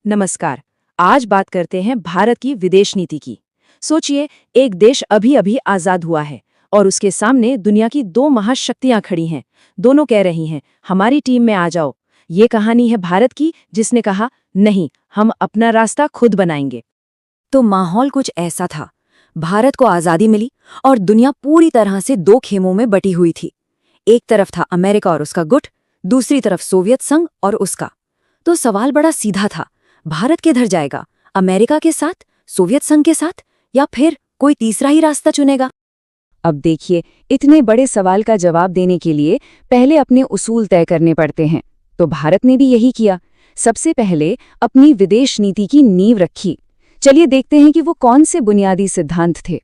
नमस्कार। आज बात करते हैं भारत की विदेश नीति की। सोचिए, एक देश अभी अभी आजाद हुआ है और उसके सामने दुनिया की दो महाशक्तियां खड़ी हैं। दोनों कह रही हैं, हमारी टीम में आ जाओ। ये कहानी है भारत की, जिसने कहा नहीं, हम अपना रास्ता खुद बनाएंगे। तो माहौल कुछ ऐसा था। भारत को आजादी मिली और दुनिया पूरी तरह से दो खेमों में बटी हुई थी। एक तरफ था अमेरिका और उसका गुट, दूसरी तरफ सोवियत संघ और उसका। तो सवाल बड़ा सीधा था, भारत किधर जाएगा? अमेरिका के साथ, सोवियत संघ के साथ, या फिर कोई तीसरा ही रास्ता चुनेगा? अब देखिए, इतने बड़े सवाल का जवाब देने के लिए पहले अपने उसूल तय करने पड़ते हैं। तो भारत ने भी यही किया। सबसे पहले अपनी विदेश नीति की नींव रखी। चलिए देखते हैं कि वो कौन से बुनियादी सिद्धांत थे।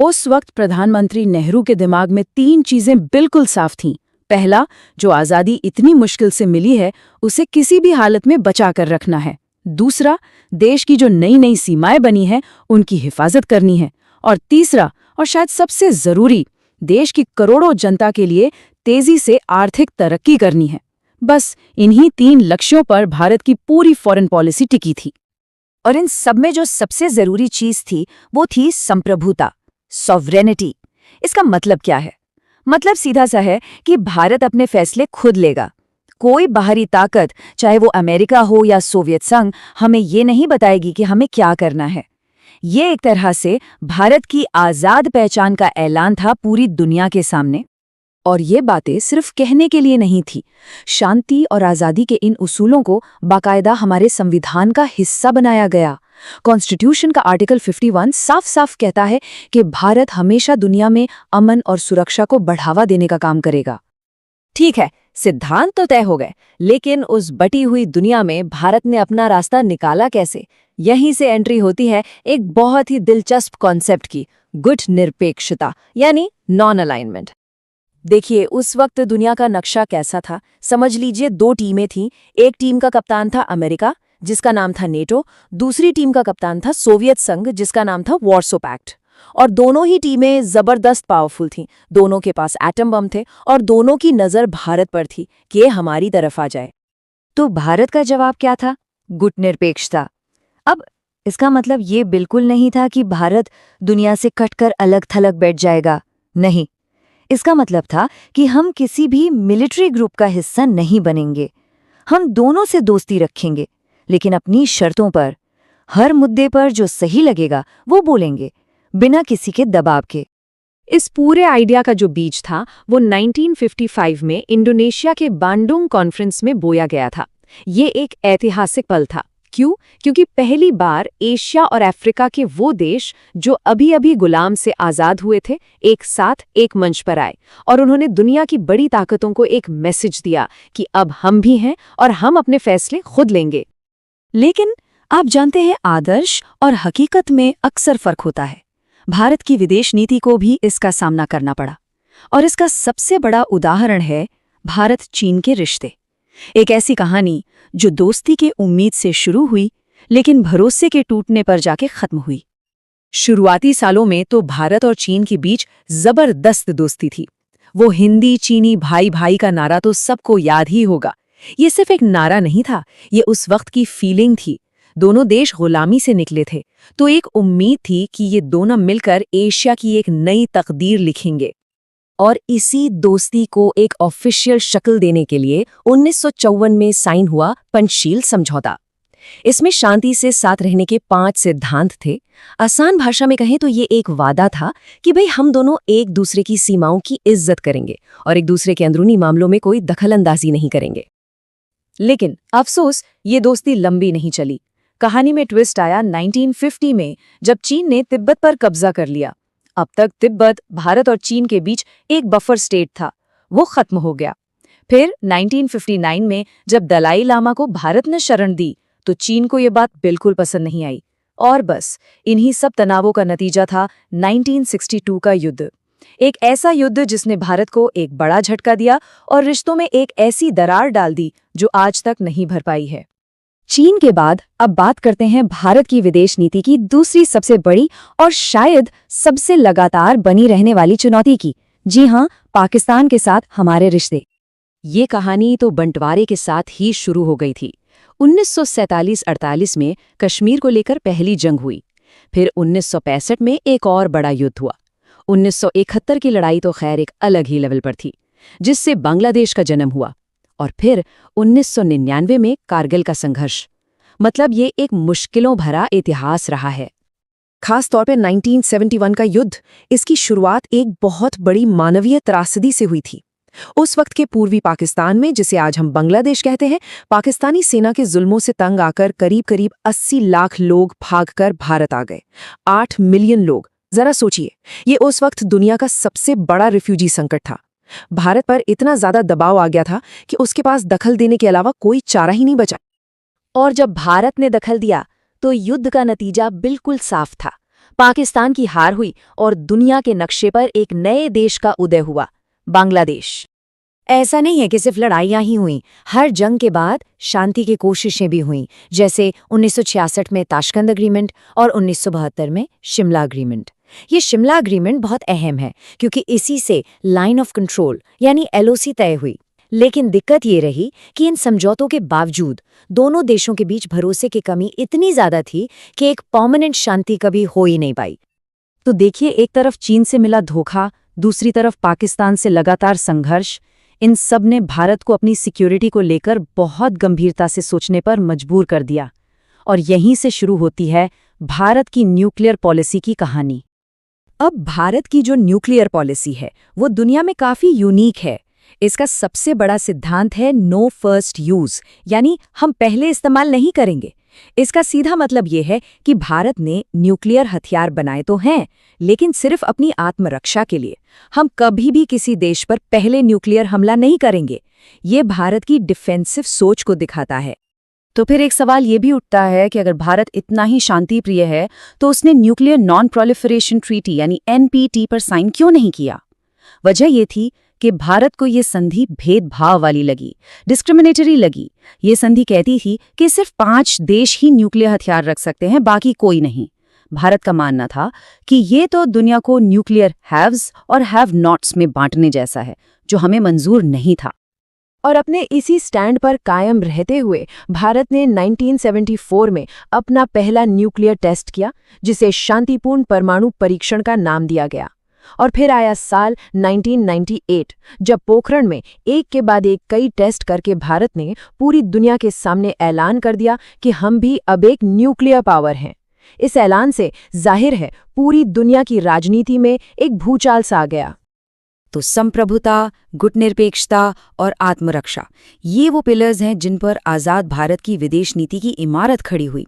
उस वक्त प्रधानमंत्री नेहरू के दिमाग में 3 चीजें बिल्कुल साफ थीं। पहला, जो आज़ादी इतनी मुश्किल से मिली है, उसे किसी भी हालत में बचा कर रखना है। दूसरा, देश की जो नई नई सीमाएं बनी हैं, उनकी हिफाजत करनी है। और तीसरा, और शायद सबसे जरूरी, देश की करोड़ों जनता के लिए तेजी से आर्थिक तरक्की करनी है। बस इन्हीं 3 लक्ष्यों पर भारत की पूरी फॉरेन पॉलिसी टिकी थी। और इन सब में जो सबसे जरूरी चीज थी, वो थी संप्रभुता, सॉवरेनिटी। इसका मतलब क्या है? मतलब सीधा सा है कि भारत अपने फैसले खुद लेगा। कोई बाहरी ताकत, चाहे वो अमेरिका हो या सोवियत संघ, हमें ये नहीं बताएगी कि हमें क्या करना है। ये एक तरह से भारत की आजाद पहचान का ऐलान था पूरी दुनिया के सामने। और ये बातें सिर्फ कहने के लिए नहीं थी। शांति और आज़ादी के इन उसूलों को बाकायदा हमारे संविधान का हिस्सा बनाया गया। कॉन्स्टिट्यूशन का आर्टिकल 51 साफ साफ कहता है कि भारत हमेशा दुनिया में अमन और सुरक्षा को बढ़ावा देने का काम करेगा। ठीक है, सिद्धांत तो तय हो गए, लेकिन उस बटी हुई दुनिया में भारत ने अपना रास्ता निकाला कैसे? यहीं से एंट्री होती है एक बहुत ही दिलचस्प कॉन्सेप्ट की, गुट निरपेक्षता, यानी नॉन अलाइनमेंट। देखिए, उस वक्त दुनिया का नक्शा कैसा था? समझ लीजिए 2 टीमें थीं। एक टीम का कप्तान था अमेरिका, जिसका नाम था नेटो। दूसरी टीम का कप्तान था सोवियत संघ, जिसका नाम था वार्सो पैक्ट। और दोनों ही टीमें जबरदस्त पावरफुल थीं। दोनों के पास एटम बम थे और दोनों की नजर भारत पर थी कि हमारी तरफ आ जाए। तो भारत का जवाब क्या था? गुट निरपेक्षता। अब इसका मतलब ये बिल्कुल नहीं था कि भारत दुनिया से कटकर अलग थलग बैठ जाएगा। नहीं, इसका मतलब था कि हम किसी भी मिलिट्री ग्रुप का हिस्सा नहीं बनेंगे। हम दोनों से दोस्ती रखेंगे, लेकिन अपनी शर्तों पर। हर मुद्दे पर जो सही लगेगा वो बोलेंगे, बिना किसी के दबाव के। इस पूरे आइडिया का जो बीज था, वो 1955 में इंडोनेशिया के बांडुंग कॉन्फ्रेंस में बोया गया था। ये एक ऐतिहासिक पल था। क्यों? क्योंकि पहली बार एशिया और अफ्रीका के वो देश जो अभी अभी गुलाम से आजाद हुए थे, एक साथ एक मंच पर आए और उन्होंने दुनिया की बड़ी ताकतों को एक मैसेज दिया कि अब हम भी हैं और हम अपने फैसले खुद लेंगे। लेकिन आप जानते हैं, आदर्श और हकीकत में अक्सर फर्क होता है। भारत की विदेश नीति को भी इसका सामना करना पड़ा, और इसका सबसे बड़ा उदाहरण है भारत चीन के रिश्ते। एक ऐसी कहानी जो दोस्ती के उम्मीद से शुरू हुई, लेकिन भरोसे के टूटने पर जाके खत्म हुई। शुरुआती सालों में तो भारत और चीन के बीच जबरदस्त दोस्ती थी। वो हिंदी चीनी भाई भाई का नारा तो सबको याद ही होगा। ये सिर्फ एक नारा नहीं था, ये उस वक्त की फीलिंग थी। दोनों देश गुलामी से निकले थे, तो एक उम्मीद थी कि ये दोनों मिलकर एशिया की एक नई तकदीर लिखेंगे। और इसी दोस्ती को एक ऑफिशियल शक्ल देने के लिए 1954 में साइन हुआ पंचशील समझौता। इसमें शांति से साथ रहने के 5 सिद्धांत थे। आसान भाषा में कहें तो ये एक वादा था कि भाई हम दोनों एक दूसरे की सीमाओं की इज्जत करेंगे और एक दूसरे के अंदरूनी मामलों में कोई दखलंदाजी नहीं करेंगे। लेकिन अफसोस, ये दोस्ती लंबी नहीं चली। कहानी में ट्विस्ट आया 1950 में, जब चीन ने तिब्बत पर कब्जा कर लिया। अब तक तिब्बत भारत और चीन के बीच एक बफर स्टेट था, वो खत्म हो गया। फिर 1959 में जब दलाई लामा को भारत ने शरण दी, तो चीन को ये बात बिल्कुल पसंद नहीं आई। और बस इन्हीं सब तनावों का नतीजा था 1962 का युद्ध। एक ऐसा युद्ध जिसने भारत को एक बड़ा झटका दिया और रिश्तों में एक ऐसी दरार डाल दी जो आज तक नहीं भर पाई है। चीन के बाद अब बात करते हैं भारत की विदेश नीति की दूसरी सबसे बड़ी और शायद सबसे लगातार बनी रहने वाली चुनौती की। जी हाँ, पाकिस्तान के साथ हमारे रिश्ते। ये कहानी तो बंटवारे के साथ ही शुरू हो गई थी। 1947-48 में कश्मीर को लेकर पहली जंग हुई। फिर 1965 में एक और बड़ा युद्ध हुआ। 1971 की लड़ाई तो खैर एक अलग ही लेवल पर थी, जिससे बांग्लादेश का जन्म हुआ। और फिर 1999 में कारगिल का संघर्ष। मतलब ये एक मुश्किलों भरा इतिहास रहा है। खास तौर पे 1971 का युद्ध, इसकी शुरुआत एक बहुत बड़ी मानवीय त्रासदी से हुई थी। उस वक्त के पूर्वी पाकिस्तान में, जिसे आज हम बांग्लादेश कहते हैं, पाकिस्तानी सेना के जुल्मों से तंग आकर करीब 80 लाख लोग भागकर भारत आ गए। 8 मिलियन लोग। जरा सोचिए, ये उस वक्त दुनिया का सबसे बड़ा रिफ्यूजी संकट था। भारत पर इतना ज्यादा दबाव आ गया था कि उसके पास दखल देने के अलावा कोई चारा ही नहीं बचा। और जब भारत ने दखल दिया तो युद्ध का नतीजा बिल्कुल साफ था। पाकिस्तान की हार हुई और दुनिया के नक्शे पर एक नए देश का उदय हुआ, बांग्लादेश। ऐसा नहीं है कि सिर्फ लड़ाइयां ही हुईं। हर जंग के बाद शांति की कोशिशें भी हुईं, जैसे 1966 में ताशकंद एग्रीमेंट और 1972 में शिमला एग्रीमेंट। ये शिमला एग्रीमेंट बहुत अहम है क्योंकि इसी से लाइन ऑफ कंट्रोल यानी LOC तय हुई। लेकिन दिक्कत ये रही कि इन समझौतों के बावजूद दोनों देशों के बीच भरोसे की कमी इतनी ज्यादा थी कि एक परमानेंट शांति कभी हो ही नहीं पाई। तो देखिए, एक तरफ चीन से मिला धोखा, दूसरी तरफ पाकिस्तान से लगातार संघर्ष। इन सब ने भारत को अपनी सिक्योरिटी को लेकर बहुत गंभीरता से सोचने पर मजबूर कर दिया। और यहीं से शुरू होती है भारत की न्यूक्लियर पॉलिसी की कहानी। अब भारत की जो न्यूक्लियर पॉलिसी है वो दुनिया में काफी यूनिक है। इसका सबसे बड़ा सिद्धांत है नो फर्स्ट यूज, यानी हम पहले इस्तेमाल नहीं करेंगे। इसका सीधा मतलब ये है कि भारत ने न्यूक्लियर हथियार बनाए तो हैं, लेकिन सिर्फ अपनी आत्मरक्षा के लिए। हम कभी भी किसी देश पर पहले न्यूक्लियर हमला नहीं करेंगे। ये भारत की डिफेंसिव सोच को दिखाता है। तो फिर एक सवाल ये भी उठता है कि अगर भारत इतना ही शांति प्रिय है तो उसने न्यूक्लियर नॉन प्रोलिफरेशन ट्रीटी यानी NPT पर साइन क्यों नहीं किया? वजह ये थी कि भारत को ये संधि भेदभाव वाली लगी, डिस्क्रिमिनेटरी लगी। ये संधि कहती थी कि सिर्फ 5 देश ही न्यूक्लियर हथियार रख सकते हैं, बाकी कोई नहीं। भारत का मानना था कि ये तो दुनिया को न्यूक्लियर हैव्स और हैव नॉट्स में बांटने जैसा है, जो हमें मंजूर नहीं था। और अपने इसी स्टैंड पर कायम रहते हुए भारत ने 1974 में अपना पहला न्यूक्लियर टेस्ट किया, जिसे शांतिपूर्ण परमाणु परीक्षण का नाम दिया गया। और फिर आया साल 1998, जब पोखरण में एक के बाद एक कई टेस्ट करके भारत ने पूरी दुनिया के सामने ऐलान कर दिया कि हम भी अब एक न्यूक्लियर पावर हैं। इस ऐलान से जाहिर है पूरी दुनिया की राजनीति में एक भूचाल सा आ गया। तो संप्रभुता, गुटनिरपेक्षता और आत्मरक्षा, ये वो पिलर्स हैं जिन पर आज़ाद भारत की विदेश नीति की इमारत खड़ी हुई।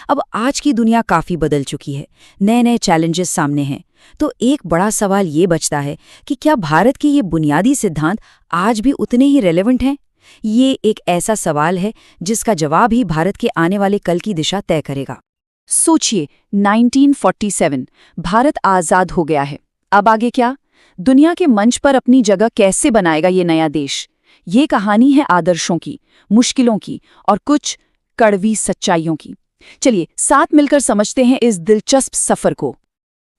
अब आज की दुनिया काफ़ी बदल चुकी है, नए नए चैलेंजेस सामने हैं। तो एक बड़ा सवाल ये बचता है कि क्या भारत के ये बुनियादी सिद्धांत आज भी उतने ही रेलेवेंट हैं? ये एक ऐसा सवाल है जिसका जवाब ही भारत के आने वाले कल की दिशा तय करेगा। सोचिए, 1947 भारत आज़ाद हो गया है। अब आगे क्या? दुनिया के मंच पर अपनी जगह कैसे बनाएगा ये नया देश? ये कहानी है आदर्शों की, मुश्किलों की और कुछ कड़वी सच्चाइयों की। चलिए साथ मिलकर समझते हैं इस दिलचस्प सफर को।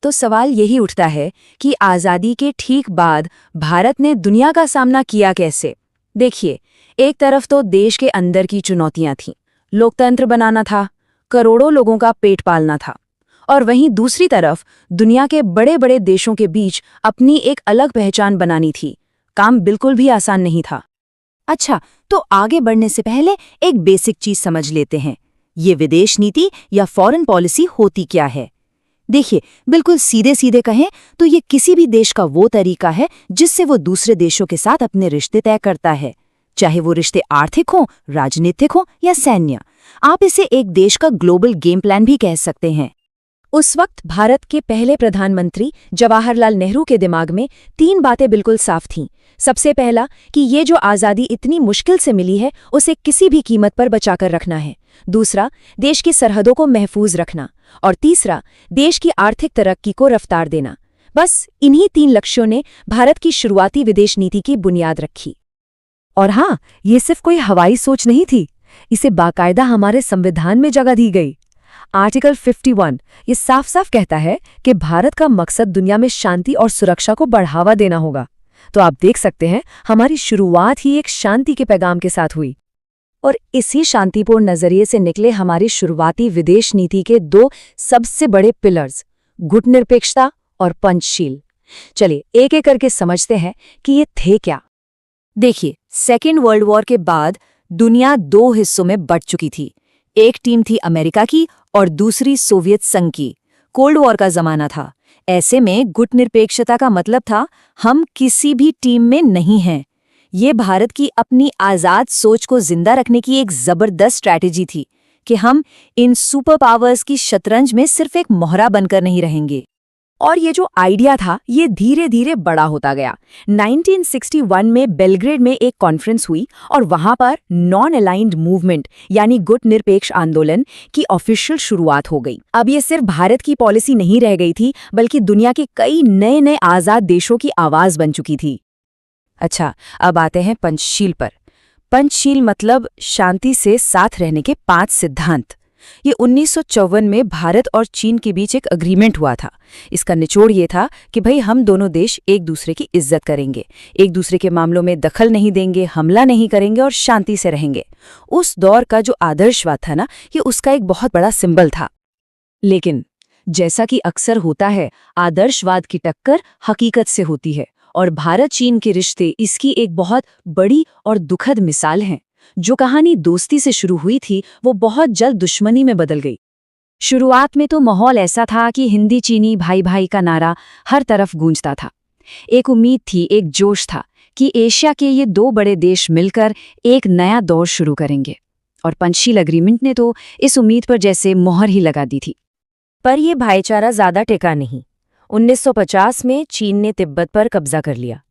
तो सवाल यही उठता है कि आज़ादी के ठीक बाद भारत ने दुनिया का सामना किया कैसे? देखिए, एक तरफ तो देश के अंदर की चुनौतियां थीं, लोकतंत्र बनाना था, करोड़ों लोगों का पेट पालना था, और वहीं दूसरी तरफ दुनिया के बड़े बड़े देशों के बीच अपनी एक अलग पहचान बनानी थी। काम बिल्कुल भी आसान नहीं था। अच्छा, तो आगे बढ़ने से पहले एक बेसिक चीज समझ लेते हैं। ये विदेश नीति या फॉरेन पॉलिसी होती क्या है? देखिए, बिल्कुल सीधे सीधे कहें तो ये किसी भी देश का वो तरीका है जिससे वो दूसरे देशों के साथ अपने रिश्ते तय करता है, चाहे वो रिश्ते आर्थिक हों, राजनीतिक हों या सैन्य। आप इसे एक देश का ग्लोबल गेम प्लान भी कह सकते हैं। उस वक्त भारत के पहले प्रधानमंत्री जवाहरलाल नेहरू के दिमाग में 3 बातें बिल्कुल साफ थीं। सबसे पहला कि ये जो आज़ादी इतनी मुश्किल से मिली है उसे किसी भी कीमत पर बचाकर रखना है। दूसरा, देश की सरहदों को महफूज रखना। और तीसरा, देश की आर्थिक तरक्की को रफ्तार देना। बस इन्हीं 3 लक्ष्यों ने भारत की शुरुआती विदेश नीति की बुनियाद रखी। और हाँ, ये सिर्फ कोई हवाई सोच नहीं थी, इसे बाकायदा हमारे संविधान में जगह दी गई। आर्टिकल 51 ये साफ साफ कहता है कि भारत का मकसद दुनिया में शांति और सुरक्षा को बढ़ावा देना होगा। तो आप देख सकते हैं, हमारी शुरुआत ही एक शांति के पैगाम के साथ हुई। और इसी शांतिपूर्ण नजरिए से निकले हमारी शुरुआती विदेश नीति के दो सबसे बड़े पिलर्स, गुटनिरपेक्षता और पंचशील। चलिए एक एक करके समझते हैं कि ये थे क्या। देखिए, सेकेंड वर्ल्ड वॉर के बाद दुनिया दो हिस्सों में बंट चुकी थी। एक टीम थी अमेरिका की और दूसरी सोवियत संघ की। कोल्ड वॉर का जमाना था। ऐसे में गुटनिरपेक्षता का मतलब था हम किसी भी टीम में नहीं हैं। ये भारत की अपनी आज़ाद सोच को जिंदा रखने की एक जबरदस्त स्ट्रैटेजी थी कि हम इन सुपर पावर्स की शतरंज में सिर्फ एक मोहरा बनकर नहीं रहेंगे। और ये जो आइडिया था ये धीरे धीरे बड़ा होता गया। 1961 में बेलग्रेड में एक कॉन्फ्रेंस हुई और वहां पर नॉन अलाइंड मूवमेंट यानी गुटनिरपेक्ष आंदोलन की ऑफिशियल शुरुआत हो गई। अब ये सिर्फ भारत की पॉलिसी नहीं रह गई थी, बल्कि दुनिया के कई नए नए आज़ाद देशों की आवाज बन चुकी थी। अच्छा, अब आते हैं पंचशील पर। पंचशील मतलब शांति से साथ रहने के 5 सिद्धांत। ये 1954 में भारत और चीन के बीच एक अग्रीमेंट हुआ था। इसका निचोड़ ये था कि भाई हम दोनों देश एक दूसरे की इज्जत करेंगे, एक दूसरे के मामलों में दखल नहीं देंगे, हमला नहीं करेंगे और शांति से रहेंगे। उस दौर का जो आदर्शवाद था ना, ये उसका एक बहुत बड़ा सिंबल था। लेकिन जैसा कि अक्सर होता है, आदर्शवाद की टक्कर हकीकत से होती है और भारत चीन के रिश्ते इसकी एक बहुत बड़ी और दुखद मिसाल हैं। जो कहानी दोस्ती से शुरू हुई थी वो बहुत जल्द दुश्मनी में बदल गई। शुरुआत में तो माहौल ऐसा था कि हिंदी चीनी भाई भाई का नारा हर तरफ गूंजता था। एक उम्मीद थी, एक जोश था कि एशिया के ये दो बड़े देश मिलकर एक नया दौर शुरू करेंगे। और पंचशील एग्रीमेंट ने तो इस उम्मीद पर जैसे मोहर ही लगा दी थी। पर यह भाईचारा ज्यादा टिका नहीं। 1950 में चीन ने तिब्बत पर कब्जा कर लिया।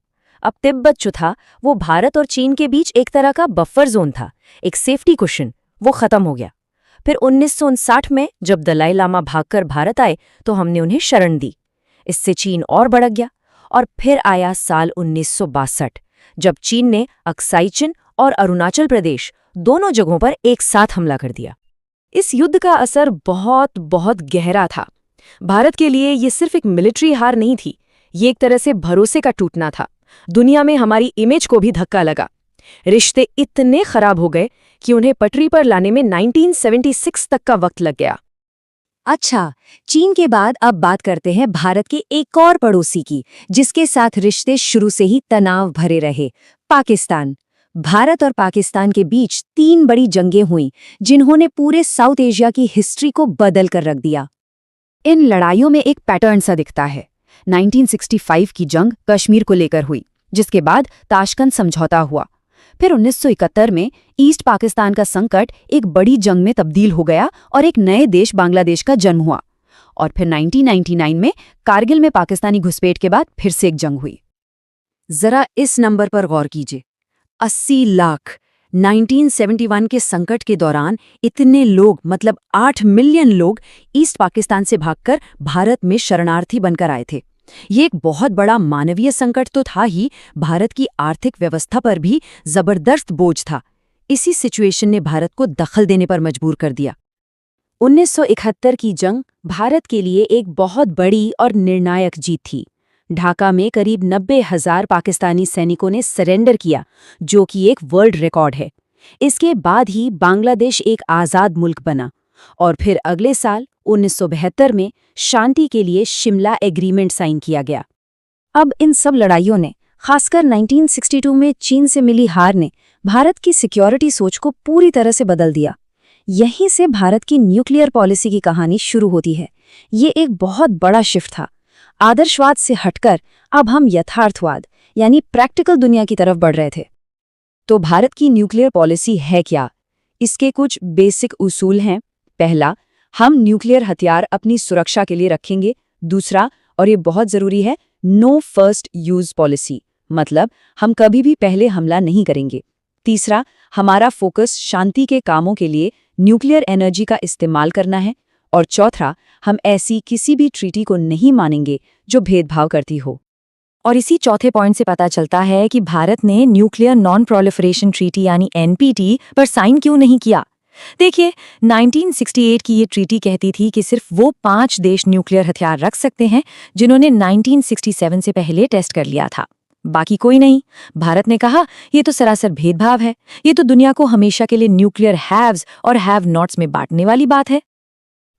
अब तिब्बत जो था वो भारत और चीन के बीच एक तरह का बफर जोन था, एक सेफ्टी कुशन, वो खत्म हो गया। फिर 1959 में जब दलाई लामा भागकर भारत आए तो हमने उन्हें शरण दी। इससे चीन और भड़क गया। और फिर आया साल 1962 जब चीन ने अक्साई चिन और अरुणाचल प्रदेश दोनों जगहों पर एक साथ हमला कर दिया। इस युद्ध का असर बहुत बहुत गहरा था। भारत के लिए ये सिर्फ एक मिलिट्री हार नहीं थी, ये एक तरह से भरोसे का टूटना था। दुनिया में हमारी इमेज को भी धक्का लगा। रिश्ते इतने खराब हो गए कि उन्हें पटरी पर लाने में 1976 तक का वक्त लग गया। अच्छा, चीन के बाद अब बात करते हैं भारत के एक और पड़ोसी की, जिसके साथ रिश्ते शुरू से ही तनाव भरे रहे, पाकिस्तान। भारत और पाकिस्तान के बीच 3 बड़ी जंगें हुईं, जिन्होंने पूरे साउथ एशिया की हिस्ट्री को बदल कर रख दिया। इन लड़ाइयों में एक पैटर्न सा दिखता है। 1965 की जंग कश्मीर को लेकर हुई, जिसके बाद ताशकंद समझौता हुआ। फिर 1971 में ईस्ट पाकिस्तान का संकट एक बड़ी जंग में तब्दील हो गया और एक नए देश बांग्लादेश का जन्म हुआ। और फिर 1999 में कारगिल में पाकिस्तानी घुसपैठ के बाद फिर से एक जंग हुई। जरा इस नंबर पर गौर कीजिए, 80 लाख। 1971 के संकट के दौरान इतने लोग, मतलब 8 मिलियन लोग ईस्ट पाकिस्तान से भागकर भारत में शरणार्थी बनकर आए थे। ये एक बहुत बड़ा मानवीय संकट तो था ही, भारत की आर्थिक व्यवस्था पर भी जबरदस्त बोझ था। इसी सिचुएशन ने भारत को दखल देने पर मजबूर कर दिया। 1971 की जंग भारत के लिए एक बहुत बड़ी और निर्णायक जीत थी। ढाका में करीब 90,000 पाकिस्तानी सैनिकों ने सरेंडर किया, जो कि एक वर्ल्ड रिकॉर्ड है। इसके बाद ही बांग्लादेश एक आज़ाद मुल्क बना और फिर अगले साल 1972 में शांति के लिए शिमला एग्रीमेंट साइन किया गया। अब इन सब लड़ाइयों ने, खासकर 1962 में चीन से मिली हार ने, भारत की सिक्योरिटी सोच को पूरी तरह से बदल दिया। यहीं से भारत की न्यूक्लियर पॉलिसी की कहानी शुरू होती है। ये एक बहुत बड़ा शिफ्ट था। आदर्शवाद से हटकर अब हम यथार्थवाद यानी प्रैक्टिकल दुनिया की तरफ बढ़ रहे थे। तो भारत की न्यूक्लियर पॉलिसी है क्या? इसके कुछ बेसिक उसूल हैं। पहला, हम न्यूक्लियर हथियार अपनी सुरक्षा के लिए रखेंगे। दूसरा, और ये बहुत जरूरी है, नो फर्स्ट यूज पॉलिसी, मतलब हम कभी भी पहले हमला नहीं करेंगे। तीसरा, हमारा फोकस शांति के कामों के लिए न्यूक्लियर एनर्जी का इस्तेमाल करना है। और चौथा, हम ऐसी किसी भी ट्रीटी को नहीं मानेंगे जो भेदभाव करती हो। और इसी चौथे पॉइंट से पता चलता है कि भारत ने न्यूक्लियर नॉन प्रोलिफरेशन ट्रीटी यानी एनपीटी पर साइन क्यों नहीं किया। देखिए, 1968 की ये ट्रीटी कहती थी कि सिर्फ वो 5 देश न्यूक्लियर हथियार रख सकते हैं जिन्होंने 1967 से पहले टेस्ट कर लिया था। बाकी कोई नहीं। भारत ने कहा ये तो सरासर भेदभाव है, ये तो दुनिया को हमेशा के लिए न्यूक्लियर हैव्स और हैव नॉट्स में बांटने वाली बात है।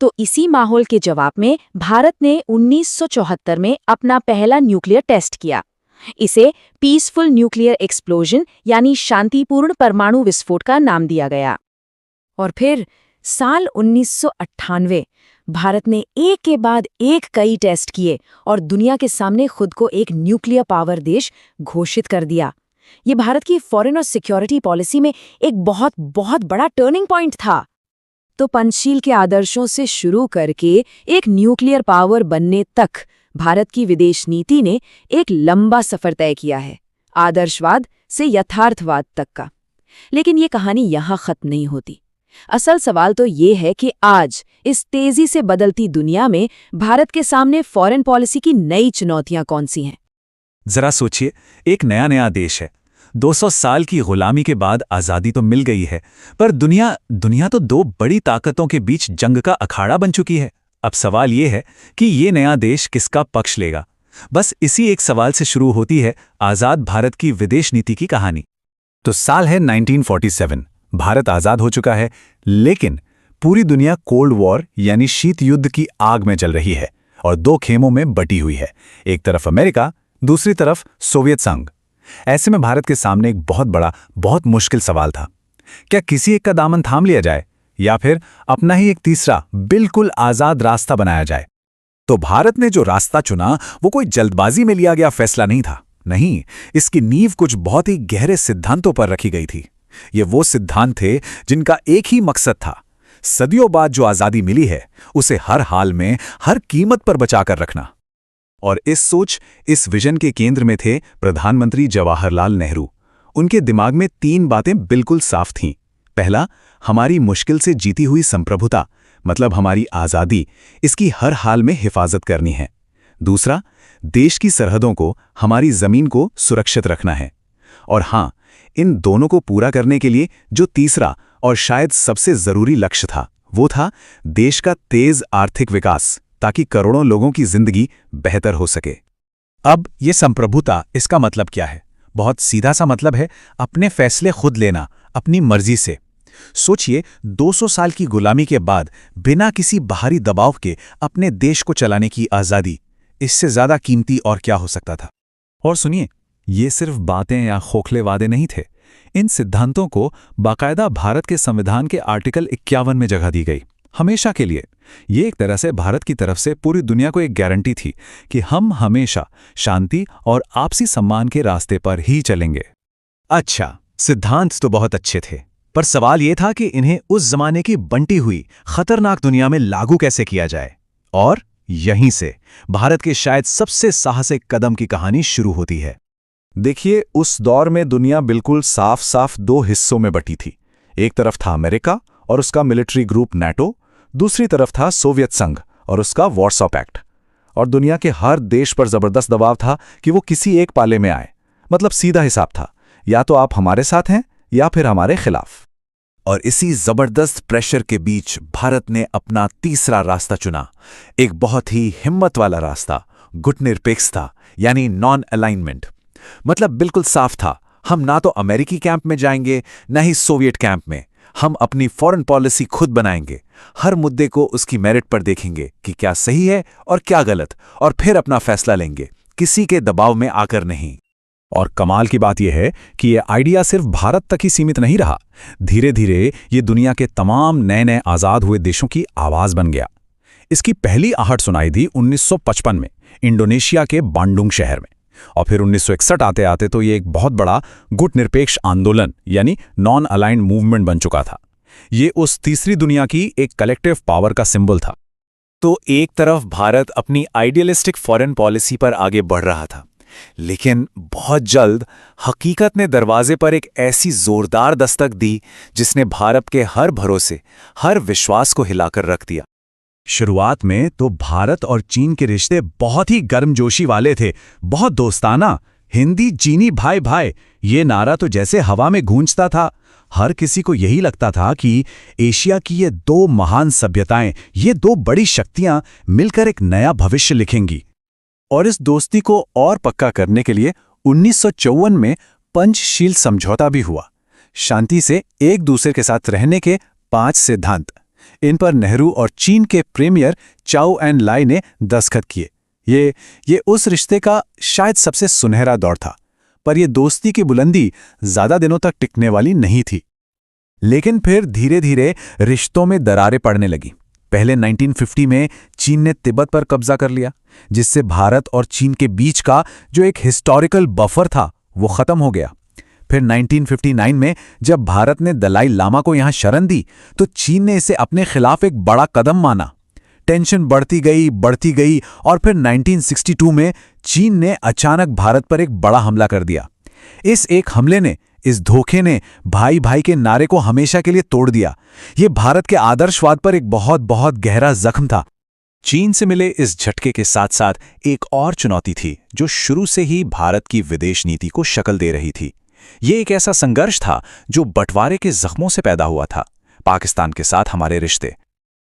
तो इसी माहौल के जवाब में भारत ने 1974 में अपना पहला न्यूक्लियर टेस्ट किया। इसे पीसफुल न्यूक्लियर एक्सप्लोजन यानी शांतिपूर्ण परमाणु विस्फोट का नाम दिया गया। और फिर साल 1998 भारत ने एक के बाद एक कई टेस्ट किए और दुनिया के सामने खुद को एक न्यूक्लियर पावर देश घोषित कर दिया। ये भारत की फॉरेन और सिक्योरिटी पॉलिसी में एक बहुत बहुत बड़ा टर्निंग पॉइंट था। तो पंचशील के आदर्शों से शुरू करके एक न्यूक्लियर पावर बनने तक भारत की विदेश नीति ने एक लंबा सफर तय किया है, आदर्शवाद से यथार्थवाद तक का। लेकिन ये कहानी यहाँ खत्म नहीं होती। असल सवाल तो ये है कि आज इस तेजी से बदलती दुनिया में भारत के सामने फॉरेन पॉलिसी की नई चुनौतियां कौन सी हैं? जरा सोचिए, एक नया देश है, 200 साल की गुलामी के बाद आज़ादी तो मिल गई है, पर दुनिया तो दो बड़ी ताकतों के बीच जंग का अखाड़ा बन चुकी है। अब सवाल ये है कि ये नया देश किसका पक्ष लेगा। बस इसी एक सवाल से शुरू होती है आज़ाद भारत की विदेश नीति की कहानी। तो साल है 1947, भारत आज़ाद हो चुका है, लेकिन पूरी दुनिया कोल्ड वॉर यानी शीत युद्ध की आग में जल रही है और दो खेमों में बटी हुई है, एक तरफ अमेरिका, दूसरी तरफ सोवियत संघ। ऐसे में भारत के सामने एक बहुत बड़ा, बहुत मुश्किल सवाल था। क्या किसी एक का दामन थाम लिया जाए या फिर अपना ही एक तीसरा बिल्कुल आज़ाद रास्ता बनाया जाए? तो भारत ने जो रास्ता चुना वो कोई जल्दबाजी में लिया गया फैसला नहीं था। नहीं, इसकी नींव कुछ बहुत ही गहरे सिद्धांतों पर रखी गई थी। ये वो सिद्धांत थे जिनका एक ही मकसद था, सदियों बाद जो आज़ादी मिली है उसे हर हाल में, हर कीमत पर बचाकर रखना। और इस सोच, इस विजन के केंद्र में थे प्रधानमंत्री जवाहरलाल नेहरू। उनके दिमाग में 3 बातें बिल्कुल साफ थीं। पहला, हमारी मुश्किल से जीती हुई संप्रभुता, मतलब हमारी आज़ादी, इसकी हर हाल में हिफाजत करनी है। दूसरा, देश की सरहदों को, हमारी ज़मीन को सुरक्षित रखना है। और हाँ, इन दोनों को पूरा करने के लिए जो तीसरा और शायद सबसे ज़रूरी लक्ष्य था, वो था देश का तेज आर्थिक विकास, ताकि करोड़ों लोगों की जिंदगी बेहतर हो सके। अब ये संप्रभुता, इसका मतलब क्या है? बहुत सीधा सा मतलब है अपने फैसले खुद लेना, अपनी मर्जी से। सोचिए, 200 साल की गुलामी के बाद बिना किसी बाहरी दबाव के अपने देश को चलाने की आज़ादी, इससे ज़्यादा कीमती और क्या हो सकता था? और सुनिए, ये सिर्फ बातें या खोखले वादे नहीं थे। इन सिद्धांतों को बाकायदा भारत के संविधान के आर्टिकल 51 में जगह दी गई, हमेशा के लिए। ये एक तरह से भारत की तरफ से पूरी दुनिया को एक गारंटी थी कि हम हमेशा शांति और आपसी सम्मान के रास्ते पर ही चलेंगे। अच्छा, सिद्धांत तो बहुत अच्छे थे, पर सवाल ये था कि इन्हें उस जमाने की बंटी हुई खतरनाक दुनिया में लागू कैसे किया जाए। और यहीं से भारत के शायद सबसे साहसिक कदम की कहानी शुरू होती है। देखिए, उस दौर में दुनिया बिल्कुल साफ साफ 2 हिस्सों में बटी थी। एक तरफ था अमेरिका और उसका मिलिट्री ग्रुप नेटो, दूसरी तरफ था सोवियत संघ और उसका वॉर्सॉ पैक्ट। और दुनिया के हर देश पर जबरदस्त दबाव था कि वो किसी एक पाले में आए। मतलब सीधा हिसाब था, या तो आप हमारे साथ हैं या फिर हमारे खिलाफ। और इसी जबरदस्त प्रेशर के बीच भारत ने अपना तीसरा रास्ता चुना, एक बहुत ही हिम्मत वाला रास्ता, गुटनिरपेक्षता यानी नॉन अलाइनमेंट। मतलब बिल्कुल साफ था, हम ना तो अमेरिकी कैंप में जाएंगे, ना ही सोवियत कैंप में। हम अपनी फॉरेन पॉलिसी खुद बनाएंगे, हर मुद्दे को उसकी मेरिट पर देखेंगे कि क्या सही है और क्या गलत, और फिर अपना फैसला लेंगे, किसी के दबाव में आकर नहीं। और कमाल की बात यह है कि यह आइडिया सिर्फ भारत तक ही सीमित नहीं रहा। धीरे धीरे ये दुनिया के तमाम नए आज़ाद हुए देशों की आवाज़ बन गया। इसकी पहली आहट सुनाई दी 1955 में इंडोनेशिया के बांडुंग शहर में। और फिर 1961 आते आते तो ये एक बहुत बड़ा गुटनिरपेक्ष आंदोलन यानी नॉन अलाइंड मूवमेंट बन चुका था। ये उस तीसरी दुनिया की एक कलेक्टिव पावर का सिंबल था। तो एक तरफ भारत अपनी आइडियलिस्टिक फॉरेन पॉलिसी पर आगे बढ़ रहा था, लेकिन बहुत जल्द हकीकत ने दरवाजे पर एक ऐसी जोरदार दस्तक दी जिसने भारत के हर भरोसे, हर विश्वास को हिलाकर रख दिया। शुरुआत में तो भारत और चीन के रिश्ते बहुत ही गर्मजोशी वाले थे, बहुत दोस्ताना। हिंदी चीनी भाई भाई, ये नारा तो जैसे हवा में गूंजता था। हर किसी को यही लगता था कि एशिया की ये 2 महान सभ्यताएं, ये 2 बड़ी शक्तियां मिलकर एक नया भविष्य लिखेंगी। और इस दोस्ती को और पक्का करने के लिए 1954 में पंचशील समझौता भी हुआ। शांति से एक दूसरे के साथ रहने के 5 सिद्धांत। इन पर नेहरू और चीन के प्रीमियर चाओ एन लाई ने दस्तखत किए। ये उस रिश्ते का शायद सबसे सुनहरा दौर था, पर यह दोस्ती की बुलंदी ज्यादा दिनों तक टिकने वाली नहीं थी। लेकिन फिर धीरे धीरे रिश्तों में दरारें पड़ने लगी। पहले 1950 में चीन ने तिब्बत पर कब्जा कर लिया, जिससे भारत और चीन के बीच का जो एक हिस्टोरिकल बफर था वो खत्म हो गया। फिर 1959 में जब भारत ने दलाई लामा को यहां शरण दी, तो चीन ने इसे अपने खिलाफ एक बड़ा कदम माना। टेंशन बढ़ती गई और फिर 1962 में चीन ने अचानक भारत पर एक बड़ा हमला कर दिया। इस एक हमले ने, इस धोखे ने भाई भाई के नारे को हमेशा के लिए तोड़ दिया। ये भारत के आदर्शवाद पर एक बहुत बहुत गहरा जख्म था। चीन से मिले इस झटके के साथ साथ एक और चुनौती थी जो शुरू से ही भारत की विदेश नीति को शक्ल दे रही थी। ये एक ऐसा संघर्ष था जो बंटवारे के जख्मों से पैदा हुआ था। पाकिस्तान के साथ हमारे रिश्ते।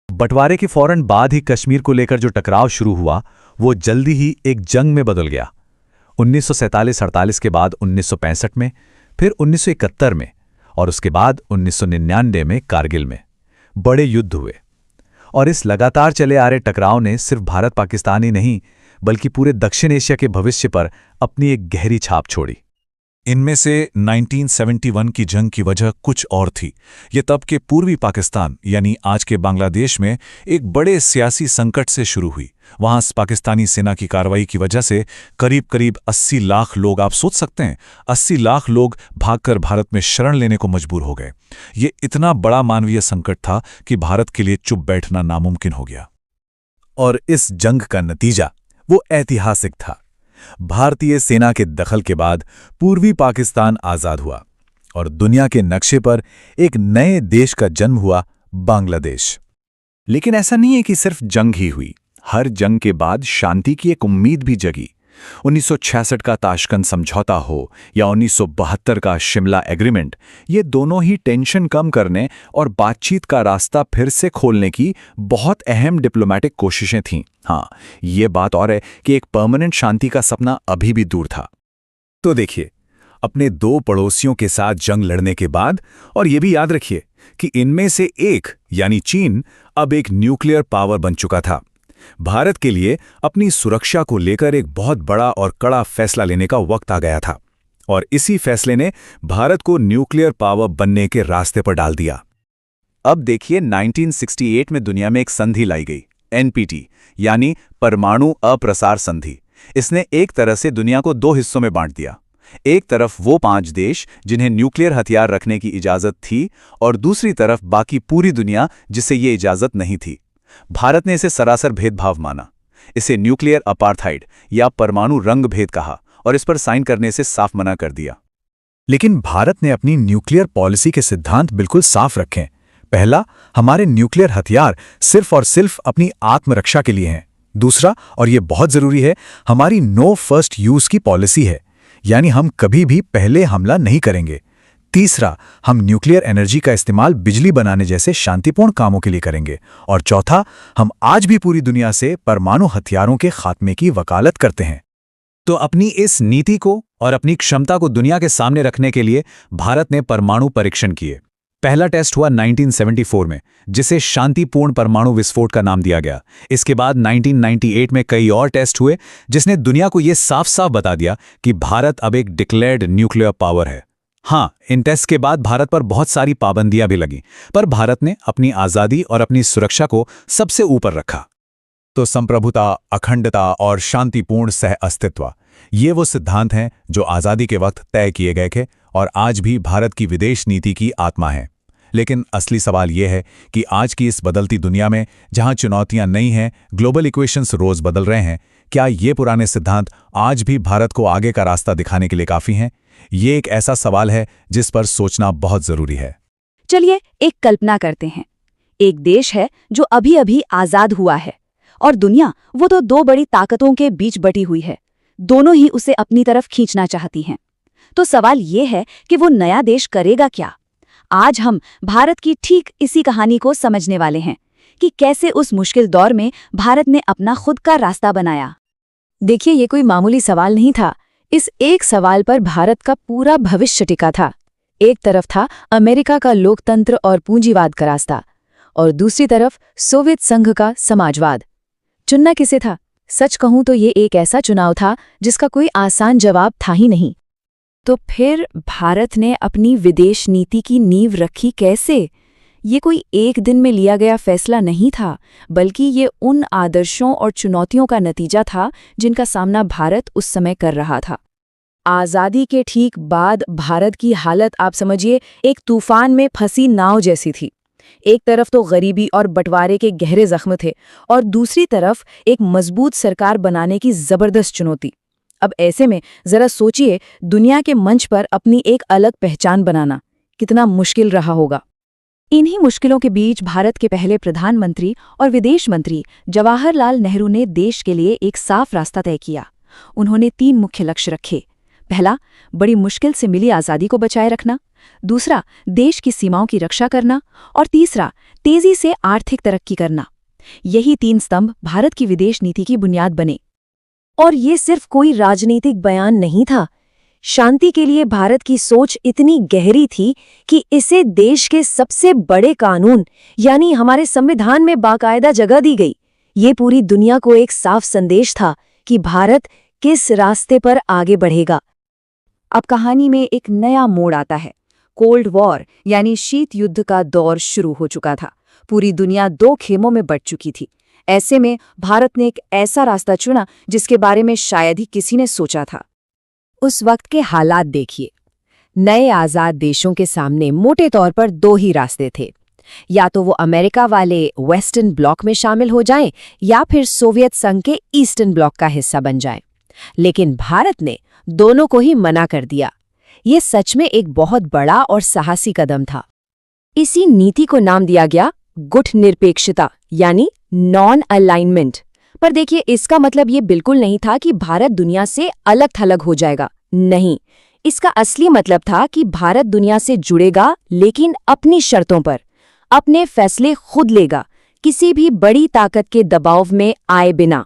बंटवारे के फौरन बाद ही कश्मीर को लेकर जो टकराव शुरू हुआ वो जल्दी ही एक जंग में बदल गया। 1947-48 के बाद 1965 में, फिर 1971 में और उसके बाद 1999 में कारगिल में बड़े युद्ध हुए। और इस लगातार चले आ रहे टकराव ने सिर्फ भारत पाकिस्तान ही नहीं बल्कि पूरे दक्षिण एशिया के भविष्य पर अपनी एक गहरी छाप छोड़ी। इनमें से 1971 की जंग की वजह कुछ और थी। ये तब के पूर्वी पाकिस्तान यानी आज के बांग्लादेश में एक बड़े सियासी संकट से शुरू हुई। वहां पाकिस्तानी सेना की कार्रवाई की वजह से करीब 80 लाख लोग, आप सोच सकते हैं 80 लाख लोग भागकर भारत में शरण लेने को मजबूर हो गए। ये इतना बड़ा मानवीय संकट था कि भारत के लिए चुप बैठना नामुमकिन हो गया। और इस जंग का नतीजा वो ऐतिहासिक था। भारतीय सेना के दखल के बाद पूर्वी पाकिस्तान आजाद हुआ और दुनिया के नक्शे पर एक नए देश का जन्म हुआ, बांग्लादेश। लेकिन ऐसा नहीं है कि सिर्फ जंग ही हुई। हर जंग के बाद शांति की एक उम्मीद भी जगी। 1966 का ताशकंद समझौता हो या 1972 का शिमला एग्रीमेंट, ये दोनों ही टेंशन कम करने और बातचीत का रास्ता फिर से खोलने की बहुत अहम डिप्लोमेटिक कोशिशें थीं। हाँ, ये बात और है कि एक परमानेंट शांति का सपना अभी भी दूर था। तो देखिए, अपने 2 पड़ोसियों के साथ जंग लड़ने के बाद, और ये भी याद रखिए कि इनमें से एक यानी चीन अब एक न्यूक्लियर पावर बन चुका था। भारत के लिए अपनी सुरक्षा को लेकर एक बहुत बड़ा और कड़ा फैसला लेने का वक्त आ गया था और इसी फैसले ने भारत को न्यूक्लियर पावर बनने के रास्ते पर डाल दिया। अब देखिए, 1968 में दुनिया में एक संधि लाई गई, एनपीटी यानी परमाणु अप्रसार संधि। इसने एक तरह से दुनिया को 2 हिस्सों में बांट दिया। एक तरफ वो 5 देश जिन्हें न्यूक्लियर हथियार रखने की इजाजत थी और दूसरी तरफ बाकी पूरी दुनिया जिसे ये इजाजत नहीं थी। भारत ने इसे सरासर भेदभाव माना। इसे न्यूक्लियर अपार्थाइड या परमाणु रंग भेद कहा और इस पर साइन करने से साफ मना कर दिया। लेकिन भारत ने अपनी न्यूक्लियर पॉलिसी के सिद्धांत बिल्कुल साफ रखे। पहला, हमारे न्यूक्लियर हथियार सिर्फ और सिर्फ अपनी आत्मरक्षा के लिए हैं। दूसरा, और ये बहुत जरूरी है, हमारी नो फर्स्ट यूज की पॉलिसी है, यानी हम कभी भी पहले हमला नहीं करेंगे। तीसरा, हम न्यूक्लियर एनर्जी का इस्तेमाल बिजली बनाने जैसे शांतिपूर्ण कामों के लिए करेंगे। और चौथा, हम आज भी पूरी दुनिया से परमाणु हथियारों के खात्मे की वकालत करते हैं। तो अपनी इस नीति को और अपनी क्षमता को दुनिया के सामने रखने के लिए भारत ने परमाणु परीक्षण किए। पहला टेस्ट हुआ 1974 में, जिसे शांतिपूर्ण परमाणु विस्फोट का नाम दिया गया। इसके बाद 1998 में कई और टेस्ट हुए, जिसने दुनिया को यह साफ साफ बता दिया कि भारत अब एक डिक्लेयर्ड न्यूक्लियर पावर है। हाँ, इन टेस्ट के बाद भारत पर बहुत सारी पाबंदियां भी लगीं, पर भारत ने अपनी आज़ादी और अपनी सुरक्षा को सबसे ऊपर रखा। तो संप्रभुता, अखंडता और शांतिपूर्ण सह अस्तित्व, ये वो सिद्धांत हैं जो आज़ादी के वक्त तय किए गए थे और आज भी भारत की विदेश नीति की आत्मा है। लेकिन असली सवाल यह है कि आज की इस बदलती दुनिया में, जहां चुनौतियां नई हैं, ग्लोबल इक्वेशंस रोज बदल रहे हैं, क्या ये पुराने सिद्धांत आज भी भारत को आगे का रास्ता दिखाने के लिए काफी हैं? ये एक ऐसा सवाल है जिस पर सोचना बहुत जरूरी है। चलिए एक कल्पना करते हैं। एक देश है जो अभी अभी आजाद हुआ है और दुनिया वो तो 2 बड़ी ताकतों के बीच बटी हुई है। दोनों ही उसे अपनी तरफ खींचना चाहती हैं। तो सवाल ये है कि वो नया देश करेगा क्या? आज हम भारत की ठीक इसी कहानी को समझने वाले हैं कि कैसे उस मुश्किल दौर में भारत ने अपना खुद का रास्ता बनाया। देखिए, ये कोई मामूली सवाल नहीं था। इस एक सवाल पर भारत का पूरा भविष्य टिका था। एक तरफ था अमेरिका का लोकतंत्र और पूंजीवाद का रास्ता, और दूसरी तरफ सोवियत संघ का समाजवाद। चुनना किसे था? सच कहूं तो ये एक ऐसा चुनाव था जिसका कोई आसान जवाब था ही नहीं। तो फिर भारत ने अपनी विदेश नीति की नींव रखी कैसे? ये कोई एक दिन में लिया गया फैसला नहीं था, बल्कि ये उन आदर्शों और चुनौतियों का नतीजा था जिनका सामना भारत उस समय कर रहा था। आज़ादी के ठीक बाद भारत की हालत आप समझिए एक तूफान में फंसी नाव जैसी थी। एक तरफ तो गरीबी और बंटवारे के गहरे जख्म थे और दूसरी तरफ एक मजबूत सरकार बनाने की जबरदस्त चुनौती। अब ऐसे में जरा सोचिए, दुनिया के मंच पर अपनी एक अलग पहचान बनाना कितना मुश्किल रहा होगा। इन्हीं मुश्किलों के बीच भारत के पहले प्रधानमंत्री और विदेश मंत्री जवाहरलाल नेहरू ने देश के लिए एक साफ रास्ता तय किया। उन्होंने 3 मुख्य लक्ष्य रखे। पहला, बड़ी मुश्किल से मिली आज़ादी को बचाए रखना। दूसरा, देश की सीमाओं की रक्षा करना। और तीसरा, तेजी से आर्थिक तरक्की करना। यही 3 स्तंभ भारत की विदेश नीति की बुनियाद बने। और ये सिर्फ कोई राजनीतिक बयान नहीं था। शांति के लिए भारत की सोच इतनी गहरी थी कि इसे देश के सबसे बड़े कानून यानी हमारे संविधान में बाकायदा जगह दी गई। ये पूरी दुनिया को एक साफ संदेश था कि भारत किस रास्ते पर आगे बढ़ेगा। अब कहानी में एक नया मोड़ आता है। कोल्ड वॉर यानी शीत युद्ध का दौर शुरू हो चुका था। पूरी दुनिया 2 खेमों में बंट चुकी थी। ऐसे में भारत ने एक ऐसा रास्ता चुना जिसके बारे में शायद ही किसी ने सोचा था। उस वक्त के हालात देखिए। नए आज़ाद देशों के सामने मोटे तौर पर 2 ही रास्ते थे। या तो वो अमेरिका वाले वेस्टर्न ब्लॉक में शामिल हो जाएं या फिर सोवियत संघ के ईस्टर्न ब्लॉक का हिस्सा बन जाएं। लेकिन भारत ने दोनों को ही मना कर दिया। ये सच में एक बहुत बड़ा और साहसी कदम था। इसी नीति को नाम दिया गया गुटनिरपेक्षता यानी नॉन अलाइनमेंट। पर देखिए, इसका मतलब ये बिल्कुल नहीं था कि भारत दुनिया से अलग थलग हो जाएगा। नहीं, इसका असली मतलब था कि भारत दुनिया से जुड़ेगा, लेकिन अपनी शर्तों पर, अपने फैसले खुद लेगा, किसी भी बड़ी ताकत के दबाव में आए बिना।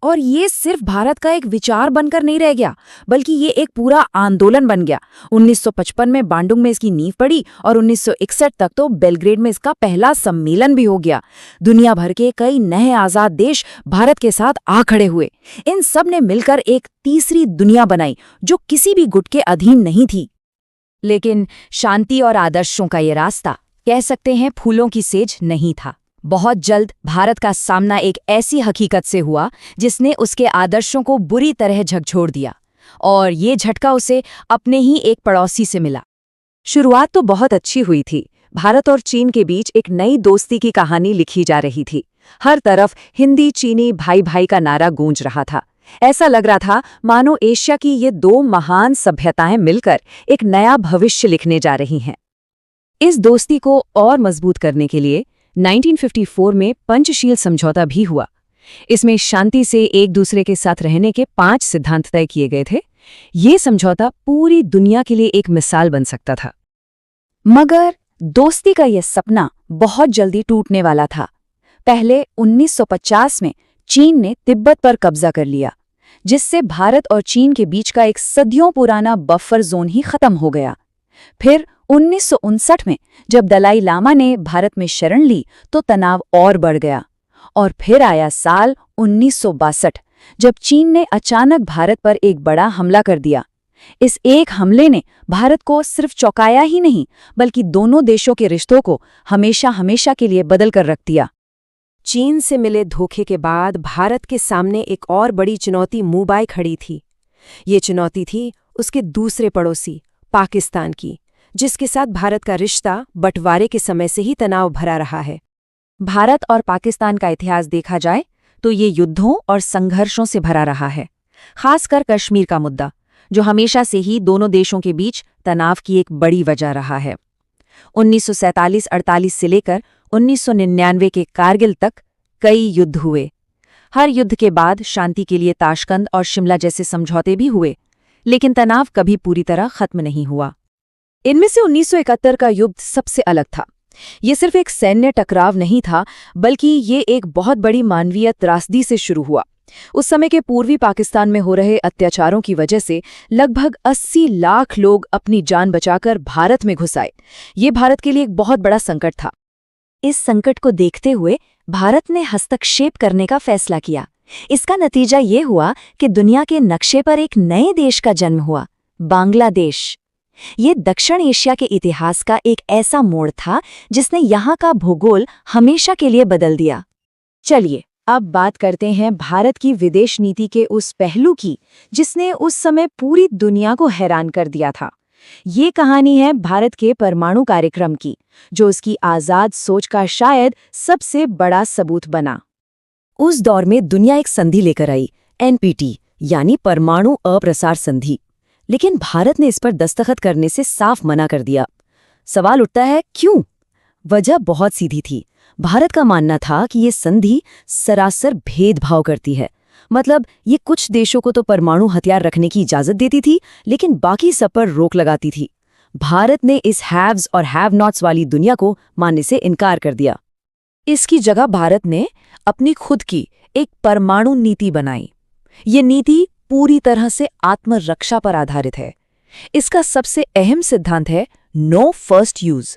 और ये सिर्फ भारत का एक विचार बनकर नहीं रह गया, बल्कि ये एक पूरा आंदोलन बन गया। 1955 में बांडुंग में इसकी नींव पड़ी और 1961 तक तो बेलग्रेड में इसका पहला सम्मेलन भी हो गया। दुनिया भर के कई नए आज़ाद देश भारत के साथ आ खड़े हुए। इन सब ने मिलकर एक तीसरी दुनिया बनाई जो किसी भी गुट के अधीन नहीं थी। लेकिन शांति और आदर्शों का ये रास्ता, कह सकते हैं, फूलों की सेज नहीं था। बहुत जल्द भारत का सामना एक ऐसी हकीकत से हुआ जिसने उसके आदर्शों को बुरी तरह झकझोर दिया, और ये झटका उसे अपने ही एक पड़ोसी से मिला। शुरुआत तो बहुत अच्छी हुई थी। भारत और चीन के बीच एक नई दोस्ती की कहानी लिखी जा रही थी। हर तरफ हिंदी चीनी भाई भाई का नारा गूंज रहा था। ऐसा लग रहा था मानो एशिया की ये 2 महान सभ्यताएं मिलकर एक नया भविष्य लिखने जा रही हैं। इस दोस्ती को और मजबूत करने के लिए 1954 में पंचशील समझौता भी हुआ। इसमें शांति से एक दूसरे के साथ रहने के 5 सिद्धांत तय किए गए थे। ये समझौता पूरी दुनिया के लिए एक मिसाल बन सकता था। मगर दोस्ती का यह सपना बहुत जल्दी टूटने वाला था। पहले 1950 में चीन ने तिब्बत पर कब्जा कर लिया, जिससे भारत और चीन के बीच का एक सदियों पुराना बफर जोन ही खत्म हो गया। फिर 1959 में जब दलाई लामा ने भारत में शरण ली तो तनाव और बढ़ गया। और फिर आया साल 1962 जब चीन ने अचानक भारत पर एक बड़ा हमला कर दिया। इस एक हमले ने भारत को सिर्फ चौंकाया ही नहीं, बल्कि दोनों देशों के रिश्तों को हमेशा हमेशा के लिए बदल कर रख दिया। चीन से मिले धोखे के बाद भारत के सामने एक और बड़ी चुनौती मुंह बाय खड़ी थी। ये चुनौती थी उसके दूसरे पड़ोसी पाकिस्तान की, जिसके साथ भारत का रिश्ता बंटवारे के समय से ही तनाव भरा रहा है। भारत और पाकिस्तान का इतिहास देखा जाए तो ये युद्धों और संघर्षों से भरा रहा है, खासकर कश्मीर का मुद्दा, जो हमेशा से ही दोनों देशों के बीच तनाव की एक बड़ी वजह रहा है। 1947-48 से लेकर 1999 के कारगिल तक कई युद्ध हुए। हर युद्ध के बाद शांति के लिए ताशकंद और शिमला जैसे समझौते भी हुए, लेकिन तनाव कभी पूरी तरह खत्म नहीं हुआ। इनमें से 1971 का युद्ध सबसे अलग था। ये सिर्फ एक सैन्य टकराव नहीं था, बल्कि ये एक बहुत बड़ी मानवीय त्रासदी से शुरू हुआ। उस समय के पूर्वी पाकिस्तान में हो रहे अत्याचारों की वजह से लगभग 80 लाख लोग अपनी जान बचाकर भारत में घुस आए। ये भारत के लिए एक बहुत बड़ा संकट था। इस संकट को देखते हुए भारत ने हस्तक्षेप करने का फैसला किया। इसका नतीजा ये हुआ कि दुनिया के नक्शे पर एक नए देश का जन्म हुआ, बांग्लादेश। ये दक्षिण एशिया के इतिहास का एक ऐसा मोड़ था जिसने यहाँ का भूगोल हमेशा के लिए बदल दिया। चलिए अब बात करते हैं भारत की विदेश नीति के उस पहलू की जिसने उस समय पूरी दुनिया को हैरान कर दिया था। ये कहानी है भारत के परमाणु कार्यक्रम की, जो उसकी आजाद सोच का शायद सबसे बड़ा सबूत बना। उस दौर में दुनिया एक संधि लेकर आई, NPT यानी परमाणु अप्रसार संधि। लेकिन भारत ने इस पर दस्तखत करने से साफ मना कर दिया। सवाल उठता है, क्यों? वजह बहुत सीधी थी। भारत का मानना था कि ये संधि सरासर भेदभाव करती है। मतलब ये कुछ देशों को तो परमाणु हथियार रखने की इजाजत देती थी, लेकिन बाकी सब पर रोक लगाती थी। भारत ने इस हैव्स और हैव नॉट्स वाली दुनिया को मानने से इनकार कर दिया। इसकी जगह भारत ने अपनी खुद की एक परमाणु नीति बनाई। ये नीति पूरी तरह से आत्मरक्षा पर आधारित है। इसका सबसे अहम सिद्धांत है नो फर्स्ट यूज,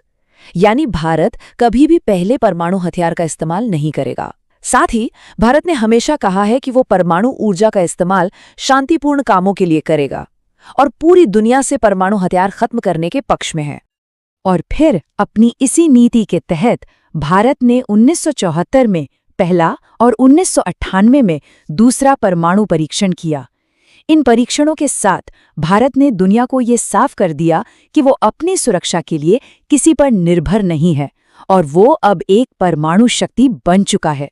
यानी भारत कभी भी पहले परमाणु हथियार का इस्तेमाल नहीं करेगा। साथ ही भारत ने हमेशा कहा है कि वो परमाणु ऊर्जा का इस्तेमाल शांतिपूर्ण कामों के लिए करेगा और पूरी दुनिया से परमाणु हथियार खत्म करने के पक्ष में है। और फिर अपनी इसी नीति के तहत भारत ने 1974 में पहला और 1998 में दूसरा परमाणु परीक्षण किया। इन परीक्षणों के साथ भारत ने दुनिया को ये साफ कर दिया कि वो अपनी सुरक्षा के लिए किसी पर निर्भर नहीं है और वो अब एक परमाणु शक्ति बन चुका है।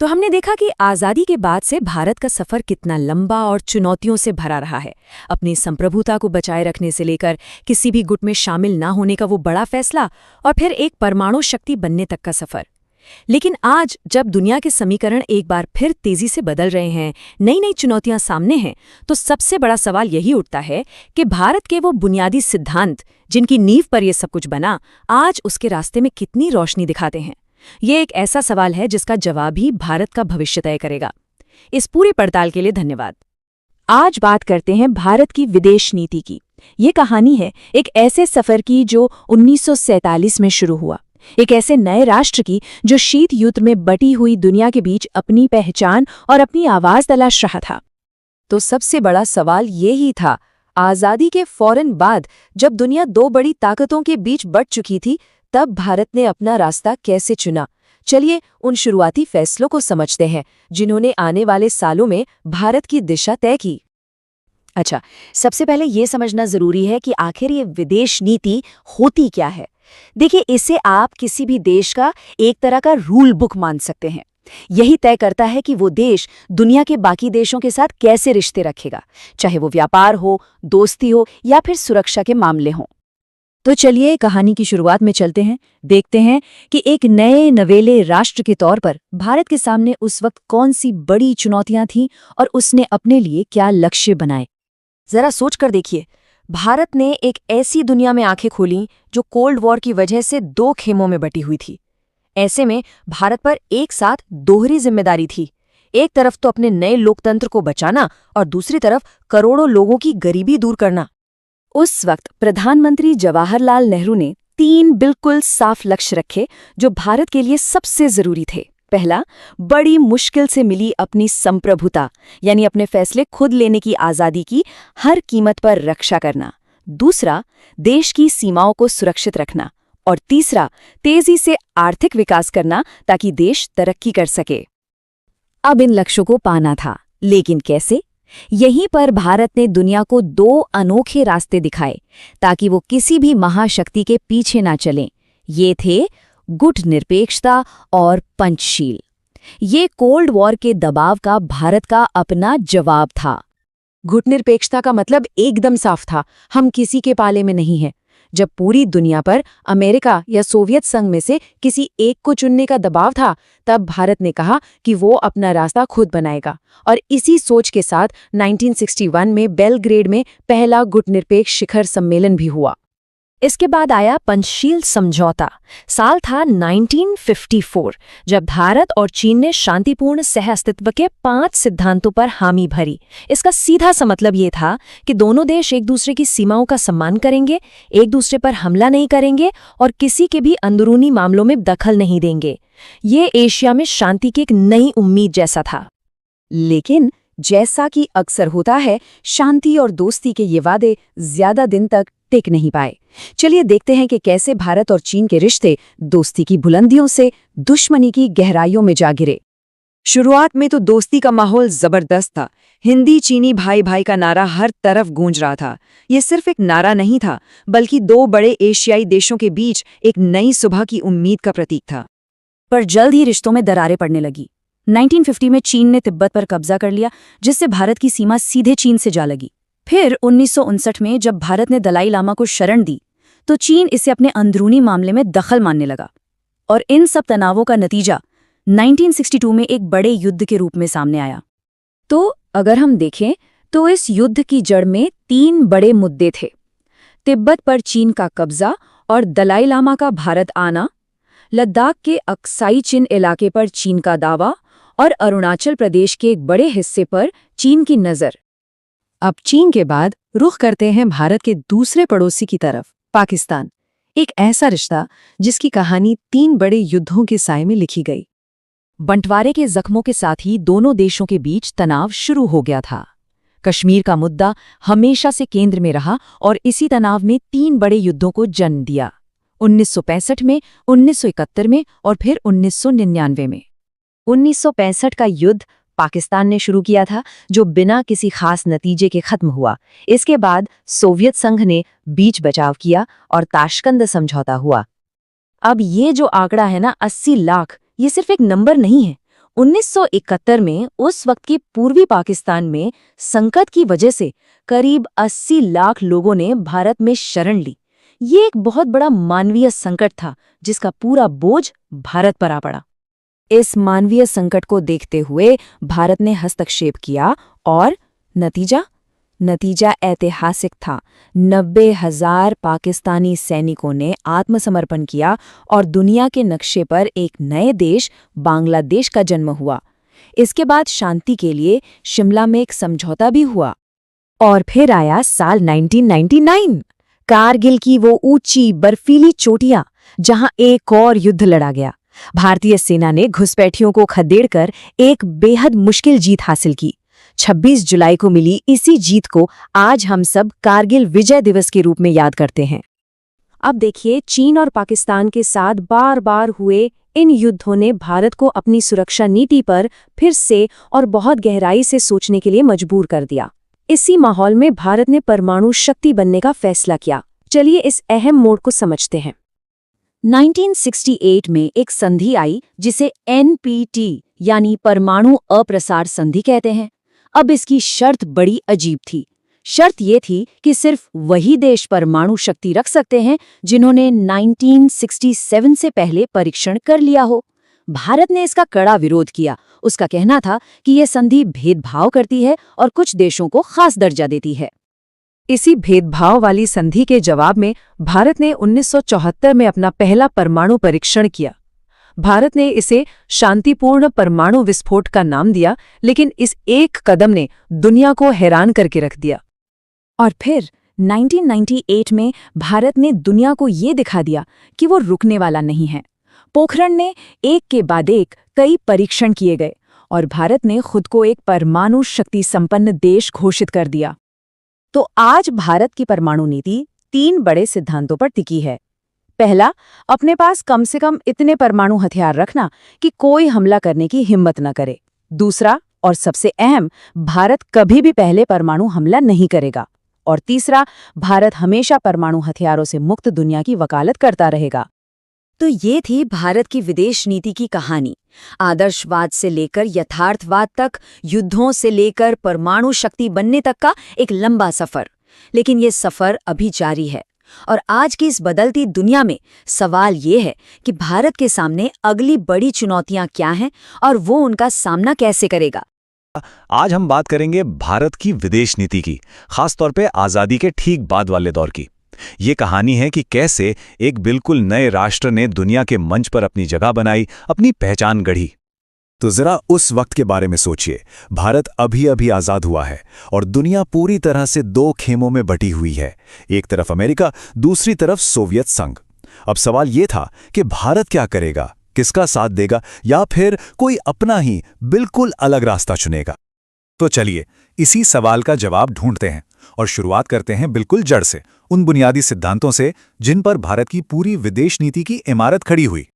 तो हमने देखा कि आज़ादी के बाद से भारत का सफ़र कितना लंबा और चुनौतियों से भरा रहा है। अपनी संप्रभुता को बचाए रखने से लेकर किसी भी गुट में शामिल ना होने का वो बड़ा फैसला और फिर एक परमाणु शक्ति बनने तक का सफ़र। लेकिन आज जब दुनिया के समीकरण एक बार फिर तेजी से बदल रहे हैं, नई नई चुनौतियां सामने हैं, तो सबसे बड़ा सवाल यही उठता है कि भारत के वो बुनियादी सिद्धांत जिनकी नींव पर यह सब कुछ बना, आज उसके रास्ते में कितनी रोशनी दिखाते हैं। ये एक ऐसा सवाल है जिसका जवाब ही भारत का भविष्य तय करेगा। इस पूरी पड़ताल के लिए धन्यवाद। आज बात करते हैं भारत की विदेश नीति की। ये कहानी है एक ऐसे सफर की जो 1947 में शुरू हुआ, एक ऐसे नए राष्ट्र की जो शीत युद्ध में बटी हुई दुनिया के बीच अपनी पहचान और अपनी आवाज तलाश रहा था। तो सबसे बड़ा सवाल ये ही था, आजादी के फौरन बाद जब दुनिया दो बड़ी ताकतों के बीच बट चुकी थी, तब भारत ने अपना रास्ता कैसे चुना। चलिए उन शुरुआती फैसलों को समझते हैं जिन्होंने आने वाले सालों में भारत की दिशा तय की। अच्छा, सबसे पहले ये समझना जरूरी है कि आखिर ये विदेश नीति होती क्या है। देखिए, इसे आप किसी भी देश का एक तरह का रूल बुक मान सकते हैं। यही तय करता है कि वो देश दुनिया के बाकी देशों के साथ कैसे रिश्ते रखेगा, चाहे वो व्यापार हो, दोस्ती हो या फिर सुरक्षा के मामले हों। तो चलिए कहानी की शुरुआत में चलते हैं, देखते हैं कि एक नए नवेले राष्ट्र के तौर पर भारत के सामने उस वक्त कौन सी बड़ी चुनौतियां थीं और उसने अपने लिए क्या लक्ष्य बनाए। जरा सोच कर देखिए, भारत ने एक ऐसी दुनिया में आंखें खोलीं जो कोल्ड वॉर की वजह से दो खेमों में बटी हुई थी। ऐसे में भारत पर एक साथ दोहरी जिम्मेदारी थी। एक तरफ तो अपने नए लोकतंत्र को बचाना और दूसरी तरफ करोड़ों लोगों की गरीबी दूर करना। उस वक्त प्रधानमंत्री जवाहरलाल नेहरू ने 3 बिल्कुल साफ लक्ष्य रखे जो भारत के लिए सबसे जरूरी थे। पहला, बड़ी मुश्किल से मिली अपनी संप्रभुता, यानी अपने फैसले खुद लेने की आज़ादी की हर कीमत पर रक्षा करना। दूसरा, देश की सीमाओं को सुरक्षित रखना। और तीसरा, तेजी से आर्थिक विकास करना ताकि देश तरक्की कर सके। अब इन लक्ष्यों को पाना था, लेकिन कैसे? यहीं पर भारत ने दुनिया को 2 अनोखे रास्ते दिखाए ताकि वो किसी भी महाशक्ति के पीछे ना चलें। ये थे गुट निरपेक्षता और पंचशील। ये कोल्ड वॉर के दबाव का भारत का अपना जवाब था। गुट निरपेक्षता का मतलब एकदम साफ था, हम किसी के पाले में नहीं हैं। जब पूरी दुनिया पर अमेरिका या सोवियत संघ में से किसी एक को चुनने का दबाव था, तब भारत ने कहा कि वो अपना रास्ता खुद बनाएगा। और इसी सोच के साथ 1961 में बेलग्रेड में पहला गुट निरपेक्ष शिखर सम्मेलन भी हुआ। इसके बाद आया पंचशील समझौता। साल था 1954, जब भारत और चीन ने शांतिपूर्ण सहअस्तित्व के 5 सिद्धांतों पर हामी भरी। इसका सीधा सा मतलब ये था कि दोनों देश एक दूसरे की सीमाओं का सम्मान करेंगे, एक दूसरे पर हमला नहीं करेंगे और किसी के भी अंदरूनी मामलों में दखल नहीं देंगे। ये एशिया में शांति की एक नई उम्मीद जैसा था। लेकिन जैसा कि अक्सर होता है, शांति और दोस्ती के ये वादे ज्यादा दिन तक टिक नहीं पाए। चलिए देखते हैं कि कैसे भारत और चीन के रिश्ते दोस्ती की बुलंदियों से दुश्मनी की गहराइयों में जा गिरे। शुरुआत में तो दोस्ती का माहौल जबरदस्त था। हिंदी चीनी भाई भाई का नारा हर तरफ गूंज रहा था। ये सिर्फ एक नारा नहीं था, बल्कि 2 बड़े एशियाई देशों के बीच एक नई सुबह की उम्मीद का प्रतीक था। पर जल्द ही रिश्तों में दरारें पड़ने लगी। 1950 में चीन ने तिब्बत पर कब्जा कर लिया, जिससे भारत की सीमा सीधे चीन से जा लगी। फिर 1959 में जब भारत ने दलाई लामा को शरण दी, तो चीन इसे अपने अंदरूनी मामले में दखल मानने लगा। और इन सब तनावों का नतीजा 1962 में एक बड़े युद्ध के रूप में सामने आया। तो अगर हम देखें तो इस युद्ध की जड़ में 3 बड़े मुद्दे थे: तिब्बत पर चीन का कब्जा और दलाई लामा का भारत आना, लद्दाख के अक्साई चिन इलाके पर चीन का दावा और अरुणाचल प्रदेश के एक बड़े हिस्से पर चीन की नज़र। अब चीन के बाद रुख करते हैं भारत के दूसरे पड़ोसी की तरफ, पाकिस्तान। एक ऐसा रिश्ता जिसकी कहानी 3 बड़े युद्धों के साए में लिखी गई। बंटवारे के जख्मों के साथ ही दोनों देशों के बीच तनाव शुरू हो गया था। कश्मीर का मुद्दा हमेशा से केंद्र में रहा और इसी तनाव में 3 बड़े युद्धों को जन्म दिया: 1965 में, 1971 में और फिर 1999 में। 1965 का युद्ध पाकिस्तान ने शुरू किया था, जो बिना किसी खास नतीजे के खत्म हुआ। इसके बाद सोवियत संघ ने बीच बचाव किया और ताशकंद समझौता हुआ। अब ये जो आंकड़ा है ना 80 लाख, ये सिर्फ एक नंबर नहीं है। 1971 में उस वक्त के पूर्वी पाकिस्तान में संकट की वजह से करीब 80 लाख लोगों ने भारत में शरण ली। ये एक बहुत बड़ा मानवीय संकट था, जिसका पूरा बोझ भारत पर आ पड़ा। इस मानवीय संकट को देखते हुए भारत ने हस्तक्षेप किया और नतीजा ऐतिहासिक था। 90,000 पाकिस्तानी सैनिकों ने आत्मसमर्पण किया और दुनिया के नक्शे पर एक नए देश बांग्लादेश का जन्म हुआ। इसके बाद शांति के लिए शिमला में एक समझौता भी हुआ। और फिर आया साल 1999, कारगिल की वो ऊंची बर्फीली चोटियां जहां एक और युद्ध लड़ा गया। भारतीय सेना ने घुसपैठियों को खदेड़कर एक बेहद मुश्किल जीत हासिल की। 26 जुलाई को मिली इसी जीत को आज हम सब कारगिल विजय दिवस के रूप में याद करते हैं। अब देखिए, चीन और पाकिस्तान के साथ बार बार हुए इन युद्धों ने भारत को अपनी सुरक्षा नीति पर फिर से और बहुत गहराई से सोचने के लिए मजबूर कर दिया। इसी माहौल में भारत ने परमाणु शक्ति बनने का फैसला किया। चलिए इस अहम मोड़ को समझते हैं। 1968 में एक संधि आई जिसे NPT यानी परमाणु अप्रसार संधि कहते हैं। अब इसकी शर्त बड़ी अजीब थी। शर्त ये थी कि सिर्फ वही देश परमाणु शक्ति रख सकते हैं जिन्होंने 1967 से पहले परीक्षण कर लिया हो। भारत ने इसका कड़ा विरोध किया। उसका कहना था कि यह संधि भेदभाव करती है और कुछ देशों को खास दर्जा देती है। इसी भेदभाव वाली संधि के जवाब में भारत ने 1974 में अपना पहला परमाणु परीक्षण किया। भारत ने इसे शांतिपूर्ण परमाणु विस्फोट का नाम दिया, लेकिन इस एक कदम ने दुनिया को हैरान करके रख दिया। और फिर 1998 में भारत ने दुनिया को ये दिखा दिया कि वो रुकने वाला नहीं है। पोखरण ने एक के बाद एक कई परीक्षण किए गए और भारत ने खुद को एक परमाणु शक्ति संपन्न देश घोषित कर दिया। तो आज भारत की परमाणु नीति 3 बड़े सिद्धांतों पर टिकी है। पहला, अपने पास कम से कम इतने परमाणु हथियार रखना कि कोई हमला करने की हिम्मत न करे। दूसरा और सबसे अहम, भारत कभी भी पहले परमाणु हमला नहीं करेगा। और तीसरा, भारत हमेशा परमाणु हथियारों से मुक्त दुनिया की वकालत करता रहेगा। तो ये थी भारत की विदेश नीति की कहानी। आदर्शवाद से लेकर यथार्थवाद तक, युद्धों से लेकर परमाणु शक्ति बनने तक का एक लंबा सफर। लेकिन ये सफर अभी जारी है और आज की इस बदलती दुनिया में सवाल ये है कि भारत के सामने अगली बड़ी चुनौतियां क्या हैं और वो उनका सामना कैसे करेगा। आज हम बात करेंगे भारत की विदेश नीति की, खासतौर पे आज़ादी के ठीक बाद वाले दौर की। ये कहानी है कि कैसे एक बिल्कुल नए राष्ट्र ने दुनिया के मंच पर अपनी जगह बनाई, अपनी पहचान गढ़ी। तो जरा उस वक्त के बारे में सोचिए। भारत अभी अभी आजाद हुआ है और दुनिया पूरी तरह से दो खेमों में बटी हुई है, एक तरफ अमेरिका, दूसरी तरफ सोवियत संघ। अब सवाल ये था कि भारत क्या करेगा, किसका साथ देगा, या फिर कोई अपना ही बिल्कुल अलग रास्ता चुनेगा। तो चलिए इसी सवाल का जवाब ढूंढते हैं और शुरुआत करते हैं बिल्कुल जड़ से, उन बुनियादी सिद्धांतों से जिन पर भारत की पूरी विदेश नीति की इमारत खड़ी हुई।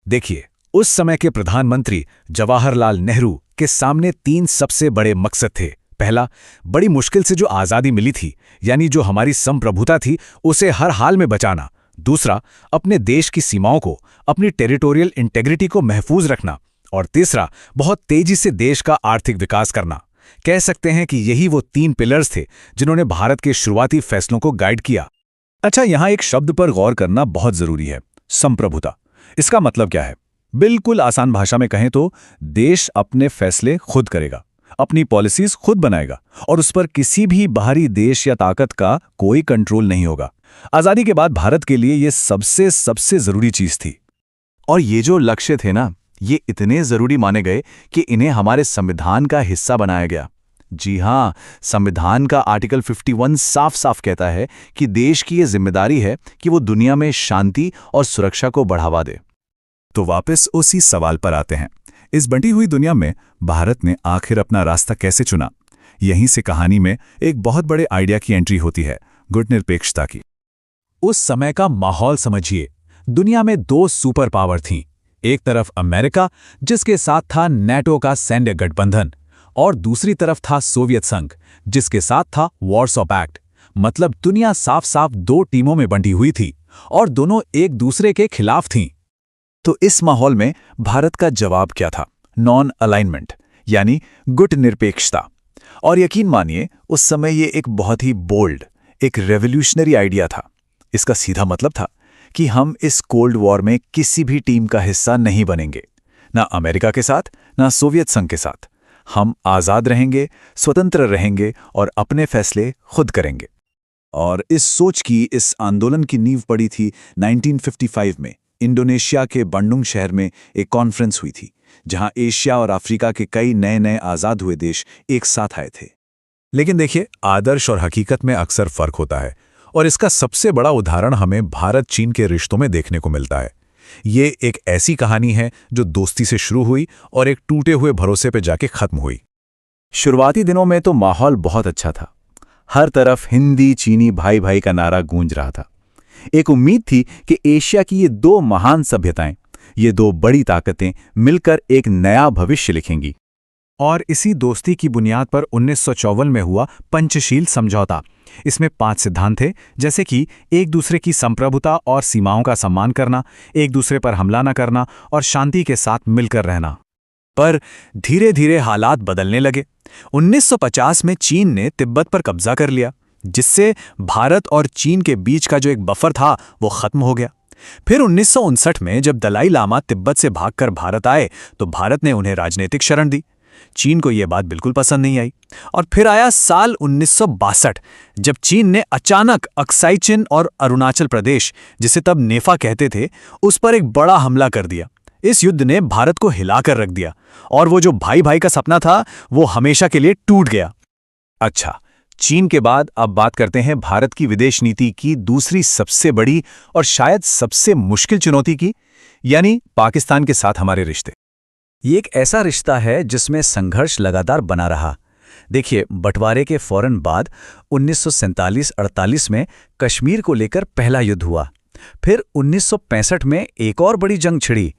देखिए, उस समय के प्रधानमंत्री जवाहरलाल नेहरू के सामने 3 सबसे बड़े मकसद थे। पहला, बड़ी मुश्किल से जो आज़ादी मिली थी, यानी जो हमारी संप्रभुता थी, उसे हर हाल में बचाना। दूसरा, अपने देश की सीमाओं को, अपनी टेरिटोरियल इंटेग्रिटी को महफूज रखना। और तीसरा, बहुत तेजी से देश का आर्थिक विकास करना। कह सकते हैं कि यही वो 3 पिलर्स थे जिन्होंने भारत के शुरुआती फैसलों को गाइड किया। अच्छा, यहां एक शब्द पर गौर करना बहुत जरूरी है, संप्रभुता। इसका मतलब क्या है? बिल्कुल आसान भाषा में कहें तो देश अपने फैसले खुद करेगा, अपनी पॉलिसीज खुद बनाएगा और उस पर किसी भी बाहरी देश या ताकत का कोई कंट्रोल नहीं होगा। आजादी के बाद भारत के लिए यह सबसे जरूरी चीज थी। और ये जो लक्ष्य थे ना, ये इतने जरूरी माने गए कि इन्हें हमारे संविधान का हिस्सा बनाया गया। जी हां, संविधान का आर्टिकल 51 साफ साफ कहता है कि देश की यह जिम्मेदारी है कि वो दुनिया में शांति और सुरक्षा को बढ़ावा दे। तो वापस उसी सवाल पर आते हैं, इस बंटी हुई दुनिया में भारत ने आखिर अपना रास्ता कैसे चुना? यहीं से कहानी में एक बहुत बड़े आइडिया की एंट्री होती है, गुटनिरपेक्षता की। उस समय का माहौल समझिए। दुनिया में 2 सुपर पावर थीं। एक तरफ अमेरिका, जिसके साथ था नेटो का सैन्य गठबंधन, और दूसरी तरफ था सोवियत संघ, जिसके साथ था वॉर्सो पैक्ट। मतलब दुनिया साफ साफ 2 टीमों में बंटी हुई थी और दोनों एक दूसरे के खिलाफ थीं। तो इस माहौल में भारत का जवाब क्या था? नॉन अलाइनमेंट, यानी गुटनिरपेक्षता। और यकीन मानिए, उस समय ये एक बहुत ही बोल्ड, एक रेवोल्यूशनरी आइडिया था। इसका सीधा मतलब था कि हम इस कोल्ड वॉर में किसी भी टीम का हिस्सा नहीं बनेंगे, ना अमेरिका के साथ, ना सोवियत संघ के साथ। हम आज़ाद रहेंगे, स्वतंत्र रहेंगे और अपने फैसले खुद करेंगे। और इस सोच की, इस आंदोलन की नींव पड़ी थी 1955 में। इंडोनेशिया के बंडुंग शहर में एक कॉन्फ्रेंस हुई थी, जहां एशिया और अफ्रीका के कई नए आज़ाद हुए देश एक साथ आए थे। लेकिन देखिए, आदर्श और हकीकत में अक्सर फर्क होता है, और इसका सबसे बड़ा उदाहरण हमें भारत-चीन के रिश्तों में देखने को मिलता है। ये एक ऐसी कहानी है जो दोस्ती से शुरू हुई और एक टूटे हुए भरोसे पे जाके खत्म हुई। शुरुआती दिनों में तो माहौल बहुत अच्छा था। हर तरफ हिंदी चीनी भाई भाई का नारा गूंज रहा था। एक उम्मीद थी कि एशिया की ये 2 महान सभ्यताएं, ये 2 बड़ी ताकतें मिलकर एक नया भविष्य लिखेंगी। और इसी दोस्ती की बुनियाद पर 1954 में हुआ पंचशील समझौता। इसमें 5 सिद्धांत थे, जैसे कि एक दूसरे की संप्रभुता और सीमाओं का सम्मान करना, एक दूसरे पर हमला न करना और शांति के साथ मिलकर रहना। पर धीरे धीरे हालात बदलने लगे। 1950 में चीन ने तिब्बत पर कब्जा कर लिया, जिससे भारत और चीन के बीच का जो एक बफर था वो खत्म हो गया। फिर 1959 में जब दलाई लामा तिब्बत से भागकर भारत आए, तो भारत ने उन्हें राजनीतिक शरण दी। चीन को यह बात बिल्कुल पसंद नहीं आई। और फिर आया साल 1962, जब चीन ने अचानक अक्साई चिन और अरुणाचल प्रदेश, जिसे तब नेफा कहते थे, उस पर एक बड़ा हमला कर दिया। इस युद्ध ने भारत को हिलाकर रख दिया और वो जो भाई भाई का सपना था वो हमेशा के लिए टूट गया। अच्छा, चीन के बाद अब बात करते हैं भारत की विदेश नीति की दूसरी सबसे बड़ी और शायद सबसे मुश्किल चुनौती की, यानी पाकिस्तान के साथ हमारे रिश्ते। ये एक ऐसा रिश्ता है जिसमें संघर्ष लगातार बना रहा। देखिए, बंटवारे के फौरन बाद 1947-48 में कश्मीर को लेकर पहला युद्ध हुआ। फिर 1965 में एक और बड़ी जंग छिड़ी।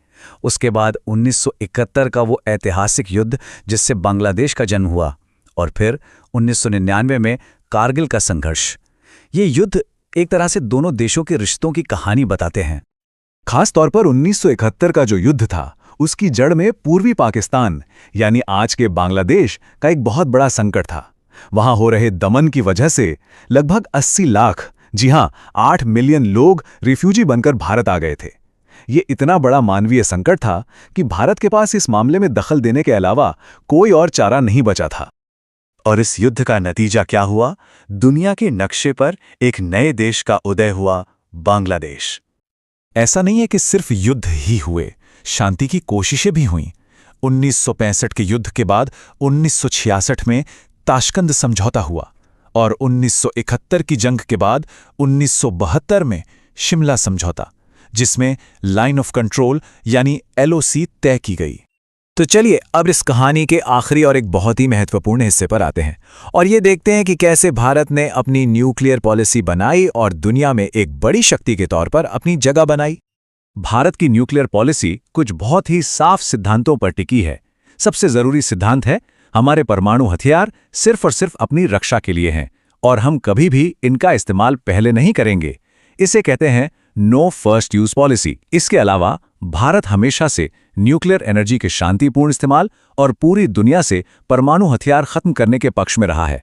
उसके बाद 1971 का वो ऐतिहासिक युद्ध जिससे बांग्लादेश का जन्म हुआ, और फिर 1999 में कारगिल का संघर्ष। ये युद्ध एक तरह से दोनों देशों के रिश्तों की कहानी बताते हैं। खास तौर पर 1971 का जो युद्ध था, उसकी जड़ में पूर्वी पाकिस्तान यानी आज के बांग्लादेश का एक बहुत बड़ा संकट था। वहां हो रहे दमन की वजह से लगभग 80 लाख, जी हां 8 मिलियन लोग रिफ्यूजी बनकर भारत आ गए थे। ये इतना बड़ा मानवीय संकट था कि भारत के पास इस मामले में दखल देने के अलावा कोई और चारा नहीं बचा था। और इस युद्ध का नतीजा क्या हुआ? दुनिया के नक्शे पर एक नए देश का उदय हुआ, बांग्लादेश। ऐसा नहीं है कि सिर्फ युद्ध ही हुए, शांति की कोशिशें भी हुईं। 1965 के युद्ध के बाद 1966 में ताशकंद समझौता हुआ और 1971 की जंग के बाद 1972 में शिमला समझौता, जिसमें लाइन ऑफ कंट्रोल यानी LOC तय की गई। तो चलिए अब इस कहानी के आखिरी और एक बहुत ही महत्वपूर्ण हिस्से पर आते हैं और ये देखते हैं कि कैसे भारत ने अपनी न्यूक्लियर पॉलिसी बनाई और दुनिया में एक बड़ी शक्ति के तौर पर अपनी जगह बनाई। भारत की न्यूक्लियर पॉलिसी कुछ बहुत ही साफ सिद्धांतों पर टिकी है। सबसे जरूरी सिद्धांत है, हमारे परमाणु हथियार सिर्फ और सिर्फ अपनी रक्षा के लिए हैं और हम कभी भी इनका इस्तेमाल पहले नहीं करेंगे। इसे कहते हैं नो फर्स्ट यूज पॉलिसी। इसके अलावा भारत हमेशा से न्यूक्लियर एनर्जी के शांतिपूर्ण इस्तेमाल और पूरी दुनिया से परमाणु हथियार खत्म करने के पक्ष में रहा है।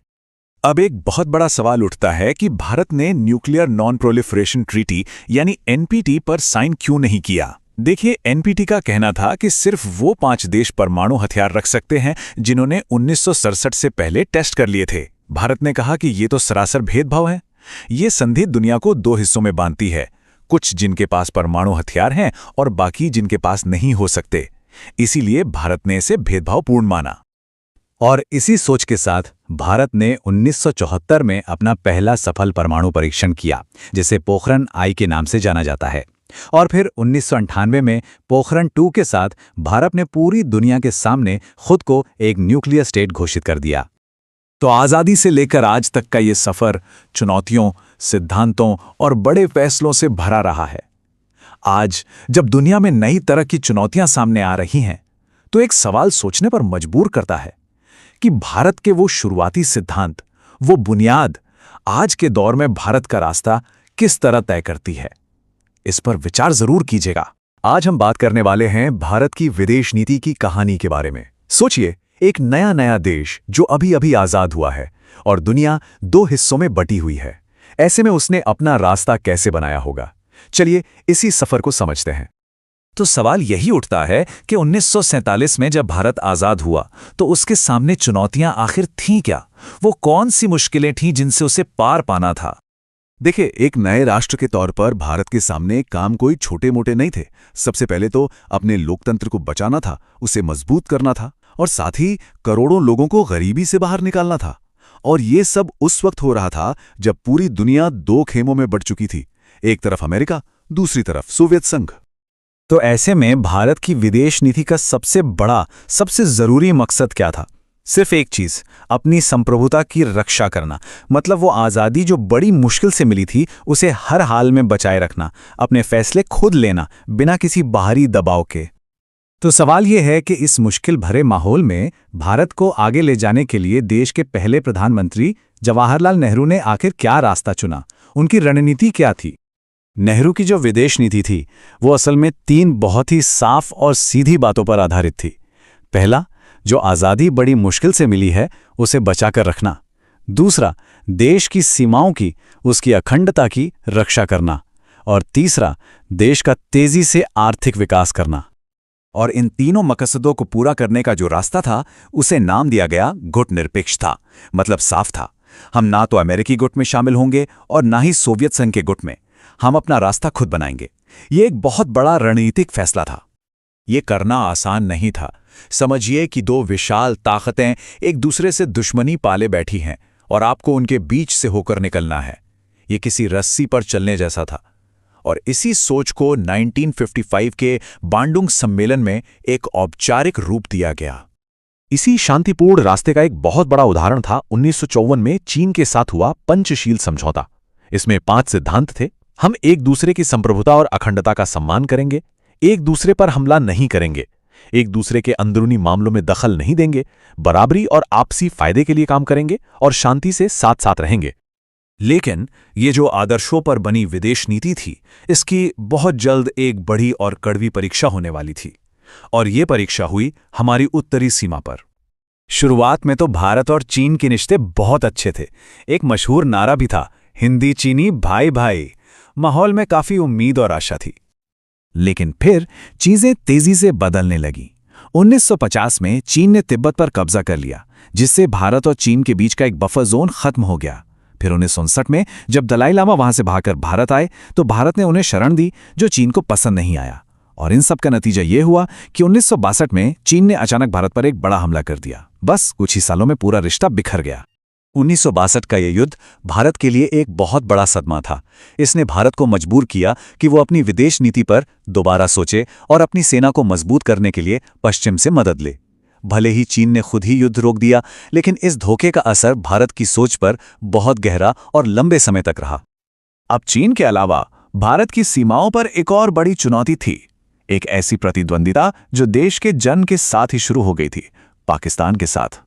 अब एक बहुत बड़ा सवाल उठता है कि भारत ने न्यूक्लियर नॉन प्रोलिफरेशन ट्रीटी यानी NPT पर साइन क्यों नहीं किया। देखिए, NPT का कहना था कि सिर्फ वो 5 देश परमाणु हथियार रख सकते हैं जिन्होंने 1967 से पहले टेस्ट कर लिए थे। भारत ने कहा कि ये तो सरासर भेदभाव है। ये संधि दुनिया को 2 हिस्सों में बांटती है, कुछ जिनके पास परमाणु हथियार हैं और बाकी जिनके पास नहीं हो सकते। इसीलिए भारत ने इसे भेदभावपूर्ण माना और इसी सोच के साथ भारत ने 1974 में अपना पहला सफल परमाणु परीक्षण किया, जिसे पोखरण I के नाम से जाना जाता है। और फिर 1998 में पोखरण 2 के साथ भारत ने पूरी दुनिया के सामने खुद को एक न्यूक्लियर स्टेट घोषित कर दिया। तो आज़ादी से लेकर आज तक का ये सफ़र चुनौतियों, सिद्धांतों और बड़े फैसलों से भरा रहा है। आज जब दुनिया में नई तरह की चुनौतियां सामने आ रही हैं, तो एक सवाल सोचने पर मजबूर करता है कि भारत के वो शुरुआती सिद्धांत, वो बुनियाद आज के दौर में भारत का रास्ता किस तरह तय करती है। इस पर विचार जरूर कीजिएगा। आज हम बात करने वाले हैं भारत की विदेश नीति की कहानी के बारे में। सोचिए, एक नया देश जो अभी अभी आजाद हुआ है और दुनिया 2 हिस्सों में बटी हुई है। ऐसे में उसने अपना रास्ता कैसे बनाया होगा? चलिए इसी सफर को समझते हैं। तो सवाल यही उठता है कि 1947 में जब भारत आजाद हुआ तो उसके सामने चुनौतियां आखिर थीं क्या? वो कौन सी मुश्किलें थीं जिनसे उसे पार पाना था? देखिए, एक नए राष्ट्र के तौर पर भारत के सामने काम कोई छोटे मोटे नहीं थे। सबसे पहले तो अपने लोकतंत्र को बचाना था, उसे मजबूत करना था और साथ ही करोड़ों लोगों को गरीबी से बाहर निकालना था। और ये सब उस वक्त हो रहा था जब पूरी दुनिया 2 खेमों में बट चुकी थी, एक तरफ अमेरिका, दूसरी तरफ सोवियत संघ। तो ऐसे में भारत की विदेश नीति का सबसे बड़ा, सबसे जरूरी मकसद क्या था? सिर्फ एक चीज, अपनी संप्रभुता की रक्षा करना। मतलब वो आज़ादी जो बड़ी मुश्किल से मिली थी, उसे हर हाल में बचाए रखना, अपने फैसले खुद लेना, बिना किसी बाहरी दबाव के। तो सवाल ये है कि इस मुश्किल भरे माहौल में भारत को आगे ले जाने के लिए देश के पहले प्रधानमंत्री जवाहरलाल नेहरू ने आखिर क्या रास्ता चुना? उनकी रणनीति क्या थी? नेहरू की जो विदेश नीति थी, वो असल में 3 बहुत ही साफ और सीधी बातों पर आधारित थी। पहला, जो आज़ादी बड़ी मुश्किल से मिली है, उसे बचाकर रखना। दूसरा, देश की सीमाओं की, उसकी अखंडता की रक्षा करना। और तीसरा, देश का तेजी से आर्थिक विकास करना। और इन तीनों मकसदों को पूरा करने का जो रास्ता था, उसे नाम दिया गया गुटनिरपेक्षता। मतलब साफ था, हम ना तो अमेरिकी गुट में शामिल होंगे और ना ही सोवियत संघ के गुट में। हम अपना रास्ता खुद बनाएंगे। ये एक बहुत बड़ा रणनीतिक फैसला था। ये करना आसान नहीं था। समझिए कि 2 विशाल ताकतें एक दूसरे से दुश्मनी पाले बैठी हैं और आपको उनके बीच से होकर निकलना है। ये किसी रस्सी पर चलने जैसा था। और इसी सोच को 1955 के बांडुंग सम्मेलन में एक औपचारिक रूप दिया गया। इसी शांतिपूर्ण रास्ते का एक बहुत बड़ा उदाहरण था 1954 में चीन के साथ हुआ पंचशील समझौता। इसमें 5 सिद्धांत थे। हम एक दूसरे की संप्रभुता और अखंडता का सम्मान करेंगे, एक दूसरे पर हमला नहीं करेंगे, एक दूसरे के अंदरूनी मामलों में दखल नहीं देंगे, बराबरी और आपसी फायदे के लिए काम करेंगे और शांति से साथ साथ रहेंगे। लेकिन ये जो आदर्शों पर बनी विदेश नीति थी, इसकी बहुत जल्द एक बड़ी और कड़वी परीक्षा होने वाली थी। और ये परीक्षा हुई हमारी उत्तरी सीमा पर। शुरुआत में तो भारत और चीन के रिश्ते बहुत अच्छे थे। एक मशहूर नारा भी था, हिंदी चीनी भाई भाई। माहौल में काफी उम्मीद और आशा थी। लेकिन फिर चीजें तेजी से बदलने लगी। 1950 में चीन ने तिब्बत पर कब्जा कर लिया, जिससे भारत और चीन के बीच का एक बफर जोन खत्म हो गया। फिर 1959 में जब दलाई लामा वहां से भागकर भारत आए तो भारत ने उन्हें शरण दी, जो चीन को पसंद नहीं आया। और इन सब का नतीजा ये हुआ कि 1962 में चीन ने अचानक भारत पर एक बड़ा हमला कर दिया। बस कुछ ही सालों में पूरा रिश्ता बिखर गया। 1962 का यह युद्ध भारत के लिए एक बहुत बड़ा सदमा था। इसने भारत को मजबूर किया कि वो अपनी विदेश नीति पर दोबारा सोचे और अपनी सेना को मजबूत करने के लिए पश्चिम से मदद ले। भले ही चीन ने खुद ही युद्ध रोक दिया, लेकिन इस धोखे का असर भारत की सोच पर बहुत गहरा और लंबे समय तक रहा। अब चीन के अलावा भारत की सीमाओं पर एक और बड़ी चुनौती थी, एक ऐसी प्रतिद्वंदिता जो देश के जन्म के साथ ही शुरू हो गई थी, पाकिस्तान के साथ।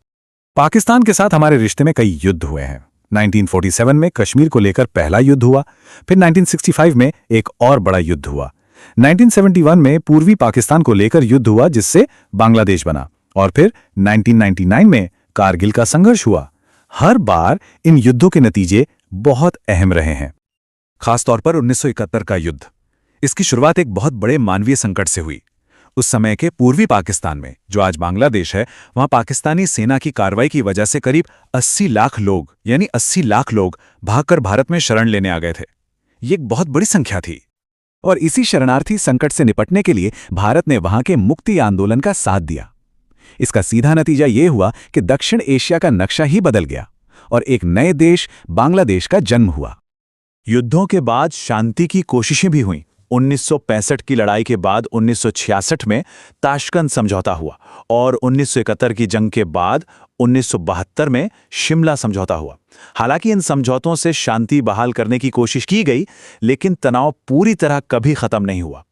पाकिस्तान के साथ हमारे रिश्ते में कई युद्ध हुए हैं। 1947 में कश्मीर को लेकर पहला युद्ध हुआ, फिर 1965 में एक और बड़ा युद्ध हुआ। 1971 में पूर्वी पाकिस्तान को लेकर युद्ध हुआ, जिससे बांग्लादेश बना, और फिर 1999 में कारगिल का संघर्ष हुआ। हर बार इन युद्धों के नतीजे बहुत अहम रहे हैं। खासतौर पर 1971 का युद्ध, इसकी शुरुआत एक बहुत बड़े मानवीय संकट से हुई। उस समय के पूर्वी पाकिस्तान में, जो आज बांग्लादेश है, वहां पाकिस्तानी सेना की कार्रवाई की वजह से करीब 80 लाख लोग, यानी 80 लाख लोग भागकर भारत में शरण लेने आ गए थे। ये एक बहुत बड़ी संख्या थी। और इसी शरणार्थी संकट से निपटने के लिए भारत ने वहां के मुक्ति आंदोलन का साथ दिया। इसका सीधा नतीजा ये हुआ कि दक्षिण एशिया का नक्शा ही बदल गया और एक नए देश बांग्लादेश का जन्म हुआ। युद्धों के बाद शांति की कोशिशें भी हुईं। 1965 की लड़ाई के बाद 1966 में ताशकंद समझौता हुआ और 1971 की जंग के बाद 1972 में शिमला समझौता हुआ। हालांकि इन समझौतों से शांति बहाल करने की कोशिश की गई, लेकिन तनाव पूरी तरह कभी खत्म नहीं हुआ।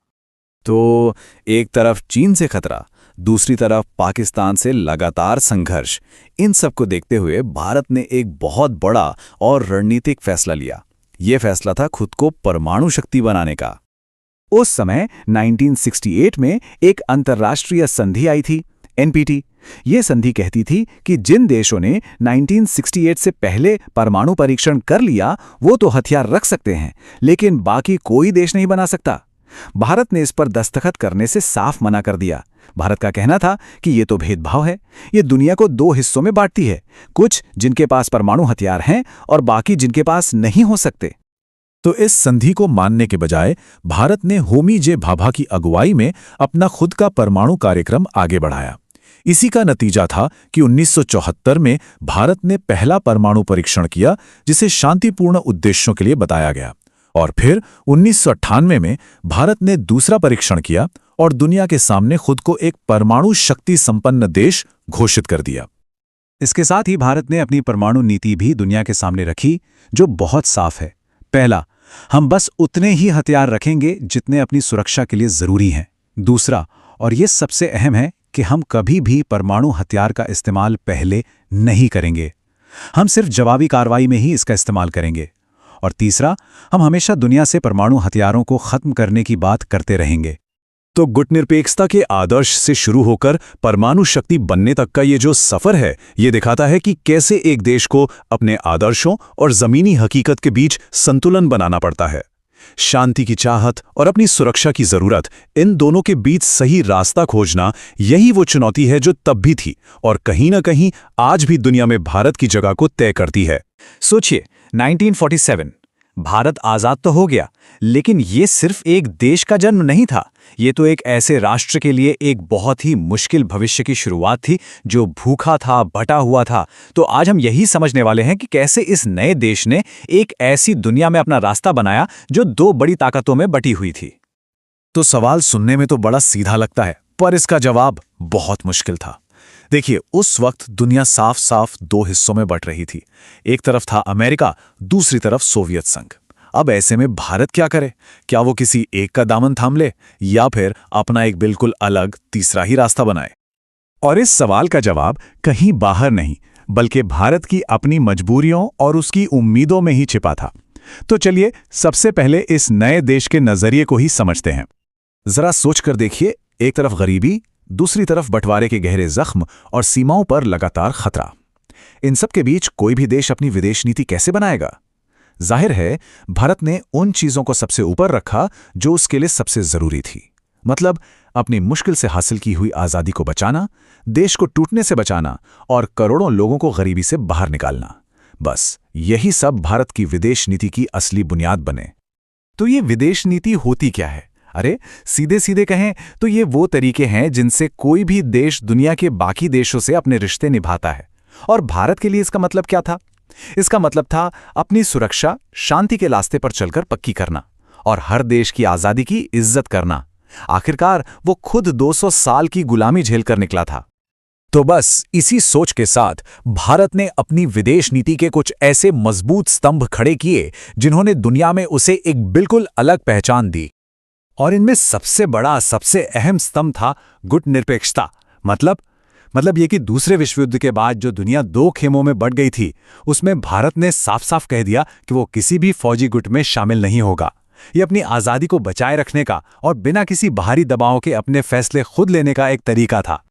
तो एक तरफ चीन से खतरा, दूसरी तरफ पाकिस्तान से लगातार संघर्ष। इन सब को देखते हुए भारत ने एक बहुत बड़ा और रणनीतिक फैसला लिया। यह फैसला था खुद को परमाणु शक्ति बनाने का। उस समय 1968 में एक अंतर्राष्ट्रीय संधि आई थी, एनपीटी। ये संधि कहती थी कि जिन देशों ने 1968 से पहले परमाणु परीक्षण कर लिया वो तो हथियार रख सकते हैं, लेकिन बाकी कोई देश नहीं बना सकता। भारत ने इस पर दस्तखत करने से साफ मना कर दिया। भारत का कहना था कि ये तो भेदभाव है, ये दुनिया को दो हिस्सों में बांटती है, कुछ जिनके पास परमाणु हथियार हैं और बाकी जिनके पास नहीं हो सकते। तो इस संधि को मानने के बजाय भारत ने होमी जे भाभा की अगुवाई में अपना खुद का परमाणु कार्यक्रम आगे बढ़ाया। इसी का नतीजा था कि 1974 में भारत ने पहला परमाणु परीक्षण किया, जिसे शांतिपूर्ण उद्देश्यों के लिए बताया गया, और फिर 1998 में भारत ने दूसरा परीक्षण किया और दुनिया के सामने खुद को एक परमाणु शक्ति संपन्न देश घोषित कर दिया। इसके साथ ही भारत ने अपनी परमाणु नीति भी दुनिया के सामने रखी, जो बहुत साफ है। पहला, हम बस उतने ही हथियार रखेंगे जितने अपनी सुरक्षा के लिए जरूरी हैं। दूसरा, और ये सबसे अहम है, कि हम कभी भी परमाणु हथियार का इस्तेमाल पहले नहीं करेंगे। हम सिर्फ जवाबी कार्रवाई में ही इसका इस्तेमाल करेंगे। और तीसरा, हम हमेशा दुनिया से परमाणु हथियारों को खत्म करने की बात करते रहेंगे। तो गुटनिरपेक्षता के आदर्श से शुरू होकर परमाणु शक्ति बनने तक का ये जो सफर है, ये दिखाता है कि कैसे एक देश को अपने आदर्शों और जमीनी हकीकत के बीच संतुलन बनाना पड़ता है। शांति की चाहत और अपनी सुरक्षा की जरूरत, इन दोनों के बीच सही रास्ता खोजना, यही वो चुनौती है जो तब भी थी और कहीं ना कहीं आज भी दुनिया में भारत की जगह को तय करती है। सोचिए, 1947 भारत आजाद तो हो गया, लेकिन ये सिर्फ एक देश का जन्म नहीं था। ये तो एक ऐसे राष्ट्र के लिए एक बहुत ही मुश्किल भविष्य की शुरुआत थी, जो भूखा था, बटा हुआ था। तो आज हम यही समझने वाले हैं कि कैसे इस नए देश ने एक ऐसी दुनिया में अपना रास्ता बनाया जो दो बड़ी ताकतों में बटी हुई थी। तो सवाल सुनने में तो बड़ा सीधा लगता है, पर इसका जवाब बहुत मुश्किल था। देखिए, उस वक्त दुनिया साफ साफ दो हिस्सों में बट रही थी। एक तरफ था अमेरिका, दूसरी तरफ सोवियत संघ। अब ऐसे में भारत क्या करे? क्या वो किसी एक का दामन थाम ले या फिर अपना एक बिल्कुल अलग तीसरा ही रास्ता बनाए? और इस सवाल का जवाब कहीं बाहर नहीं, बल्कि भारत की अपनी मजबूरियों और उसकी उम्मीदों में ही छिपा था। तो चलिए सबसे पहले इस नए देश के नजरिए को ही समझते हैं। जरा सोचकर देखिए, एक तरफ गरीबी, दूसरी तरफ बंटवारे के गहरे जख्म और सीमाओं पर लगातार खतरा। इन सब के बीच कोई भी देश अपनी विदेश नीति कैसे बनाएगा? जाहिर है, भारत ने उन चीजों को सबसे ऊपर रखा जो उसके लिए सबसे जरूरी थी। मतलब अपनी मुश्किल से हासिल की हुई आज़ादी को बचाना, देश को टूटने से बचाना और करोड़ों लोगों को गरीबी से बाहर निकालना। बस यही सब भारत की विदेश नीति की असली बुनियाद बने। तो ये विदेश नीति होती क्या है? अरे सीधे सीधे कहें तो ये वो तरीके हैं जिनसे कोई भी देश दुनिया के बाकी देशों से अपने रिश्ते निभाता है। और भारत के लिए इसका मतलब क्या था? इसका मतलब था अपनी सुरक्षा शांति के रास्ते पर चलकर पक्की करना और हर देश की आज़ादी की इज्जत करना। आखिरकार वो खुद 200 साल की गुलामी झेलकर निकला था। तो बस इसी सोच के साथ भारत ने अपनी विदेश नीति के कुछ ऐसे मजबूत स्तंभ खड़े किए जिन्होंने दुनिया में उसे एक बिल्कुल अलग पहचान दी। और इनमें सबसे बड़ा, सबसे अहम स्तंभ था गुटनिरपेक्षता। मतलब ये कि दूसरे विश्व युद्ध के बाद जो दुनिया दो खेमों में बंट गई थी, उसमें भारत ने साफ साफ कह दिया कि वो किसी भी फौजी गुट में शामिल नहीं होगा। ये अपनी आज़ादी को बचाए रखने का और बिना किसी बाहरी दबाव के अपने फैसले खुद लेने का एक तरीका था।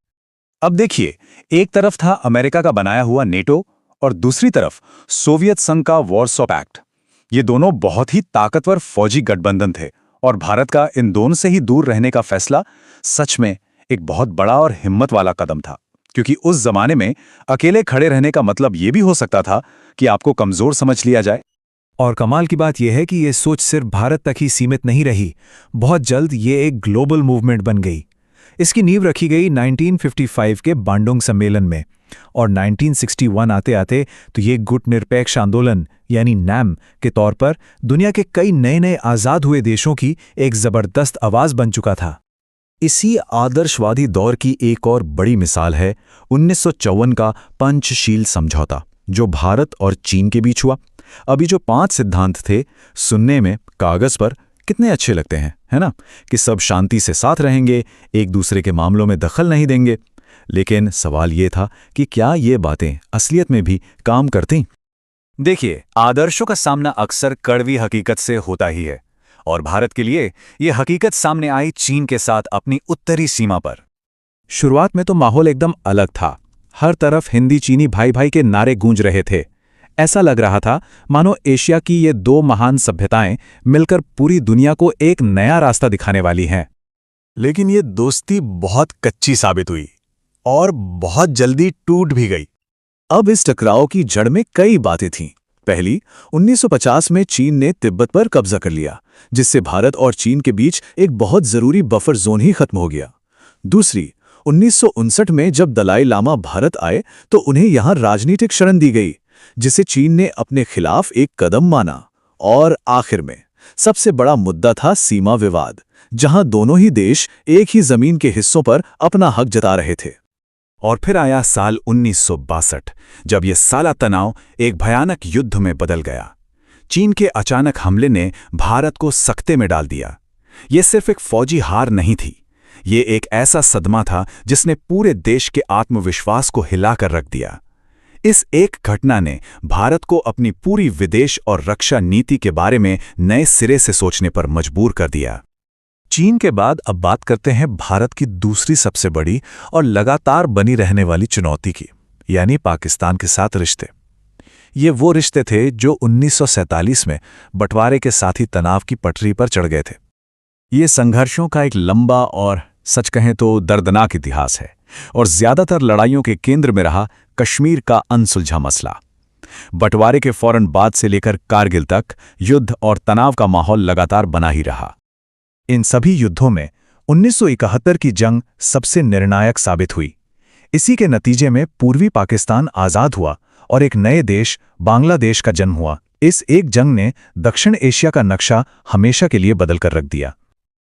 अब देखिए, एक तरफ था अमेरिका का बनाया हुआ नेटो और दूसरी तरफ सोवियत संघ का वॉरसॉ पैक्ट। ये दोनों बहुत ही ताकतवर फौजी गठबंधन थे और भारत का इन दोनों से ही दूर रहने का फैसला सच में एक बहुत बड़ा और हिम्मत वाला कदम था, क्योंकि उस जमाने में अकेले खड़े रहने का मतलब ये भी हो सकता था कि आपको कमजोर समझ लिया जाए। और कमाल की बात यह है कि ये सोच सिर्फ भारत तक ही सीमित नहीं रही। बहुत जल्द ये एक ग्लोबल मूवमेंट बन गई। इसकी नींव रखी गई 1955 के बांडुंग सम्मेलन में और 1961 आते आते तो ये गुटनिरपेक्ष आंदोलन यानी नैम के तौर पर दुनिया के कई नए नए आज़ाद हुए देशों की एक ज़बरदस्त आवाज़ बन चुका था। इसी आदर्शवादी दौर की एक और बड़ी मिसाल है 1954 का पंचशील समझौता, जो भारत और चीन के बीच हुआ। अभी जो 5 सिद्धांत थे, सुनने में कागज पर कितने अच्छे लगते हैं, है ना? कि सब शांति से साथ रहेंगे, एक दूसरे के मामलों में दखल नहीं देंगे। लेकिन सवाल ये था कि क्या ये बातें असलियत में भी काम करती? देखिए, आदर्शों का सामना अक्सर कड़वी हकीकत से होता ही है और भारत के लिए ये हकीकत सामने आई चीन के साथ अपनी उत्तरी सीमा पर। शुरुआत में तो माहौल एकदम अलग था। हर तरफ हिंदी चीनी भाई भाई के नारे गूंज रहे थे। ऐसा लग रहा था मानो एशिया की ये दो महान सभ्यताएं मिलकर पूरी दुनिया को एक नया रास्ता दिखाने वाली हैं। लेकिन ये दोस्ती बहुत कच्ची साबित हुई और बहुत जल्दी टूट भी गई। अब इस टकराव की जड़ में कई बातें थीं। पहली, 1950 में चीन ने तिब्बत पर कब्जा कर लिया, जिससे भारत और चीन के बीच एक बहुत जरूरी बफर जोन ही खत्म हो गया। दूसरी, 1959 में जब दलाई लामा भारत आए तो उन्हें यहां राजनीतिक शरण दी गई, जिसे चीन ने अपने खिलाफ एक कदम माना। और आखिर में सबसे बड़ा मुद्दा था सीमा विवाद, जहां दोनों ही देश एक ही जमीन के हिस्सों पर अपना हक जता रहे थे। और फिर आया साल 1962, जब यह साला तनाव एक भयानक युद्ध में बदल गया। चीन के अचानक हमले ने भारत को सकते में डाल दिया। यह सिर्फ एक फौजी हार नहीं थी, ये एक ऐसा सदमा था जिसने पूरे देश के आत्मविश्वास को हिलाकर रख दिया। इस एक घटना ने भारत को अपनी पूरी विदेश और रक्षा नीति के बारे में नए सिरे से सोचने पर मजबूर कर दिया। चीन के बाद अब बात करते हैं भारत की दूसरी सबसे बड़ी और लगातार बनी रहने वाली चुनौती की, यानी पाकिस्तान के साथ रिश्ते। ये वो रिश्ते थे जो 1947 में बंटवारे के साथ ही तनाव की पटरी पर चढ़ गए थे। ये संघर्षों का एक लंबा और सच कहें तो दर्दनाक इतिहास है और ज्यादातर लड़ाइयों के केंद्र में रहा कश्मीर का अनसुलझा मसला। बंटवारे के फौरन बाद से लेकर कारगिल तक युद्ध और तनाव का माहौल लगातार बना ही रहा। इन सभी युद्धों में 1971 की जंग सबसे निर्णायक साबित हुई। इसी के नतीजे में पूर्वी पाकिस्तान आज़ाद हुआ और एक नए देश बांग्लादेश का जन्म हुआ। इस एक जंग ने दक्षिण एशिया का नक्शा हमेशा के लिए बदल कर रख दिया।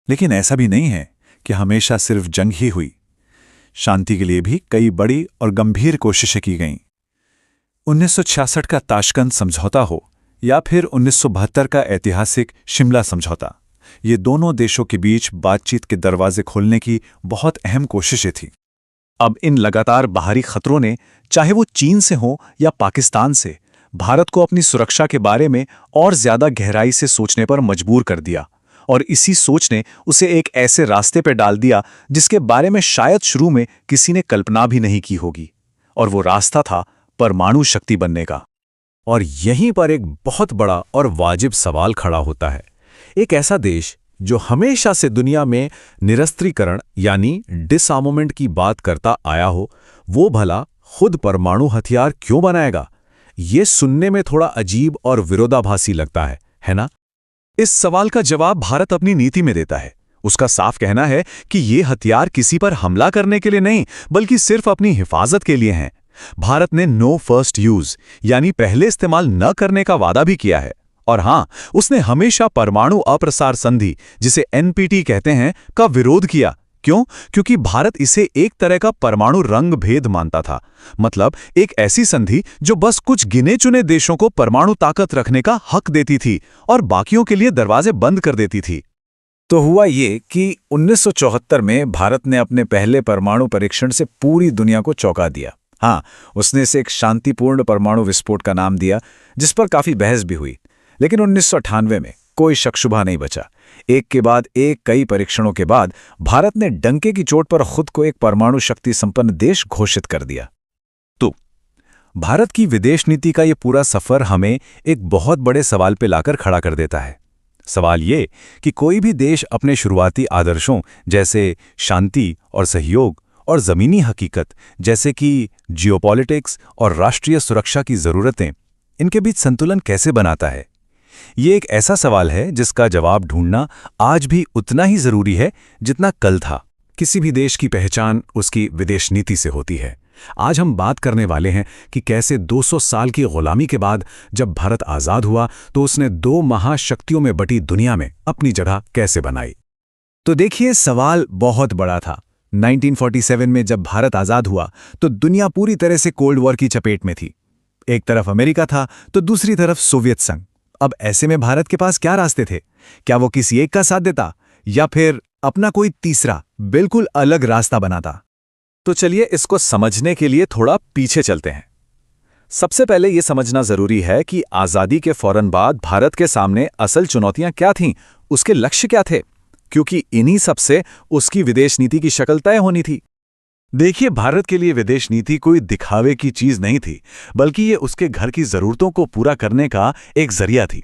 लेकिन ऐसा भी नहीं है कि हमेशा सिर्फ जंग ही हुई। शांति के लिए भी कई बड़ी और गंभीर कोशिशें की गईं। 1966 का ताशकंद समझौता हो या फिर 1972 का ऐतिहासिक शिमला समझौता, ये दोनों देशों के बीच बातचीत के दरवाजे खोलने की बहुत अहम कोशिशें थीं। अब इन लगातार बाहरी खतरों ने, चाहे वो चीन से हो या पाकिस्तान से, भारत को अपनी सुरक्षा के बारे में और ज्यादा गहराई से सोचने पर मजबूर कर दिया। और इसी सोच ने उसे एक ऐसे रास्ते पर डाल दिया जिसके बारे में शायद शुरू में किसी ने कल्पना भी नहीं की होगी। और वो रास्ता था परमाणु शक्ति बनने का। और यहीं पर एक बहुत बड़ा और वाजिब सवाल खड़ा होता है। एक ऐसा देश जो हमेशा से दुनिया में निरस्त्रीकरण यानी डिसआर्मामेंट की बात करता आया हो, वो भला खुद परमाणु हथियार क्यों बनाएगा? ये सुनने में थोड़ा अजीब और विरोधाभासी लगता है ना? इस सवाल का जवाब भारत अपनी नीति में देता है। उसका साफ कहना है कि ये हथियार किसी पर हमला करने के लिए नहीं, बल्कि सिर्फ अपनी हिफाजत के लिए हैं। भारत ने नो फर्स्ट यूज यानी पहले इस्तेमाल न करने का वादा भी किया है। और हां, उसने हमेशा परमाणु अप्रसार संधि, जिसे एनपीटी कहते हैं, का विरोध किया। क्यों? क्योंकि भारत इसे एक तरह का परमाणु रंग भेद मानता था। मतलब एक ऐसी संधि जो बस कुछ गिने चुने देशों को परमाणु ताकत रखने का हक देती थी और बाकियों के लिए दरवाजे बंद कर देती थी। तो हुआ ये कि 1974 में भारत ने अपने पहले परमाणु परीक्षण से पूरी दुनिया को चौंका दिया। हाँ, उसने इसे एक शांतिपूर्ण परमाणु विस्फोट का नाम दिया, जिस पर काफी बहस भी हुई। लेकिन 1998 में कोई शक शुबा नहीं बचा। एक के बाद एक कई परीक्षणों के बाद भारत ने डंके की चोट पर खुद को एक परमाणु शक्ति संपन्न देश घोषित कर दिया। तो भारत की विदेश नीति का ये पूरा सफर हमें एक बहुत बड़े सवाल पे लाकर खड़ा कर देता है। सवाल ये कि कोई भी देश अपने शुरुआती आदर्शों जैसे शांति और सहयोग और ज़मीनी हकीकत जैसे कि जियोपॉलिटिक्स और राष्ट्रीय सुरक्षा की ज़रूरतें, इनके बीच संतुलन कैसे बनाता है? ये एक ऐसा सवाल है जिसका जवाब ढूंढना आज भी उतना ही ज़रूरी है जितना कल था। किसी भी देश की पहचान उसकी विदेश नीति से होती है। आज हम बात करने वाले हैं कि कैसे 200 साल की गुलामी के बाद जब भारत आज़ाद हुआ तो उसने दो महाशक्तियों में बटी दुनिया में अपनी जगह कैसे बनाई। तो देखिए, सवाल बहुत बड़ा था। 1947 में जब भारत आज़ाद हुआ तो दुनिया पूरी तरह से कोल्ड वॉर की चपेट में थी। एक तरफ अमेरिका था तो दूसरी तरफ सोवियत संघ। अब ऐसे में भारत के पास क्या रास्ते थे? क्या वो किसी एक का साथ देता या फिर अपना कोई तीसरा बिल्कुल अलग रास्ता बनाता? तो चलिए इसको समझने के लिए थोड़ा पीछे चलते हैं। सबसे पहले ये समझना जरूरी है कि आज़ादी के फौरन बाद भारत के सामने असल चुनौतियां क्या थीं, उसके लक्ष्य क्या थे, क्योंकि इन्हीं सबसे उसकी विदेश नीति की शक्ल तय होनी थी। देखिए, भारत के लिए विदेश नीति कोई दिखावे की चीज नहीं थी, बल्कि ये उसके घर की जरूरतों को पूरा करने का एक जरिया थी।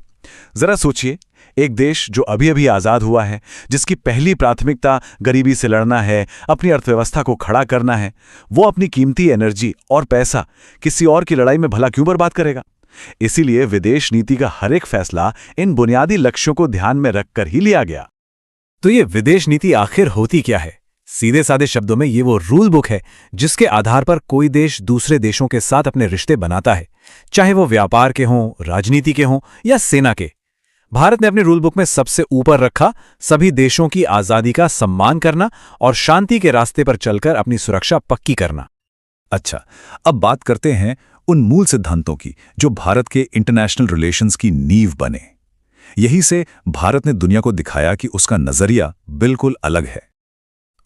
जरा सोचिए, एक देश जो अभी अभी आज़ाद हुआ है, जिसकी पहली प्राथमिकता गरीबी से लड़ना है, अपनी अर्थव्यवस्था को खड़ा करना है, वो अपनी कीमती एनर्जी और पैसा किसी और की लड़ाई में भला क्यों बर्बाद करेगा? इसीलिए विदेश नीति का हर एक फैसला इन बुनियादी लक्ष्यों को ध्यान में रखकर ही लिया गया। तो ये विदेश नीति आखिर होती क्या है? सीधे साधे शब्दों में ये वो रूल बुक है जिसके आधार पर कोई देश दूसरे देशों के साथ अपने रिश्ते बनाता है, चाहे वो व्यापार के हों, राजनीति के हों या सेना के। भारत ने अपने रूल बुक में सबसे ऊपर रखा सभी देशों की आज़ादी का सम्मान करना और शांति के रास्ते पर चलकर अपनी सुरक्षा पक्की करना। अच्छा, अब बात करते हैं उन मूल सिद्धांतों की जो भारत के इंटरनेशनल रिलेशंस की नींव बने। यही से भारत ने दुनिया को दिखाया कि उसका नजरिया बिल्कुल अलग है।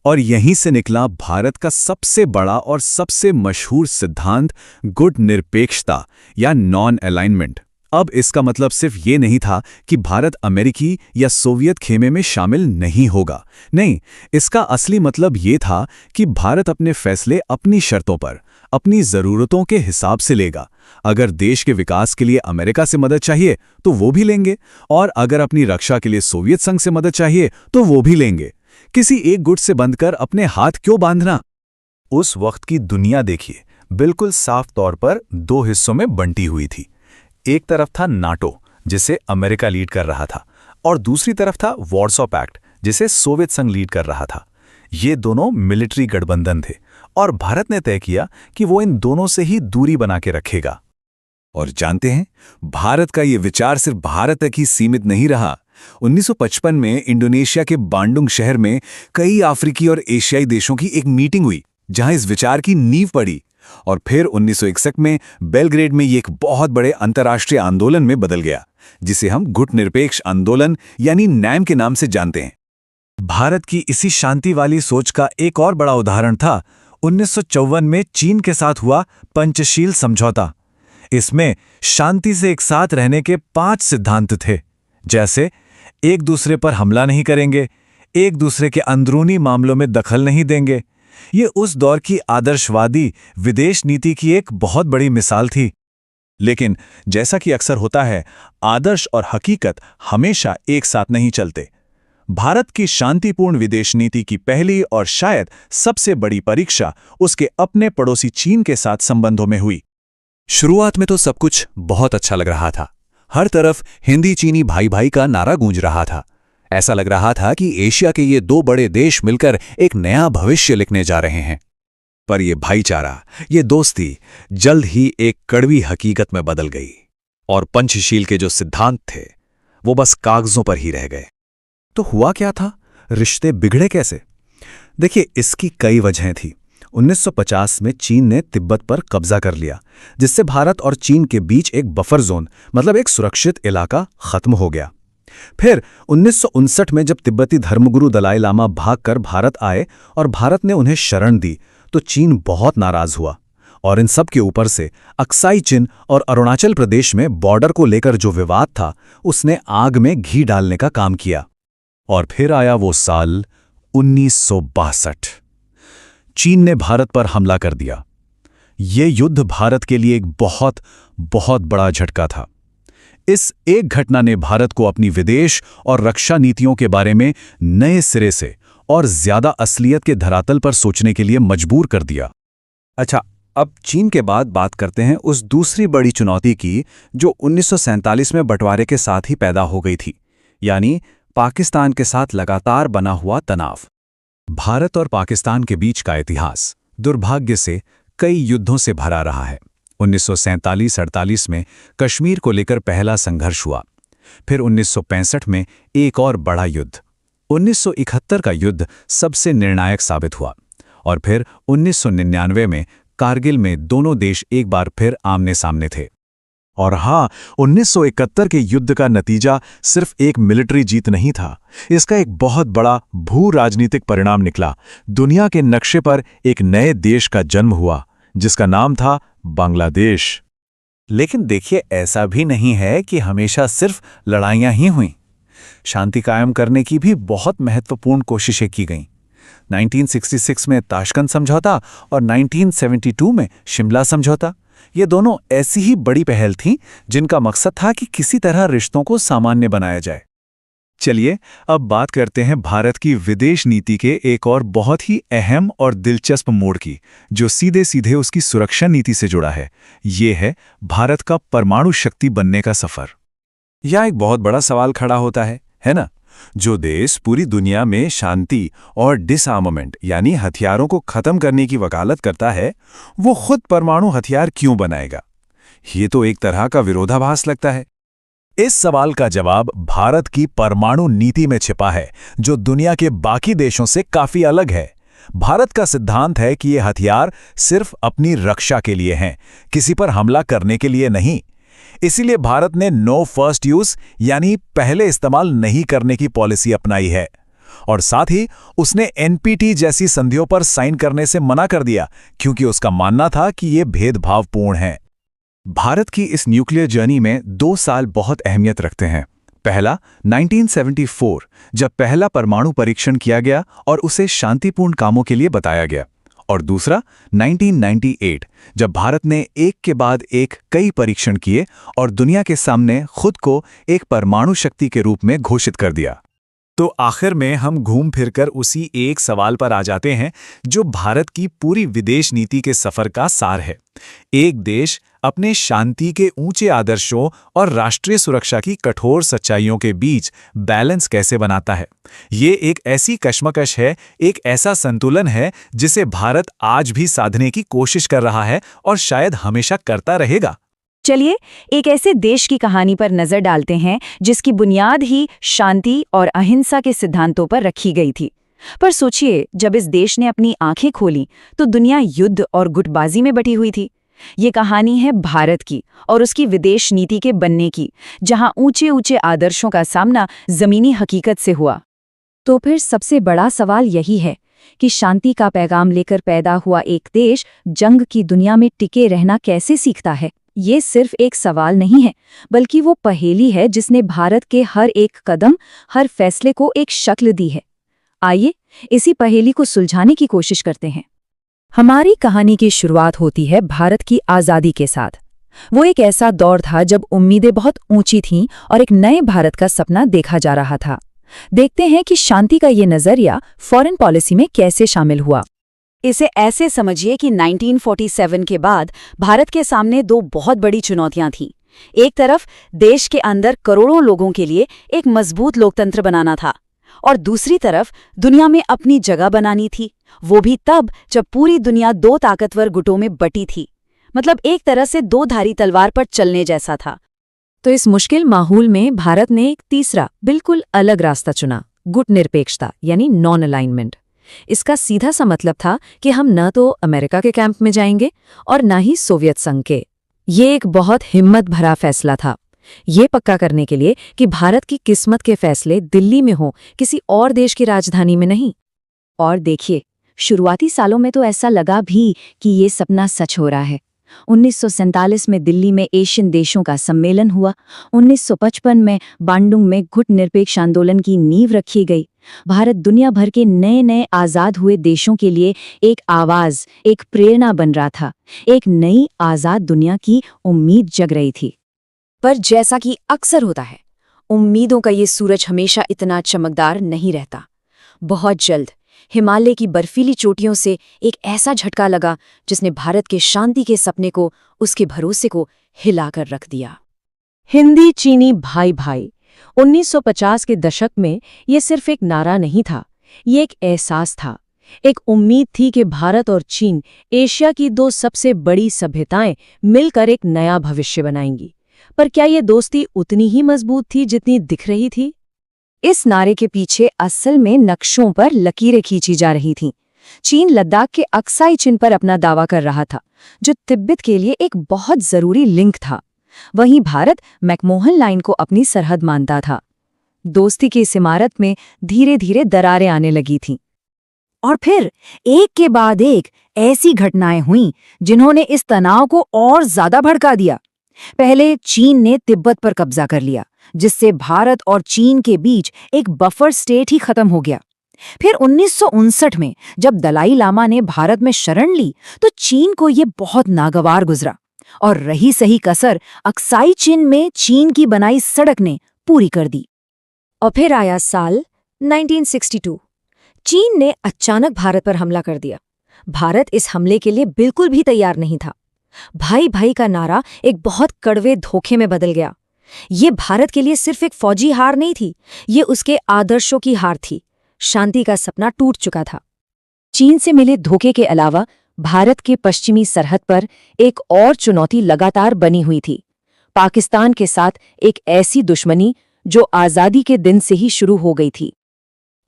और यहीं से निकला भारत का सबसे बड़ा और सबसे मशहूर सिद्धांत, गुट निरपेक्षता या नॉन अलाइनमेंट। अब इसका मतलब सिर्फ ये नहीं था कि भारत अमेरिकी या सोवियत खेमे में शामिल नहीं होगा। नहीं, इसका असली मतलब ये था कि भारत अपने फैसले अपनी शर्तों पर, अपनी ज़रूरतों के हिसाब से लेगा। अगर देश के विकास के लिए अमेरिका से मदद चाहिए तो वो भी लेंगे, और अगर अपनी रक्षा के लिए सोवियत संघ से मदद चाहिए तो वो भी लेंगे। किसी एक गुट से बंधकर अपने हाथ क्यों बांधना? उस वक्त की दुनिया देखिए, बिल्कुल साफ तौर पर दो हिस्सों में बंटी हुई थी। एक तरफ था नाटो, जिसे अमेरिका लीड कर रहा था, और दूसरी तरफ था वॉर्सो पैक्ट, जिसे सोवियत संघ लीड कर रहा था। ये दोनों मिलिट्री गठबंधन थे और भारत ने तय किया कि वो इन दोनों से ही दूरी बना के रखेगा। और जानते हैं, भारत का ये विचार सिर्फ भारत तक ही सीमित नहीं रहा। 1955 में इंडोनेशिया के बांडुंग शहर में कई अफ्रीकी और एशियाई देशों की एक मीटिंग हुई जहां इस विचार की नींव पड़ी, और फिर 1961 में बेलग्रेड में ये एक बहुत बड़े अंतर्राष्ट्रीय आंदोलन में बदल गया, जिसे हम गुट निरपेक्ष आंदोलन यानी नैम के नाम से जानते हैं। भारत की इसी शांति वाली सोच का एक और बड़ा उदाहरण था 1954 में चीन के साथ हुआ पंचशील समझौता। इसमें शांति से एक साथ रहने के 5 सिद्धांत थे, जैसे एक दूसरे पर हमला नहीं करेंगे, एक दूसरे के अंदरूनी मामलों में दखल नहीं देंगे। ये उस दौर की आदर्शवादी विदेश नीति की एक बहुत बड़ी मिसाल थी। लेकिन जैसा कि अक्सर होता है, आदर्श और हकीकत हमेशा एक साथ नहीं चलते। भारत की शांतिपूर्ण विदेश नीति की पहली और शायद सबसे बड़ी परीक्षा उसके अपने पड़ोसी चीन के साथ संबंधों में हुई। शुरुआत में तो सब कुछ बहुत अच्छा लग रहा था। हर तरफ हिंदी चीनी भाई भाई का नारा गूंज रहा था। ऐसा लग रहा था कि एशिया के ये दो बड़े देश मिलकर एक नया भविष्य लिखने जा रहे हैं। पर ये भाईचारा, ये दोस्ती जल्द ही एक कड़वी हकीकत में बदल गई और पंचशील के जो सिद्धांत थे वो बस कागजों पर ही रह गए। तो हुआ क्या था? रिश्ते बिगड़े कैसे? देखिए, इसकी कई वजहें थी। 1950 में चीन ने तिब्बत पर कब्जा कर लिया, जिससे भारत और चीन के बीच एक बफर जोन, मतलब एक सुरक्षित इलाका, खत्म हो गया। फिर 1959 में जब तिब्बती धर्मगुरु दलाई लामा भागकर भारत आए और भारत ने उन्हें शरण दी, तो चीन बहुत नाराज हुआ। और इन सब के ऊपर से अक्साई चिन और अरुणाचल प्रदेश में बॉर्डर को लेकर जो विवाद था, उसने आग में घी डालने का काम किया। और फिर आया वो साल 1962। चीन ने भारत पर हमला कर दिया। ये युद्ध भारत के लिए एक बहुत बहुत बड़ा झटका था। इस एक घटना ने भारत को अपनी विदेश और रक्षा नीतियों के बारे में नए सिरे से और ज्यादा असलियत के धरातल पर सोचने के लिए मजबूर कर दिया। अच्छा, अब चीन के बाद बात करते हैं उस दूसरी बड़ी चुनौती की जो 1947 में बंटवारे के साथ ही पैदा हो गई थी, यानी पाकिस्तान के साथ लगातार बना हुआ तनाव। भारत और पाकिस्तान के बीच का इतिहास दुर्भाग्य से कई युद्धों से भरा रहा है। 1947-48 में कश्मीर को लेकर पहला संघर्ष हुआ। फिर 1965 में एक और बड़ा युद्ध, 1971 का युद्ध सबसे निर्णायक साबित हुआ। और फिर 1999 में कारगिल में दोनों देश एक बार फिर आमने सामने थे। और हाँ, 1971 के युद्ध का नतीजा सिर्फ एक मिलिट्री जीत नहीं था, इसका एक बहुत बड़ा भू राजनीतिक परिणाम निकला। दुनिया के नक्शे पर एक नए देश का जन्म हुआ, जिसका नाम था बांग्लादेश। लेकिन देखिए, ऐसा भी नहीं है कि हमेशा सिर्फ लड़ाइयां ही हुईं। शांति कायम करने की भी बहुत महत्वपूर्ण कोशिशें की गईं। 1966 में ताशकंद समझौता और 1972 में शिमला समझौता, ये दोनों ऐसी ही बड़ी पहल थीं जिनका मकसद था कि किसी तरह रिश्तों को सामान्य बनाया जाए। चलिए अब बात करते हैं भारत की विदेश नीति के एक और बहुत ही अहम और दिलचस्प मोड़ की, जो सीधे सीधे उसकी सुरक्षा नीति से जुड़ा है। ये है भारत का परमाणु शक्ति बनने का सफर। यह एक बहुत बड़ा सवाल खड़ा होता है ना? जो देश पूरी दुनिया में शांति और डिसआर्मामेंट यानी हथियारों को खत्म करने की वकालत करता है, वो खुद परमाणु हथियार क्यों बनाएगा? ये तो एक तरह का विरोधाभास लगता है। इस सवाल का जवाब भारत की परमाणु नीति में छिपा है, जो दुनिया के बाकी देशों से काफी अलग है। भारत का सिद्धांत है कि ये हथियार सिर्फ अपनी रक्षा के लिए हैं, किसी पर हमला करने के लिए नहीं। इसीलिए भारत ने नो फर्स्ट यूज यानी पहले इस्तेमाल नहीं करने की पॉलिसी अपनाई है। और साथ ही उसने एनपीटी जैसी संधियों पर साइन करने से मना कर दिया, क्योंकि उसका मानना था कि ये भेदभावपूर्ण है। भारत की इस न्यूक्लियर जर्नी में 2 साल बहुत अहमियत रखते हैं। पहला 1974, जब पहला परमाणु परीक्षण किया गया और उसे शांतिपूर्ण कामों के लिए बताया गया। और दूसरा 1998, जब भारत ने एक के बाद एक कई परीक्षण किए और दुनिया के सामने खुद को एक परमाणु शक्ति के रूप में घोषित कर दिया। तो आखिर में हम घूम फिरकर उसी एक सवाल पर आ जाते हैं जो भारत की पूरी विदेश नीति के सफर का सार है। एक देश अपने शांति के ऊंचे आदर्शों और राष्ट्रीय सुरक्षा की कठोर सच्चाइयों के बीच बैलेंस कैसे बनाता है। ये एक ऐसी कशमकश है, एक ऐसा संतुलन है जिसे भारत आज भी साधने की कोशिश कर रहा है और शायद हमेशा करता रहेगा। चलिए एक ऐसे देश की कहानी पर नजर डालते हैं जिसकी बुनियाद ही शांति और अहिंसा के सिद्धांतों पर रखी गई थी। पर सोचिए, जब इस देश ने अपनी आंखें खोली तो दुनिया युद्ध और गुटबाजी में बटी हुई थी। ये कहानी है भारत की और उसकी विदेश नीति के बनने की, जहां ऊंचे ऊंचे आदर्शों का सामना जमीनी हकीकत से हुआ। तो फिर सबसे बड़ा सवाल यही है कि शांति का पैगाम लेकर पैदा हुआ एक देश जंग की दुनिया में टिके रहना कैसे सीखता है। ये सिर्फ एक सवाल नहीं है, बल्कि वो पहेली है जिसने भारत के हर एक कदम, हर फैसले को एक शक्ल दी है। आइए इसी पहेली को सुलझाने की कोशिश करते हैं। हमारी कहानी की शुरुआत होती है भारत की आज़ादी के साथ। वो एक ऐसा दौर था जब उम्मीदें बहुत ऊंची थीं और एक नए भारत का सपना देखा जा रहा था। देखते हैं कि शांति का ये नजरिया फॉरेन पॉलिसी में कैसे शामिल हुआ। इसे ऐसे समझिए कि 1947 के बाद भारत के सामने दो बहुत बड़ी चुनौतियां थीं। एक तरफ देश के अंदर करोड़ों लोगों के लिए एक मजबूत लोकतंत्र बनाना था और दूसरी तरफ दुनिया में अपनी जगह बनानी थी, वो भी तब जब पूरी दुनिया दो ताकतवर गुटों में बटी थी। मतलब एक तरह से दो धारी तलवार पर चलने जैसा था। तो इस मुश्किल माहौल में भारत ने एक तीसरा बिल्कुल अलग रास्ता चुना, गुट निरपेक्षता यानी नॉन अलाइनमेंट। इसका सीधा सा मतलब था कि हम न तो अमेरिका के कैंप में जाएंगे और न ही सोवियत संघ के। ये एक बहुत हिम्मत भरा फैसला था, ये पक्का करने के लिए कि भारत की किस्मत के फैसले दिल्ली में हो, किसी और देश की राजधानी में नहीं। और देखिए, शुरुआती सालों में तो ऐसा लगा भी कि ये सपना सच हो रहा है। 1947 में दिल्ली में एशियन देशों का सम्मेलन हुआ। 1955 में बांडुंग में गुट निरपेक्ष आंदोलन की नींव रखी गई। भारत दुनिया भर के नए नए आज़ाद हुए देशों के लिए एक आवाज़, एक प्रेरणा बन रहा था। एक नई आज़ाद दुनिया की उम्मीद जग रही थी। पर जैसा कि अक्सर होता है, उम्मीदों का ये सूरज हमेशा इतना चमकदार नहीं रहता। बहुत जल्द हिमालय की बर्फीली चोटियों से एक ऐसा झटका लगा जिसने भारत के शांति के सपने को, उसके भरोसे को हिलाकर रख दिया। हिंदी चीनी भाई भाई 1950 के दशक में ये सिर्फ एक नारा नहीं था, ये एक एहसास था। एक उम्मीद थी कि भारत और चीन, एशिया की दो सबसे बड़ी सभ्यताएं, मिलकर एक नया भविष्य बनाएंगी। पर क्या ये दोस्ती उतनी ही मजबूत थी जितनी दिख रही थी? इस नारे के पीछे असल में नक्शों पर लकीरें खींची जा रही थीं। चीन लद्दाख के अक्साई चिन्ह पर अपना दावा कर रहा था, जो तिब्बत के लिए एक बहुत जरूरी लिंक था। वहीं भारत मैकमोहन लाइन को अपनी सरहद मानता था। दोस्ती की इस इमारत में धीरे धीरे दरारें आने लगी थीं। और फिर एक के बाद एक ऐसी घटनाएं हुईं जिन्होंने इस तनाव को और ज्यादा भड़का दिया। पहले चीन ने तिब्बत पर कब्जा कर लिया, जिससे भारत और चीन के बीच एक बफर स्टेट ही खत्म हो गया। फिर 1959 में जब दलाई लामा ने भारत में शरण ली, तो चीन को ये बहुत नागवार गुजरा और रही सही कसर अक्साई चिन में चीन की बनाई सड़क ने पूरी कर दी। और फिर आया साल 1962। चीन ने अचानक भारत पर हमला कर दिया। भारत इस हमले के लिए बिल्कुल भी तैयार नहीं था। भाई भाई का नारा एक बहुत कड़वे धोखे में बदल गया। ये भारत के लिए सिर्फ एक फौजी हार नहीं थी, ये उसके आदर्शों की हार थी। शांति का सपना टूट चुका था। चीन से मिले धोखे के अलावा भारत के पश्चिमी सरहद पर एक और चुनौती लगातार बनी हुई थी। पाकिस्तान के साथ एक ऐसी दुश्मनी जो आज़ादी के दिन से ही शुरू हो गई थी।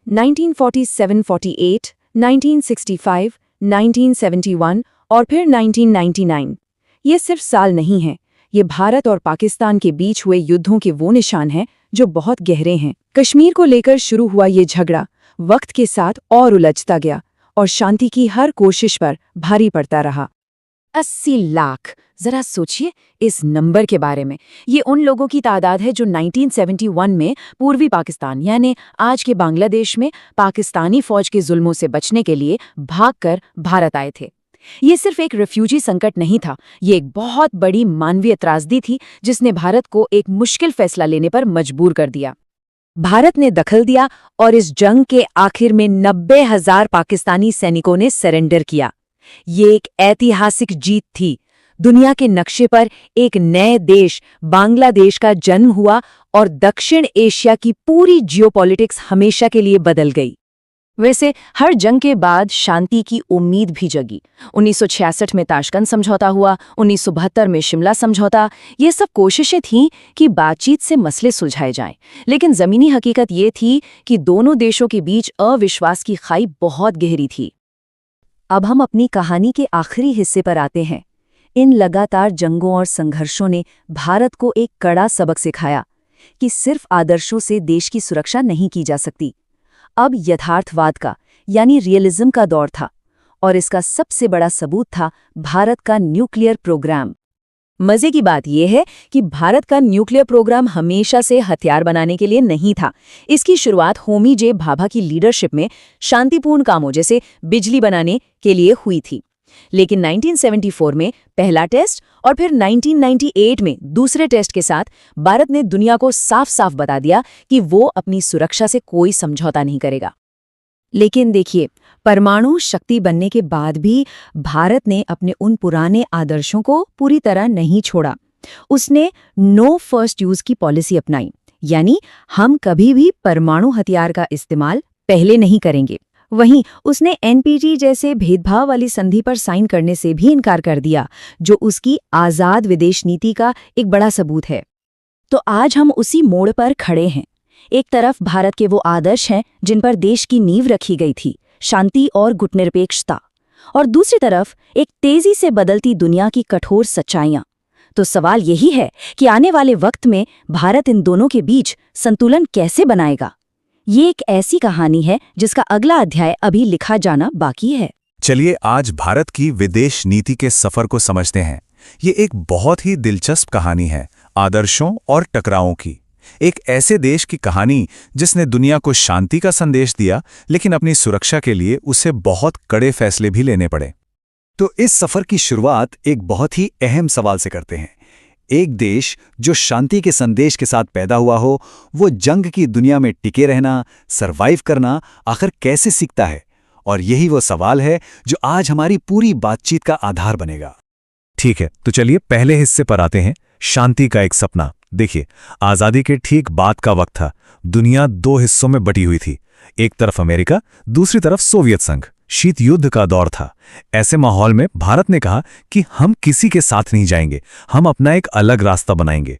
1947-48, 1965, 1971 और फिर 1999। ये सिर्फ साल नहीं हैं, ये भारत और पाकिस्तान के बीच हुए युद्धों के वो निशान हैं जो बहुत गहरे हैं। कश्मीर को लेकर शुरू हुआ ये झगड़ा वक्त के साथ और उलझता गया और शांति की हर कोशिश पर भारी पड़ता रहा। 80 लाख, जरा सोचिए इस नंबर के बारे में। ये उन लोगों की तादाद है जो 1971 में पूर्वी पाकिस्तान यानी आज के बांग्लादेश में पाकिस्तानी फौज के जुल्मों से बचने के लिए भागकर भारत आए थे। ये सिर्फ एक रिफ्यूजी संकट नहीं था, ये एक बहुत बड़ी मानवीय त्रासदी थी जिसने भारत को एक मुश्किल फैसला लेने पर मजबूर कर दिया। भारत ने दखल दिया और इस जंग के आखिर में 90,000 पाकिस्तानी सैनिकों ने सरेंडर किया। ये एक ऐतिहासिक जीत थी। दुनिया के नक्शे पर एक नए देश बांग्लादेश का जन्म हुआ और दक्षिण एशिया की पूरी जियोपॉलिटिक्स हमेशा के लिए बदल गई। वैसे हर जंग के बाद शांति की उम्मीद भी जगी। 1966 में ताशकंद समझौता हुआ, 1972 में शिमला समझौता। ये सब कोशिशें थीं कि बातचीत से मसले सुलझाए जाएं, लेकिन जमीनी हकीकत ये थी कि दोनों देशों के बीच अविश्वास की खाई बहुत गहरी थी। अब हम अपनी कहानी के आखिरी हिस्से पर आते हैं। इन लगातार जंगों और संघर्षों ने भारत को एक कड़ा सबक सिखाया कि सिर्फ आदर्शों से देश की सुरक्षा नहीं की जा सकती। अब यथार्थवाद का यानी रियलिज्म का दौर था और इसका सबसे बड़ा सबूत था भारत का न्यूक्लियर प्रोग्राम। मजे की बात यह है कि भारत का न्यूक्लियर प्रोग्राम हमेशा से हथियार बनाने के लिए नहीं था। इसकी शुरुआत होमी जे भाभा की लीडरशिप में शांतिपूर्ण कामों जैसे बिजली बनाने के लिए हुई थी। लेकिन 1974 में पहला टेस्ट और फिर 1998 में दूसरे टेस्ट के साथ भारत ने दुनिया को साफ साफ बता दिया कि वो अपनी सुरक्षा से कोई समझौता नहीं करेगा। लेकिन देखिए, परमाणु शक्ति बनने के बाद भी भारत ने अपने उन पुराने आदर्शों को पूरी तरह नहीं छोड़ा। उसने नो फर्स्ट यूज की पॉलिसी अपनाई, यानी हम कभी भी परमाणु हथियार का इस्तेमाल पहले नहीं करेंगे। वहीं उसने एनपीटी जैसे भेदभाव वाली संधि पर साइन करने से भी इनकार कर दिया, जो उसकी आजाद विदेश नीति का एक बड़ा सबूत है। तो आज हम उसी मोड़ पर खड़े हैं। एक तरफ भारत के वो आदर्श हैं जिन पर देश की नींव रखी गई थी, शांति और गुटनिरपेक्षता, और दूसरी तरफ एक तेजी से बदलती दुनिया की कठोर सच्चाइयां। तो सवाल यही है कि आने वाले वक्त में भारत इन दोनों के बीच संतुलन कैसे बनाएगा। ये एक ऐसी कहानी है जिसका अगला अध्याय अभी लिखा जाना बाकी है। चलिए आज भारत की विदेश नीति के सफर को समझते हैं। ये एक बहुत ही दिलचस्प कहानी है, आदर्शों और टकरावों की। एक ऐसे देश की कहानी जिसने दुनिया को शांति का संदेश दिया, लेकिन अपनी सुरक्षा के लिए उसे बहुत कड़े फैसले भी लेने पड़े। तो इस सफर की शुरुआत एक बहुत ही अहम सवाल से करते हैं। एक देश जो शांति के संदेश के साथ पैदा हुआ हो, वो जंग की दुनिया में टिके रहना, सरवाइव करना आखिर कैसे सीखता है? और यही वो सवाल है जो आज हमारी पूरी बातचीत का आधार बनेगा। ठीक है, तो चलिए पहले हिस्से पर आते हैं, शांति का एक सपना। देखिए, आज़ादी के ठीक बाद का वक्त था। दुनिया दो हिस्सों में बटी हुई थी, एक तरफ अमेरिका, दूसरी तरफ सोवियत संघ। शीत युद्ध का दौर था। ऐसे माहौल में भारत ने कहा कि हम किसी के साथ नहीं जाएंगे, हम अपना एक अलग रास्ता बनाएंगे।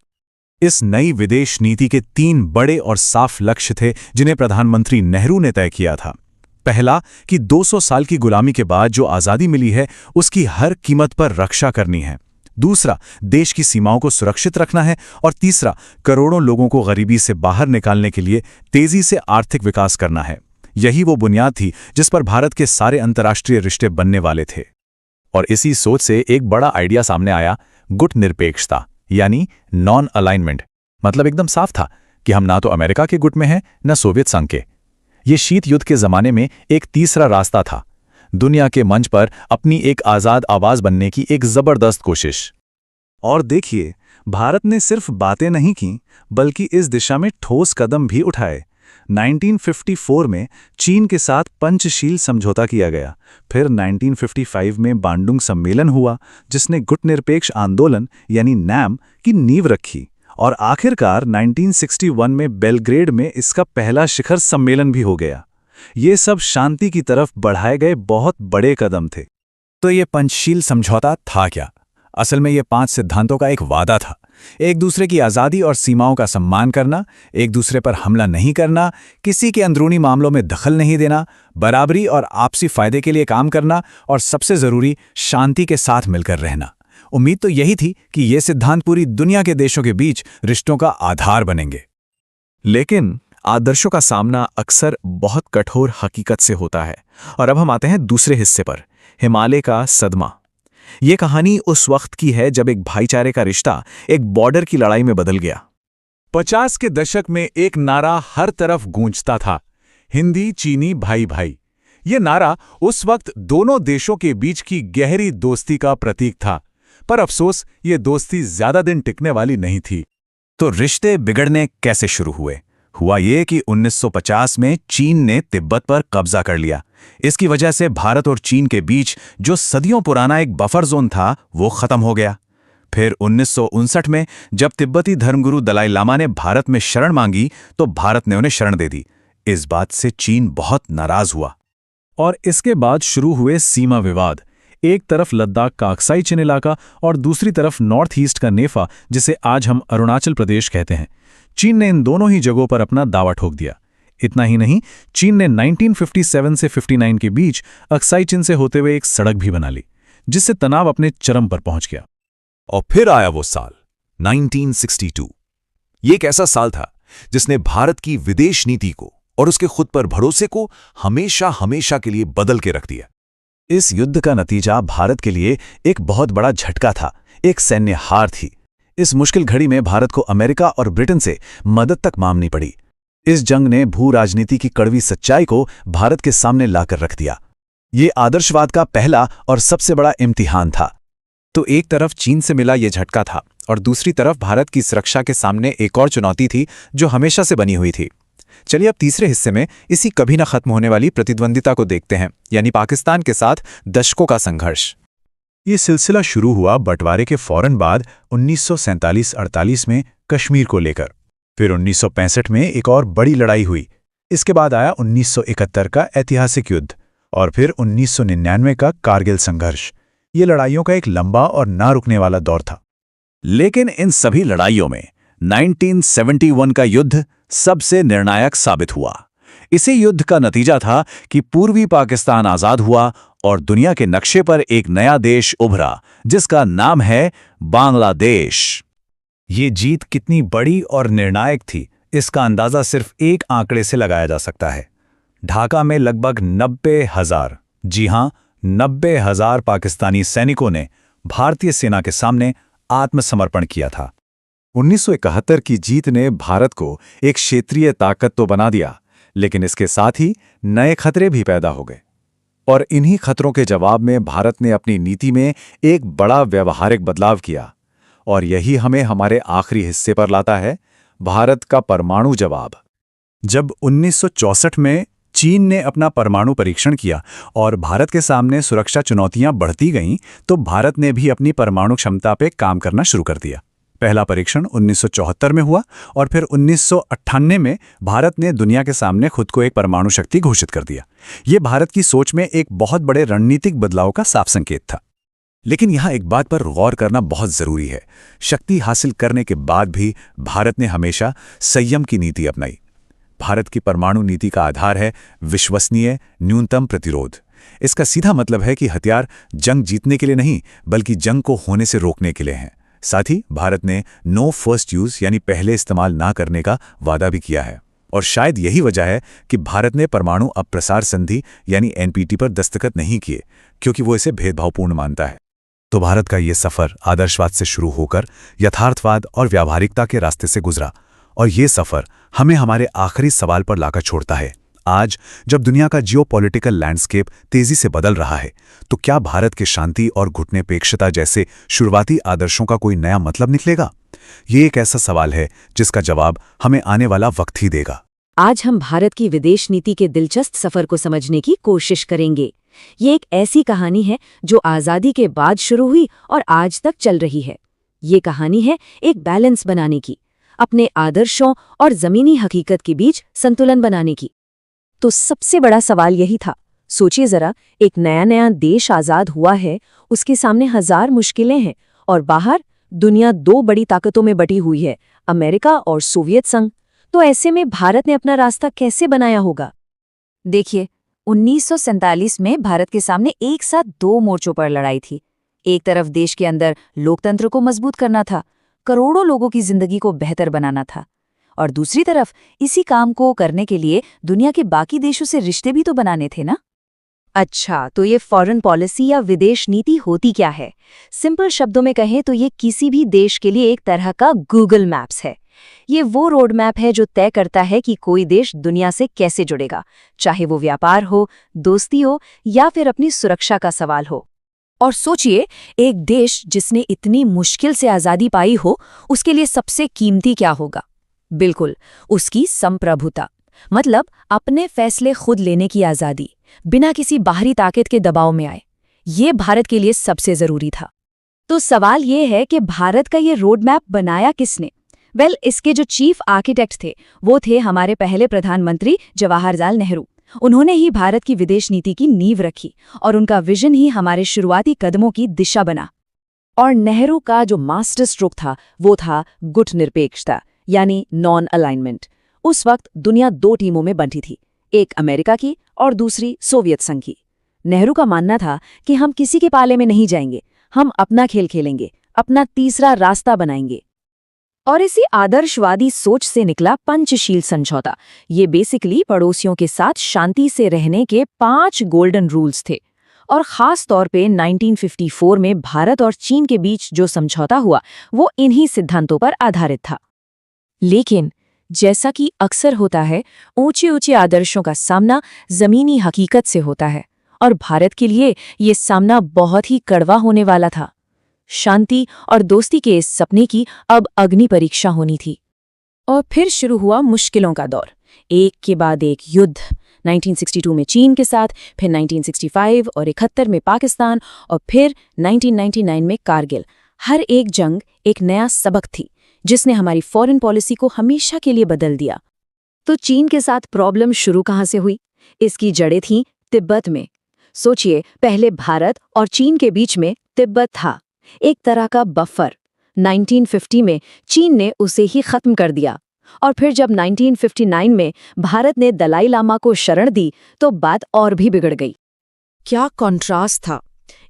इस नई विदेश नीति के 3 बड़े और साफ लक्ष्य थे जिन्हें प्रधानमंत्री नेहरू ने तय किया था। पहला कि 200 साल की गुलामी के बाद जो आज़ादी मिली है उसकी हर कीमत पर रक्षा करनी है। दूसरा, देश की सीमाओं को सुरक्षित रखना है। और तीसरा, करोड़ों लोगों को गरीबी से बाहर निकालने के लिए तेजी से आर्थिक विकास करना है। यही वो बुनियाद थी जिस पर भारत के सारे अंतर्राष्ट्रीय रिश्ते बनने वाले थे। और इसी सोच से एक बड़ा आइडिया सामने आया, गुटनिरपेक्षता, यानी नॉन अलाइनमेंट। मतलब एकदम साफ था कि हम ना तो अमेरिका के गुट में हैं, न सोवियत संघ के। ये शीत युद्ध के जमाने में एक तीसरा रास्ता था, दुनिया के मंच पर अपनी एक आज़ाद आवाज बनने की एक जबरदस्त कोशिश। और देखिए, भारत ने सिर्फ बातें नहीं की, बल्कि इस दिशा में ठोस कदम भी उठाए। 1954 में चीन के साथ पंचशील समझौता किया गया। फिर 1955 में बांडुंग सम्मेलन हुआ, जिसने गुटनिरपेक्ष आंदोलन यानी नैम की नींव रखी। और आखिरकार 1961 में बेलग्रेड में इसका पहला शिखर सम्मेलन भी हो गया। ये सब शांति की तरफ बढ़ाए गए बहुत बड़े कदम थे। तो ये पंचशील समझौता था क्या? असल में ये 5 सिद्धांतों का एक वादा था। एक दूसरे की आज़ादी और सीमाओं का सम्मान करना, एक दूसरे पर हमला नहीं करना, किसी के अंदरूनी मामलों में दखल नहीं देना, बराबरी और आपसी फायदे के लिए काम करना, और सबसे ज़रूरी, शांति के साथ मिलकर रहना। उम्मीद तो यही थी कि ये सिद्धांत पूरी दुनिया के देशों के बीच रिश्तों का आधार बनेंगे। लेकिन आदर्शों का सामना अक्सर बहुत कठोर हकीकत से होता है। और अब हम आते हैं दूसरे हिस्से पर, हिमालय का सदमा। ये कहानी उस वक्त की है जब एक भाईचारे का रिश्ता एक बॉर्डर की लड़ाई में बदल गया। 50 के दशक में एक नारा हर तरफ गूंजता था, हिंदी चीनी भाई भाई। ये नारा उस वक्त दोनों देशों के बीच की गहरी दोस्ती का प्रतीक था। पर अफसोस, ये दोस्ती ज्यादा दिन टिकने वाली नहीं थी। तो रिश्ते बिगड़ने कैसे शुरू हुए? हुआ ये कि 1950 में चीन ने तिब्बत पर कब्जा कर लिया। इसकी वजह से भारत और चीन के बीच जो सदियों पुराना एक बफर जोन था, वो खत्म हो गया। फिर 1959 में जब तिब्बती धर्मगुरु दलाई लामा ने भारत में शरण मांगी, तो भारत ने उन्हें शरण दे दी। इस बात से चीन बहुत नाराज हुआ। और इसके बाद शुरू हुए सीमा विवाद। एक तरफ लद्दाख का अक्साई चिन इलाका और दूसरी तरफ नॉर्थ ईस्ट का नेफा, जिसे आज हम अरुणाचल प्रदेश कहते हैं। चीन ने इन दोनों ही जगहों पर अपना दावा ठोक दिया। इतना ही नहीं, चीन ने 1957 से 59 के बीच अक्साई चिन से होते हुए एक सड़क भी बना ली, जिससे तनाव अपने चरम पर पहुंच गया। और फिर आया वो साल 1962। ये एक ऐसा साल था जिसने भारत की विदेश नीति को और उसके खुद पर भरोसे को हमेशा हमेशा के लिए बदल के रख दिया। इस युद्ध का नतीजा भारत के लिए एक बहुत बड़ा झटका था, एक सैन्य हार थी। इस मुश्किल घड़ी में भारत को अमेरिका और ब्रिटेन से मदद तक मांगनी पड़ी। इस जंग ने भू राजनीति की कड़वी सच्चाई को भारत के सामने लाकर रख दिया। ये आदर्शवाद का पहला और सबसे बड़ा इम्तिहान था। तो एक तरफ चीन से मिला ये झटका था और दूसरी तरफ भारत की सुरक्षा के सामने एक और चुनौती थी जो हमेशा से बनी हुई थी। चलिए अब तीसरे हिस्से में इसी कभी न खत्म होने वाली प्रतिद्वंदिता को देखते हैं, यानी पाकिस्तान के साथ दशकों का संघर्ष। ये सिलसिला शुरू हुआ बंटवारे के फौरन बाद 1947-48 में कश्मीर को लेकर। फिर 1965 में एक और बड़ी लड़ाई हुई। इसके बाद आया 1971 का ऐतिहासिक युद्ध और फिर 1999 का कारगिल संघर्ष। ये लड़ाइयों का एक लंबा और ना रुकने वाला दौर था। लेकिन इन सभी लड़ाइयों में 1971 का युद्ध सबसे निर्णायक साबित हुआ। इसी युद्ध का नतीजा था कि पूर्वी पाकिस्तान आजाद हुआ और दुनिया के नक्शे पर एक नया देश उभरा जिसका नाम है बांग्लादेश। ये जीत कितनी बड़ी और निर्णायक थी, इसका अंदाजा सिर्फ एक आंकड़े से लगाया जा सकता है। ढाका में लगभग 90,000, जी हां 90,000 पाकिस्तानी सैनिकों ने भारतीय सेना के सामने आत्मसमर्पण किया था। 1971 की जीत ने भारत को एक क्षेत्रीय ताकत तो बना दिया, लेकिन इसके साथ ही नए खतरे भी पैदा हो गए। और इन्हीं खतरों के जवाब में भारत ने अपनी नीति में एक बड़ा व्यावहारिक बदलाव किया। और यही हमें हमारे आखिरी हिस्से पर लाता है, भारत का परमाणु जवाब। जब 1964 में चीन ने अपना परमाणु परीक्षण किया और भारत के सामने सुरक्षा चुनौतियां बढ़ती गईं, तो भारत ने भी अपनी परमाणु क्षमता पर काम करना शुरू कर दिया। पहला परीक्षण 1974 में हुआ और फिर 1998 में भारत ने दुनिया के सामने खुद को एक परमाणु शक्ति घोषित कर दिया। ये भारत की सोच में एक बहुत बड़े रणनीतिक बदलाव का साफ संकेत था। लेकिन यहाँ एक बात पर गौर करना बहुत जरूरी है। शक्ति हासिल करने के बाद भी भारत ने हमेशा संयम की नीति अपनाई। भारत की परमाणु नीति का आधार है विश्वसनीय न्यूनतम प्रतिरोध। इसका सीधा मतलब है कि हथियार जंग जीतने के लिए नहीं, बल्कि जंग को होने से रोकने के लिए हैं। साथ ही भारत ने नो फर्स्ट यूज यानी पहले इस्तेमाल ना करने का वादा भी किया है। और शायद यही वजह है कि भारत ने परमाणु अप्रसार संधि यानी एनपीटी पर दस्तखत नहीं किए, क्योंकि वो इसे भेदभावपूर्ण मानता है। तो भारत का ये सफर आदर्शवाद से शुरू होकर यथार्थवाद और व्यावहारिकता के रास्ते से गुजरा, और ये सफर हमें हमारे आखिरी सवाल पर लाकर छोड़ता है। आज जब दुनिया का जियोपॉलिटिकल लैंडस्केप तेजी से बदल रहा है, तो क्या भारत के शांति और घुटनेपेक्षता जैसे शुरुआती आदर्शों का कोई नया मतलब निकलेगा? ये एक ऐसा सवाल है जिसका जवाब हमें आने वाला वक्त ही देगा। आज हम भारत की विदेश नीति के दिलचस्प सफर को समझने की कोशिश करेंगे। ये एक ऐसी कहानी है जो आज़ादी के बाद शुरू हुई और आज तक चल रही है। ये कहानी है एक बैलेंस बनाने की, अपने आदर्शों और ज़मीनी हकीकत के बीच संतुलन बनाने की। तो सबसे बड़ा सवाल यही था। सोचिए जरा, एक नया देश आज़ाद हुआ है, उसके सामने हजार मुश्किलें हैं और बाहर दुनिया दो बड़ी ताकतों में बटी हुई है, अमेरिका और सोवियत संघ। तो ऐसे में भारत ने अपना रास्ता कैसे बनाया होगा? देखिए, 1947 में भारत के सामने एक साथ दो मोर्चों पर लड़ाई थी। एक तरफ देश के अंदर लोकतंत्र को मजबूत करना था, करोड़ों लोगों की जिंदगी को बेहतर बनाना था, और दूसरी तरफ इसी काम को करने के लिए दुनिया के बाकी देशों से रिश्ते भी तो बनाने थे ना। अच्छा, तो ये फॉरेन पॉलिसी या विदेश नीति होती क्या है? सिंपल शब्दों में कहें तो ये किसी भी देश के लिए एक तरह का गूगल मैप्स है। ये वो रोड मैप है जो तय करता है कि कोई देश दुनिया से कैसे जुड़ेगा, चाहे वो व्यापार हो, दोस्ती हो या फिर अपनी सुरक्षा का सवाल हो। और सोचिए, एक देश जिसने इतनी मुश्किल से आज़ादी पाई हो, उसके लिए सबसे कीमती क्या होगा? बिल्कुल, उसकी संप्रभुता, मतलब अपने फैसले खुद लेने की आज़ादी, बिना किसी बाहरी ताकत के दबाव में आए। ये भारत के लिए सबसे ज़रूरी था। तो सवाल ये है कि भारत का ये रोड मैप बनाया किसने? इसके जो चीफ आर्किटेक्ट थे वो थे हमारे पहले प्रधानमंत्री जवाहरलाल नेहरू। उन्होंने ही भारत की विदेश नीति की नींव रखी और उनका विजन ही हमारे शुरुआती कदमों की दिशा बना। और नेहरू का जो मास्टर स्ट्रोक था वो था गुटनिरपेक्षता, यानी नॉन अलाइनमेंट। उस वक्त दुनिया दो टीमों में बंटी थी, एक अमेरिका की और दूसरी सोवियत संघ की। नेहरू का मानना था कि हम किसी के पाले में नहीं जाएंगे, हम अपना खेल खेलेंगे, अपना तीसरा रास्ता बनाएंगे। और इसी आदर्शवादी सोच से निकला पंचशील समझौता। ये बेसिकली पड़ोसियों के साथ शांति से रहने के 5 गोल्डन रूल्स थे। और ख़ास तौर पे 1954 में भारत और चीन के बीच जो समझौता हुआ वो इन्हीं सिद्धांतों पर आधारित था। लेकिन जैसा कि अक्सर होता है, ऊंचे ऊंचे आदर्शों का सामना ज़मीनी हकीकत से होता है, और भारत के लिए ये सामना बहुत ही कड़वा होने वाला था। शांति और दोस्ती के इस सपने की अब अग्नि परीक्षा होनी थी। और फिर शुरू हुआ मुश्किलों का दौर, एक के बाद एक युद्ध। 1962 में चीन के साथ, फिर 1965 और 71 में पाकिस्तान, और फिर 1999 में कारगिल। हर एक जंग एक नया सबक थी, जिसने हमारी फॉरेन पॉलिसी को हमेशा के लिए बदल दिया। तो चीन के साथ प्रॉब्लम शुरू कहाँ से हुई? इसकी जड़ें थीं तिब्बत में। सोचिए, पहले भारत और चीन के बीच में तिब्बत था, एक तरह का बफर। 1950 में चीन ने उसे ही खत्म कर दिया, और फिर जब 1959 में भारत ने दलाई लामा को शरण दी तो बात और भी बिगड़ गई। क्या कॉन्ट्रास्ट था!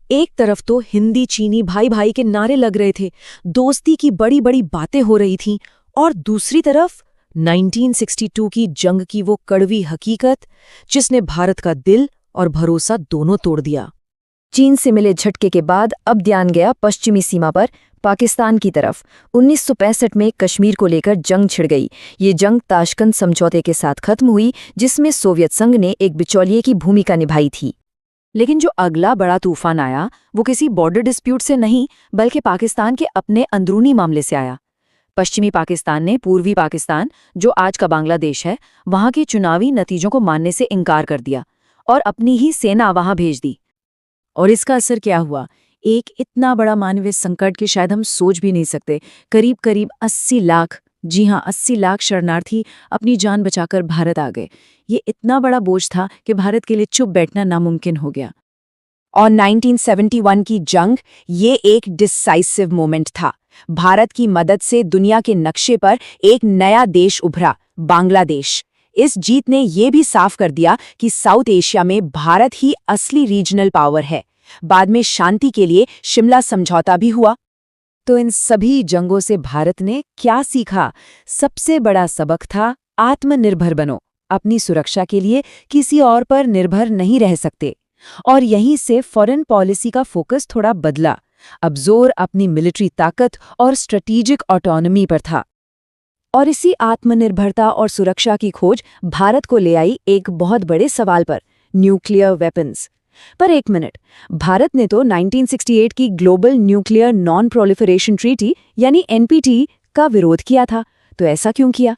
एक तरफ तो हिंदी चीनी भाई भाई के नारे लग रहे थे, दोस्ती की बड़ी बड़ी बातें हो रही थीं, और दूसरी तरफ 1962 की जंग की वो कड़वी हकीकत, जिसने भारत का दिल और भरोसा दोनों तोड़ दिया। चीन से मिले झटके के बाद अब ध्यान गया पश्चिमी सीमा पर, पाकिस्तान की तरफ। 1965 में कश्मीर को लेकर जंग छिड़ गई। ये जंग ताशकंद समझौते के साथ खत्म हुई, जिसमें सोवियत संघ ने एक बिचौलिए की भूमिका निभाई थी। लेकिन जो अगला बड़ा तूफान आया, वो किसी बॉर्डर डिस्प्यूट से नहीं, बल्कि पाकिस्तान के अपने अंदरूनी मामले से आया। पश्चिमी पाकिस्तान ने पूर्वी पाकिस्तान, जो आज का बांग्लादेश है, वहां के चुनावी नतीजों को मानने से इनकार कर दिया और अपनी ही सेना वहां भेज दी। और इसका असर क्या हुआ? एक इतना बड़ा मानवीय संकट कि शायद हम सोच भी नहीं सकते। करीब करीब 80 लाख, जी हाँ 80 लाख शरणार्थी अपनी जान बचाकर भारत आ गए। ये इतना बड़ा बोझ था कि भारत के लिए चुप बैठना नामुमकिन हो गया। और 1971 की जंग, ये एक डिसाइसिव मोमेंट था। भारत की मदद से दुनिया के नक्शे पर एक नया देश उभरा, बांग्लादेश। इस जीत ने ये भी साफ कर दिया कि साउथ एशिया में भारत ही असली रीजनल पावर है। बाद में शांति के लिए शिमला समझौता भी हुआ। तो इन सभी जंगों से भारत ने क्या सीखा? सबसे बड़ा सबक था, आत्मनिर्भर बनो। अपनी सुरक्षा के लिए किसी और पर निर्भर नहीं रह सकते। और यहीं से फॉरेन पॉलिसी का फोकस थोड़ा बदला। अब जोर अपनी मिलिट्री ताकत और स्ट्रेटेजिक ऑटोनॉमी पर था। और इसी आत्मनिर्भरता और सुरक्षा की खोज भारत को ले आई एक बहुत बड़े सवाल पर, न्यूक्लियर वेपन्स। पर एक मिनट, भारत ने तो 1968 की global nuclear non proliferation treaty यानी एनपीटी का विरोध किया था। तो ऐसा क्यों किया?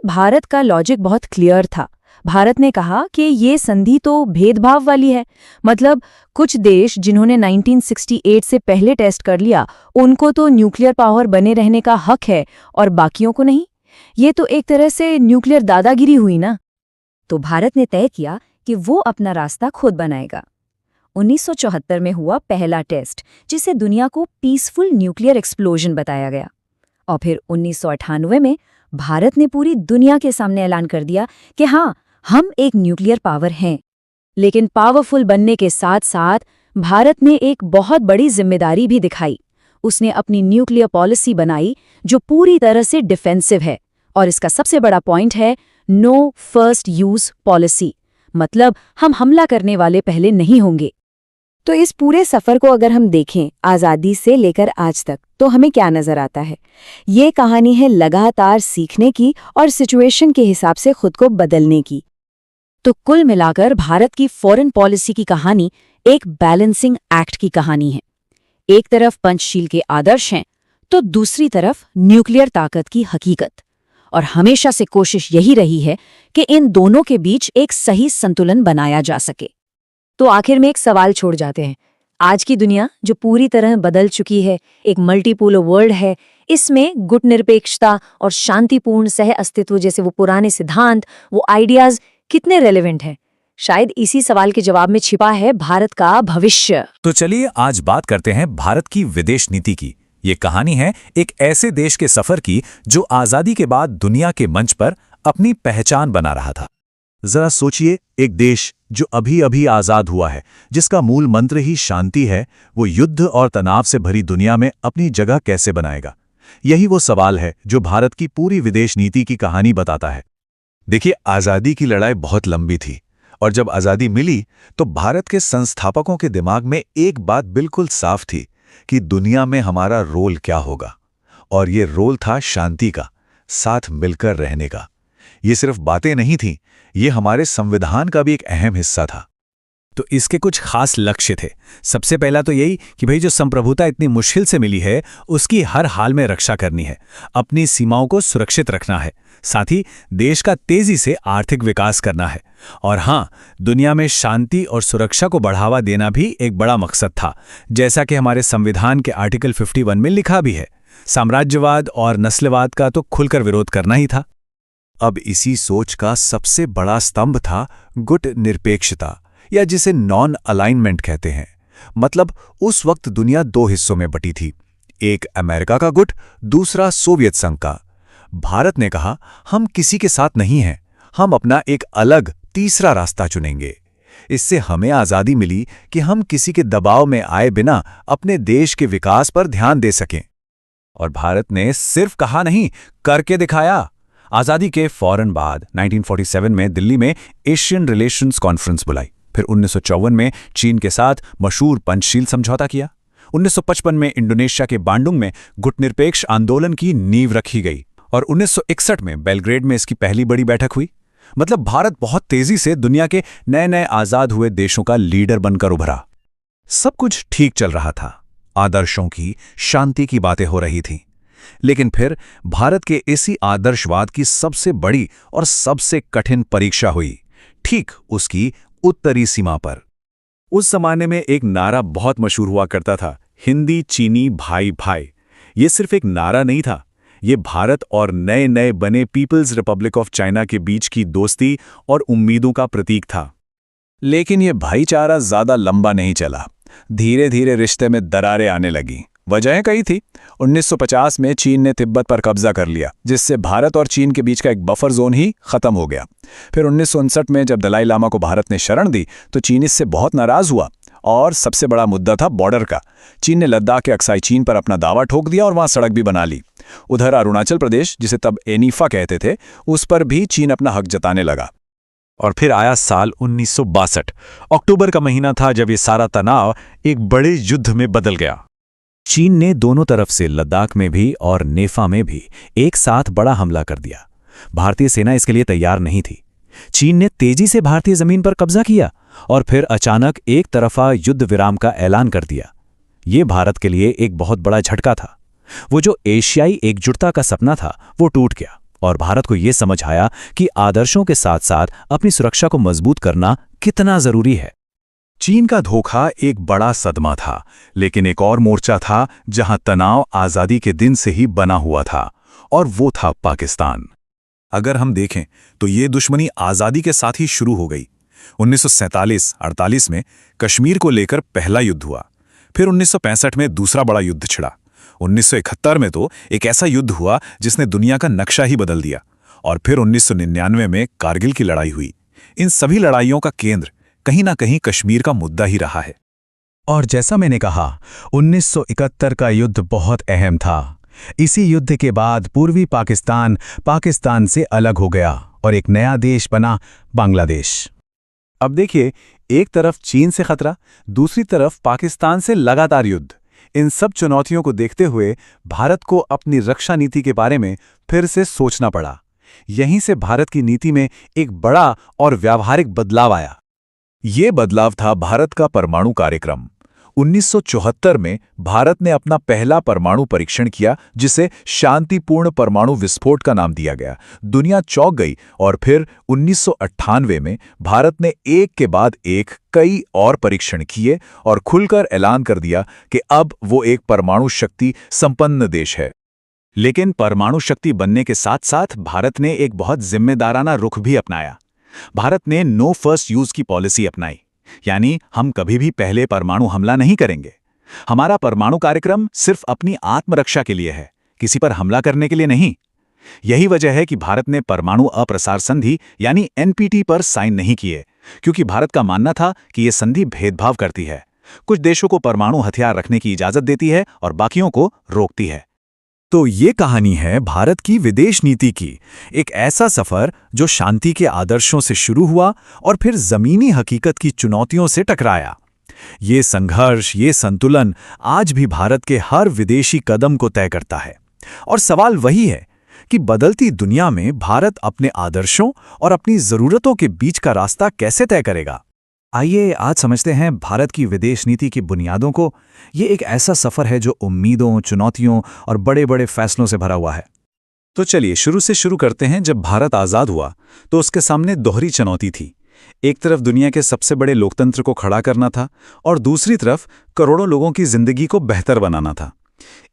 भारत का लॉजिक बहुत क्लियर था। भारत ने कहा कि ये संधि तो भेदभाव वाली है। मतलब कुछ देश जिन्होंने 1968 से पहले टेस्ट कर लिया, उनको तो न्यूक्लियर पावर बने रहने का हक है और बाकियों को नहीं। ये तो एक तरह से न्यूक्लियर दादागिरी हुई ना। तो भारत ने तय किया कि वो अपना रास्ता खुद बनाएगा। 1974 में हुआ पहला टेस्ट, जिसे दुनिया को पीसफुल न्यूक्लियर एक्सप्लोजन बताया गया। और फिर 1998 में भारत ने पूरी दुनिया के सामने ऐलान कर दिया कि हाँ, हम एक न्यूक्लियर पावर हैं। लेकिन पावरफुल बनने के साथ साथ भारत ने एक बहुत बड़ी जिम्मेदारी भी दिखाई। उसने अपनी न्यूक्लियर पॉलिसी बनाई जो पूरी तरह से डिफेंसिव है। और इसका सबसे बड़ा पॉइंट है नो फर्स्ट यूज पॉलिसी। मतलब हम हमला करने वाले पहले नहीं होंगे। तो इस पूरे सफर को अगर हम देखें आज़ादी से लेकर आज तक, तो हमें क्या नजर आता है? ये कहानी है लगातार सीखने की और सिचुएशन के हिसाब से खुद को बदलने की। तो कुल मिलाकर भारत की फॉरेन पॉलिसी की कहानी एक बैलेंसिंग एक्ट की कहानी है। एक तरफ पंचशील के आदर्श हैं, तो दूसरी तरफ न्यूक्लियर ताकत की हकीकत। और हमेशा से कोशिश यही रही है कि इन दोनों के बीच एक सही संतुलन बनाया जा सके। तो आखिर में एक सवाल छोड़ जाते हैं। आज की दुनिया जो पूरी तरह बदल चुकी है, एक मल्टीपोलर वर्ल्ड है, इसमें गुटनिरपेक्षता और शांतिपूर्ण सह अस्तित्व जैसे वो पुराने सिद्धांत, वो आइडियाज कितने रेलेवेंट हैं? शायद इसी सवाल के जवाब में छिपा है भारत का भविष्य। तो चलिए आज बात करते हैं भारत की विदेश नीति की। ये कहानी है एक ऐसे देश के सफर की जो आजादी के बाद दुनिया के मंच पर अपनी पहचान बना रहा था। जरा सोचिए, एक देश जो अभी अभी आजाद हुआ है, जिसका मूल मंत्र ही शांति है, वो युद्ध और तनाव से भरी दुनिया में अपनी जगह कैसे बनाएगा? यही वो सवाल है जो भारत की पूरी विदेश नीति की कहानी बताता है। देखिए, आजादी की लड़ाई बहुत लंबी थी और जब आजादी मिली तो भारत के संस्थापकों के दिमाग में एक बात बिल्कुल साफ थी कि दुनिया में हमारा रोल क्या होगा। और ये रोल था शांति का, साथ मिलकर रहने का। ये सिर्फ बातें नहीं थीं, ये हमारे संविधान का भी एक अहम हिस्सा था। तो इसके कुछ खास लक्ष्य थे। सबसे पहला तो यही कि भाई जो संप्रभुता इतनी मुश्किल से मिली है उसकी हर हाल में रक्षा करनी है, अपनी सीमाओं को सुरक्षित रखना है, साथ ही देश का तेजी से आर्थिक विकास करना है। और हाँ, दुनिया में शांति और सुरक्षा को बढ़ावा देना भी एक बड़ा मकसद था, जैसा कि हमारे संविधान के आर्टिकल 51 में लिखा भी है। साम्राज्यवाद और नस्लवाद का तो खुलकर विरोध करना ही था। अब इसी सोच का सबसे बड़ा स्तंभ था गुट निरपेक्षता, या जिसे नॉन अलाइनमेंट कहते हैं। मतलब उस वक्त दुनिया दो हिस्सों में बटी थी, एक अमेरिका का गुट, दूसरा सोवियत संघ का। भारत ने कहा, हम किसी के साथ नहीं हैं, हम अपना एक अलग तीसरा रास्ता चुनेंगे। इससे हमें आज़ादी मिली कि हम किसी के दबाव में आए बिना अपने देश के विकास पर ध्यान दे सकें। और भारत ने सिर्फ कहा नहीं, करके दिखाया। आज़ादी के फौरन बाद 1947 में दिल्ली में एशियन रिलेशंस कॉन्फ्रेंस बुलाई। फिर 1954 में चीन के साथ मशहूर पंचशील समझौता किया। 1955 में इंडोनेशिया के बांडुंग में गुटनिरपेक्ष आंदोलन की नींव रखी गई और 1961 में बेलग्रेड में इसकी पहली बड़ी बैठक हुई। मतलब भारत बहुत तेजी से दुनिया के नए नए आज़ाद हुए देशों का लीडर बनकर उभरा। सब कुछ ठीक चल रहा था, आदर्शों की, शांति की बातें हो रही थीं। लेकिन फिर भारत के इसी आदर्शवाद की सबसे बड़ी और सबसे कठिन परीक्षा हुई, ठीक उसकी उत्तरी सीमा पर। उस जमाने में एक नारा बहुत मशहूर हुआ करता था, हिंदी चीनी भाई भाई। ये सिर्फ एक नारा नहीं था, ये भारत और नए नए बने पीपल्स रिपब्लिक ऑफ चाइना के बीच की दोस्ती और उम्मीदों का प्रतीक था। लेकिन ये भाईचारा ज्यादा लंबा नहीं चला। धीरे धीरे रिश्ते में दरारें आने लगी। वजहें कई थी। 1950 में चीन ने तिब्बत पर कब्जा कर लिया, जिससे भारत और चीन के बीच का एक बफर जोन ही खत्म हो गया। फिर 1959 में जब दलाई लामा को भारत ने शरण दी तो चीन इससे बहुत नाराज हुआ और सबसे बड़ा मुद्दा था बॉर्डर का। चीन ने लद्दाख के अक्साई चीन पर अपना दावा ठोक दिया और वहां सड़क भी बना ली। उधर अरुणाचल प्रदेश, जिसे तब एनीफा कहते थे, उस पर भी चीन अपना हक जताने लगा। और फिर आया साल 1962। अक्टूबर का महीना था जब ये सारा तनाव एक बड़े युद्ध में बदल गया। चीन ने दोनों तरफ से लद्दाख में भी और नेफा में भी एक साथ बड़ा हमला कर दिया। भारतीय सेना इसके लिए तैयार नहीं थी। चीन ने तेजी से भारतीय जमीन पर कब्जा किया और फिर अचानक एक तरफा युद्ध विराम का ऐलान कर दिया। ये भारत के लिए एक बहुत बड़ा झटका था। वो जो एशियाई एकजुटता का सपना था वो टूट गया और भारत को ये समझ आया कि आदर्शों के साथ साथ अपनी सुरक्षा को मजबूत करना कितना जरूरी है। चीन का धोखा एक बड़ा सदमा था, लेकिन एक और मोर्चा था जहां तनाव आजादी के दिन से ही बना हुआ था, और वो था पाकिस्तान। अगर हम देखें तो ये दुश्मनी आजादी के साथ ही शुरू हो गई। 1947-48 में कश्मीर को लेकर पहला युद्ध हुआ। फिर 1965 में दूसरा बड़ा युद्ध छिड़ा। 1971 में तो एक ऐसा युद्ध हुआ जिसने दुनिया का नक्शा ही बदल दिया। और फिर 1999 में कारगिल की लड़ाई हुई। इन सभी लड़ाइयों का केंद्र कहीं ना कहीं कश्मीर का मुद्दा ही रहा है। और जैसा मैंने कहा, 1971 का युद्ध बहुत अहम था। इसी युद्ध के बाद पूर्वी पाकिस्तान से अलग हो गया और एक नया देश बना, बांग्लादेश। अब देखिए, एक तरफ चीन से खतरा, दूसरी तरफ पाकिस्तान से लगातार युद्ध। इन सब चुनौतियों को देखते हुए भारत को अपनी रक्षा नीति के बारे में फिर से सोचना पड़ा। यहीं से भारत की नीति में एक बड़ा और व्यावहारिक बदलाव आया। ये बदलाव था भारत का परमाणु कार्यक्रम। 1974 में भारत ने अपना पहला परमाणु परीक्षण किया, जिसे शांतिपूर्ण परमाणु विस्फोट का नाम दिया गया। दुनिया चौंक गई और फिर 1998 में भारत ने एक के बाद एक कई और परीक्षण किए और खुलकर ऐलान कर दिया कि अब वो एक परमाणु शक्ति संपन्न देश है। लेकिन परमाणु शक्ति बनने के साथ साथ भारत ने एक बहुत जिम्मेदाराना रुख भी अपनाया। भारत ने नो फर्स्ट यूज की पॉलिसी अपनाई, यानी हम कभी भी पहले परमाणु हमला नहीं करेंगे। हमारा परमाणु कार्यक्रम सिर्फ अपनी आत्मरक्षा के लिए है, किसी पर हमला करने के लिए नहीं। यही वजह है कि भारत ने परमाणु अप्रसार संधि यानी एनपीटी पर साइन नहीं किए, क्योंकि भारत का मानना था कि यह संधि भेदभाव करती है। कुछ देशों को परमाणु हथियार रखने की इजाजत देती है और बाकियों को रोकती है। तो ये कहानी है भारत की विदेश नीति की, एक ऐसा सफर जो शांति के आदर्शों से शुरू हुआ और फिर जमीनी हकीकत की चुनौतियों से टकराया। ये संघर्ष, ये संतुलन आज भी भारत के हर विदेशी कदम को तय करता है। और सवाल वही है कि बदलती दुनिया में भारत अपने आदर्शों और अपनी जरूरतों के बीच का रास्ता कैसे तय करेगा। आइए आज समझते हैं भारत की विदेश नीति की बुनियादों को। ये एक ऐसा सफर है जो उम्मीदों, चुनौतियों और बड़े बड़े फैसलों से भरा हुआ है। तो चलिए शुरू से शुरू करते हैं। जब भारत आज़ाद हुआ तो उसके सामने दोहरी चुनौती थी। एक तरफ दुनिया के सबसे बड़े लोकतंत्र को खड़ा करना था और दूसरी तरफ करोड़ों लोगों की जिंदगी को बेहतर बनाना था।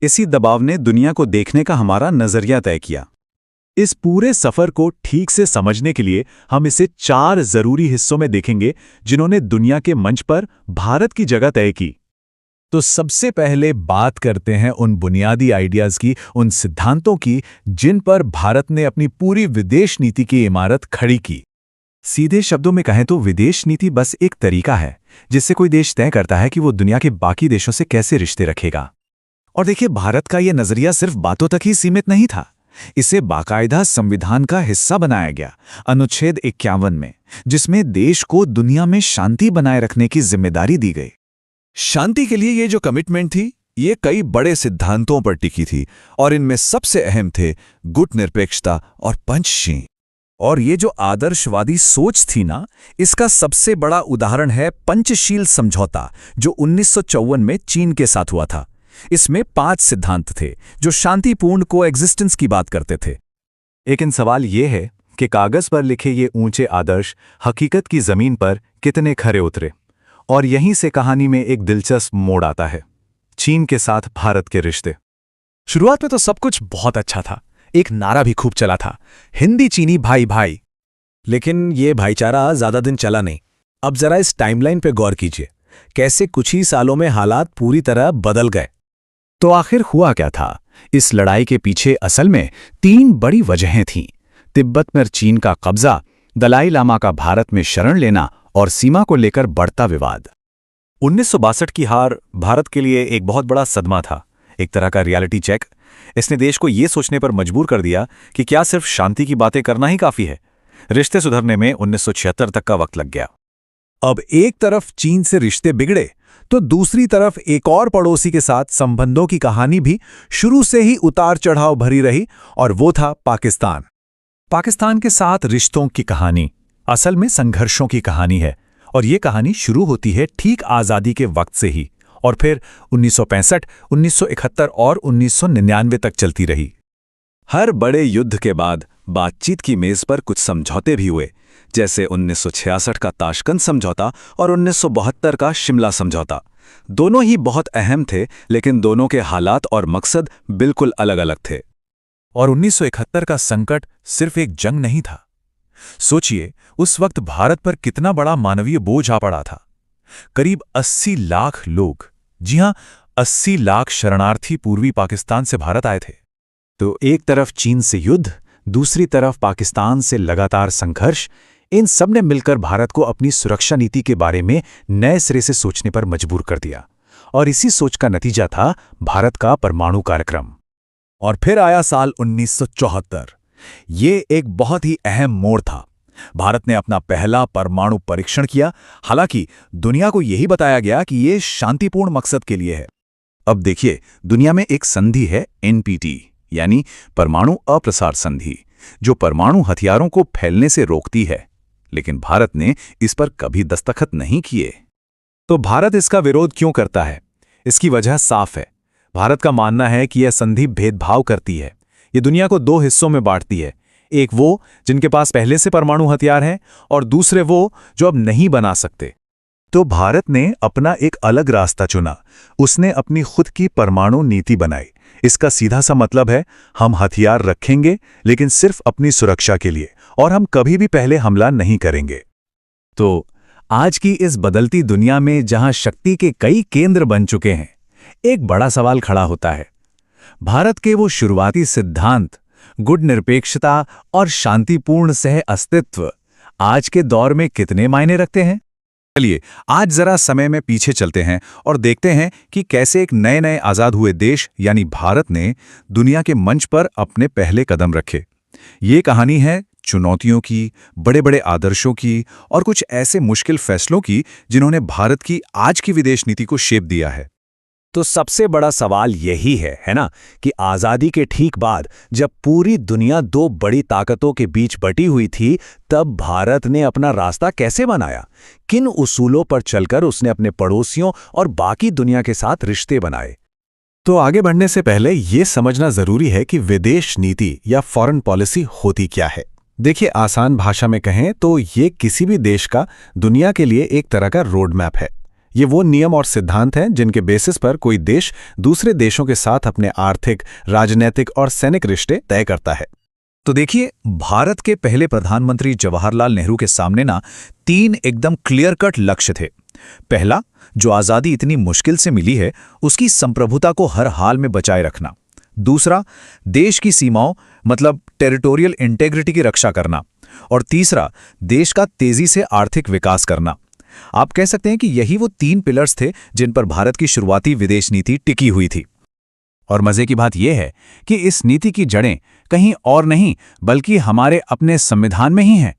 इसी दबाव ने दुनिया को देखने का हमारा नजरिया तय किया। इस पूरे सफर को ठीक से समझने के लिए हम इसे 4 जरूरी हिस्सों में देखेंगे जिन्होंने दुनिया के मंच पर भारत की जगह तय की। तो सबसे पहले बात करते हैं उन बुनियादी आइडियाज की, उन सिद्धांतों की जिन पर भारत ने अपनी पूरी विदेश नीति की इमारत खड़ी की। सीधे शब्दों में कहें तो विदेश नीति बस एक तरीका है जिससे कोई देश तय करता है कि वो दुनिया के बाकी देशों से कैसे रिश्ते रखेगा। और देखिए, भारत का यह नजरिया सिर्फ बातों तक ही सीमित नहीं था। इसे बाकायदा संविधान का हिस्सा बनाया गया अनुच्छेद 51 में, जिसमें देश को दुनिया में शांति बनाए रखने की जिम्मेदारी दी गई। शांति के लिए ये जो कमिटमेंट थी, ये कई बड़े सिद्धांतों पर टिकी थी और इनमें सबसे अहम थे गुटनिरपेक्षता और पंचशील। और ये जो आदर्शवादी सोच थी ना, इसका सबसे बड़ा उदाहरण है पंचशील समझौता जो 1954 में चीन के साथ हुआ था। इसमें 5 सिद्धांत थे जो शांतिपूर्ण कोएग्जिस्टेंस की बात करते थे। लेकिन सवाल ये है कि कागज पर लिखे ये ऊंचे आदर्श हकीकत की जमीन पर कितने खरे उतरे। और यहीं से कहानी में एक दिलचस्प मोड़ आता है, चीन के साथ भारत के रिश्ते। शुरुआत में तो सब कुछ बहुत अच्छा था, एक नारा भी खूब चला था, हिंदी चीनी भाई भाई। लेकिन ये भाईचारा ज्यादा दिन चला नहीं। अब जरा इस टाइमलाइन पे गौर कीजिए, कैसे कुछ ही सालों में हालात पूरी तरह बदल गए। तो आखिर हुआ क्या था? इस लड़ाई के पीछे असल में 3 बड़ी वजहें थीं। तिब्बत पर चीन का कब्जा, दलाई लामा का भारत में शरण लेना और सीमा को लेकर बढ़ता विवाद। 1962 की हार भारत के लिए एक बहुत बड़ा सदमा था, एक तरह का रियलिटी चेक। इसने देश को ये सोचने पर मजबूर कर दिया कि क्या सिर्फ शांति की बातें करना ही काफी है। रिश्ते सुधरने में 1976 तक का वक्त लग गया। अब एक तरफ चीन से रिश्ते बिगड़े तो दूसरी तरफ एक और पड़ोसी के साथ संबंधों की कहानी भी शुरू से ही उतार चढ़ाव भरी रही, और वो था पाकिस्तान। पाकिस्तान के साथ रिश्तों की कहानी असल में संघर्षों की कहानी है, और ये कहानी शुरू होती है ठीक आज़ादी के वक्त से ही, और फिर 1965, 1971 और 1999 तक चलती रही। हर बड़े युद्ध के बाद बातचीत की मेज पर कुछ समझौते भी हुए, जैसे 1966 का ताशकंद समझौता और 1972 का शिमला समझौता। दोनों ही बहुत अहम थे, लेकिन दोनों के हालात और मकसद बिल्कुल अलग-अलग थे। और 1971 का संकट सिर्फ एक जंग नहीं था। सोचिए, उस वक्त भारत पर कितना बड़ा मानवीय बोझ आ पड़ा था। करीब 80 लाख लोग, जी हां, 80 लाख शरणार्थी पूर्वी पाकिस्तान से भारत आए थे। तो एक तरफ चीन से युद्ध, दूसरी तरफ पाकिस्तान से लगातार संघर्ष, इन सब ने मिलकर भारत को अपनी सुरक्षा नीति के बारे में नए सिरे से सोचने पर मजबूर कर दिया। और इसी सोच का नतीजा था भारत का परमाणु कार्यक्रम। और फिर आया साल 1974। ये एक बहुत ही अहम मोड़ था। भारत ने अपना पहला परमाणु परीक्षण किया। हालांकि दुनिया को यही बताया गया कि ये शांतिपूर्ण मकसद के लिए है। अब देखिए, दुनिया में एक संधि है NPT, यानी परमाणु अप्रसार संधि, जो परमाणु हथियारों को फैलने से रोकती है। लेकिन भारत ने इस पर कभी दस्तखत नहीं किए। तो भारत इसका विरोध क्यों करता है? इसकी वजह साफ है। भारत का मानना है कि यह संधि भेदभाव करती है। ये दुनिया को 2 हिस्सों में बांटती है, एक वो जिनके पास पहले से परमाणु हथियार हैं और दूसरे वो जो अब नहीं बना सकते। तो भारत ने अपना एक अलग रास्ता चुना। उसने अपनी खुद की परमाणु नीति बनाई। इसका सीधा सा मतलब है, हम हथियार रखेंगे लेकिन सिर्फ अपनी सुरक्षा के लिए, और हम कभी भी पहले हमला नहीं करेंगे। तो आज की इस बदलती दुनिया में जहां शक्ति के कई केंद्र बन चुके हैं, एक बड़ा सवाल खड़ा होता है। भारत के वो शुरुआती सिद्धांत, गुटनिरपेक्षता और शांतिपूर्ण सह अस्तित्व, आज के दौर में कितने मायने रखते हैं? चलिए आज जरा समय में पीछे चलते हैं और देखते हैं कि कैसे एक नए नए आजाद हुए देश यानी भारत ने दुनिया के मंच पर अपने पहले कदम रखे। ये कहानी है चुनौतियों की, बड़े बड़े आदर्शों की और कुछ ऐसे मुश्किल फैसलों की जिन्होंने भारत की आज की विदेश नीति को शेप दिया है। तो सबसे बड़ा सवाल यही है ना, कि आज़ादी के ठीक बाद जब पूरी दुनिया दो बड़ी ताकतों के बीच बटी हुई थी, तब भारत ने अपना रास्ता कैसे बनाया? किन उसूलों पर चलकर उसने अपने पड़ोसियों और बाकी दुनिया के साथ रिश्ते बनाए? तो आगे बढ़ने से पहले ये समझना जरूरी है कि विदेश नीति या फॉरेन पॉलिसी होती क्या है। देखिए, आसान भाषा में कहें तो ये किसी भी देश का दुनिया के लिए एक तरह का रोड मैप है। ये वो नियम और सिद्धांत हैं जिनके बेसिस पर कोई देश दूसरे देशों के साथ अपने आर्थिक, राजनीतिक और सैनिक रिश्ते तय करता है। तो देखिए, भारत के पहले प्रधानमंत्री जवाहरलाल नेहरू के सामने ना 3 एकदम क्लियर कट लक्ष्य थे। पहला, जो आज़ादी इतनी मुश्किल से मिली है, उसकी संप्रभुता को हर हाल में बचाए रखना। दूसरा, देश की सीमाओं मतलब टेरिटोरियल इंटेग्रिटी की रक्षा करना। और तीसरा, देश का तेजी से आर्थिक विकास करना। आप कह सकते हैं कि यही वो 3 पिलर्स थे जिन पर भारत की शुरुआती विदेश नीति टिकी हुई थी। और मजे की बात यह है कि इस नीति की जड़ें कहीं और नहीं बल्कि हमारे अपने संविधान में ही हैं।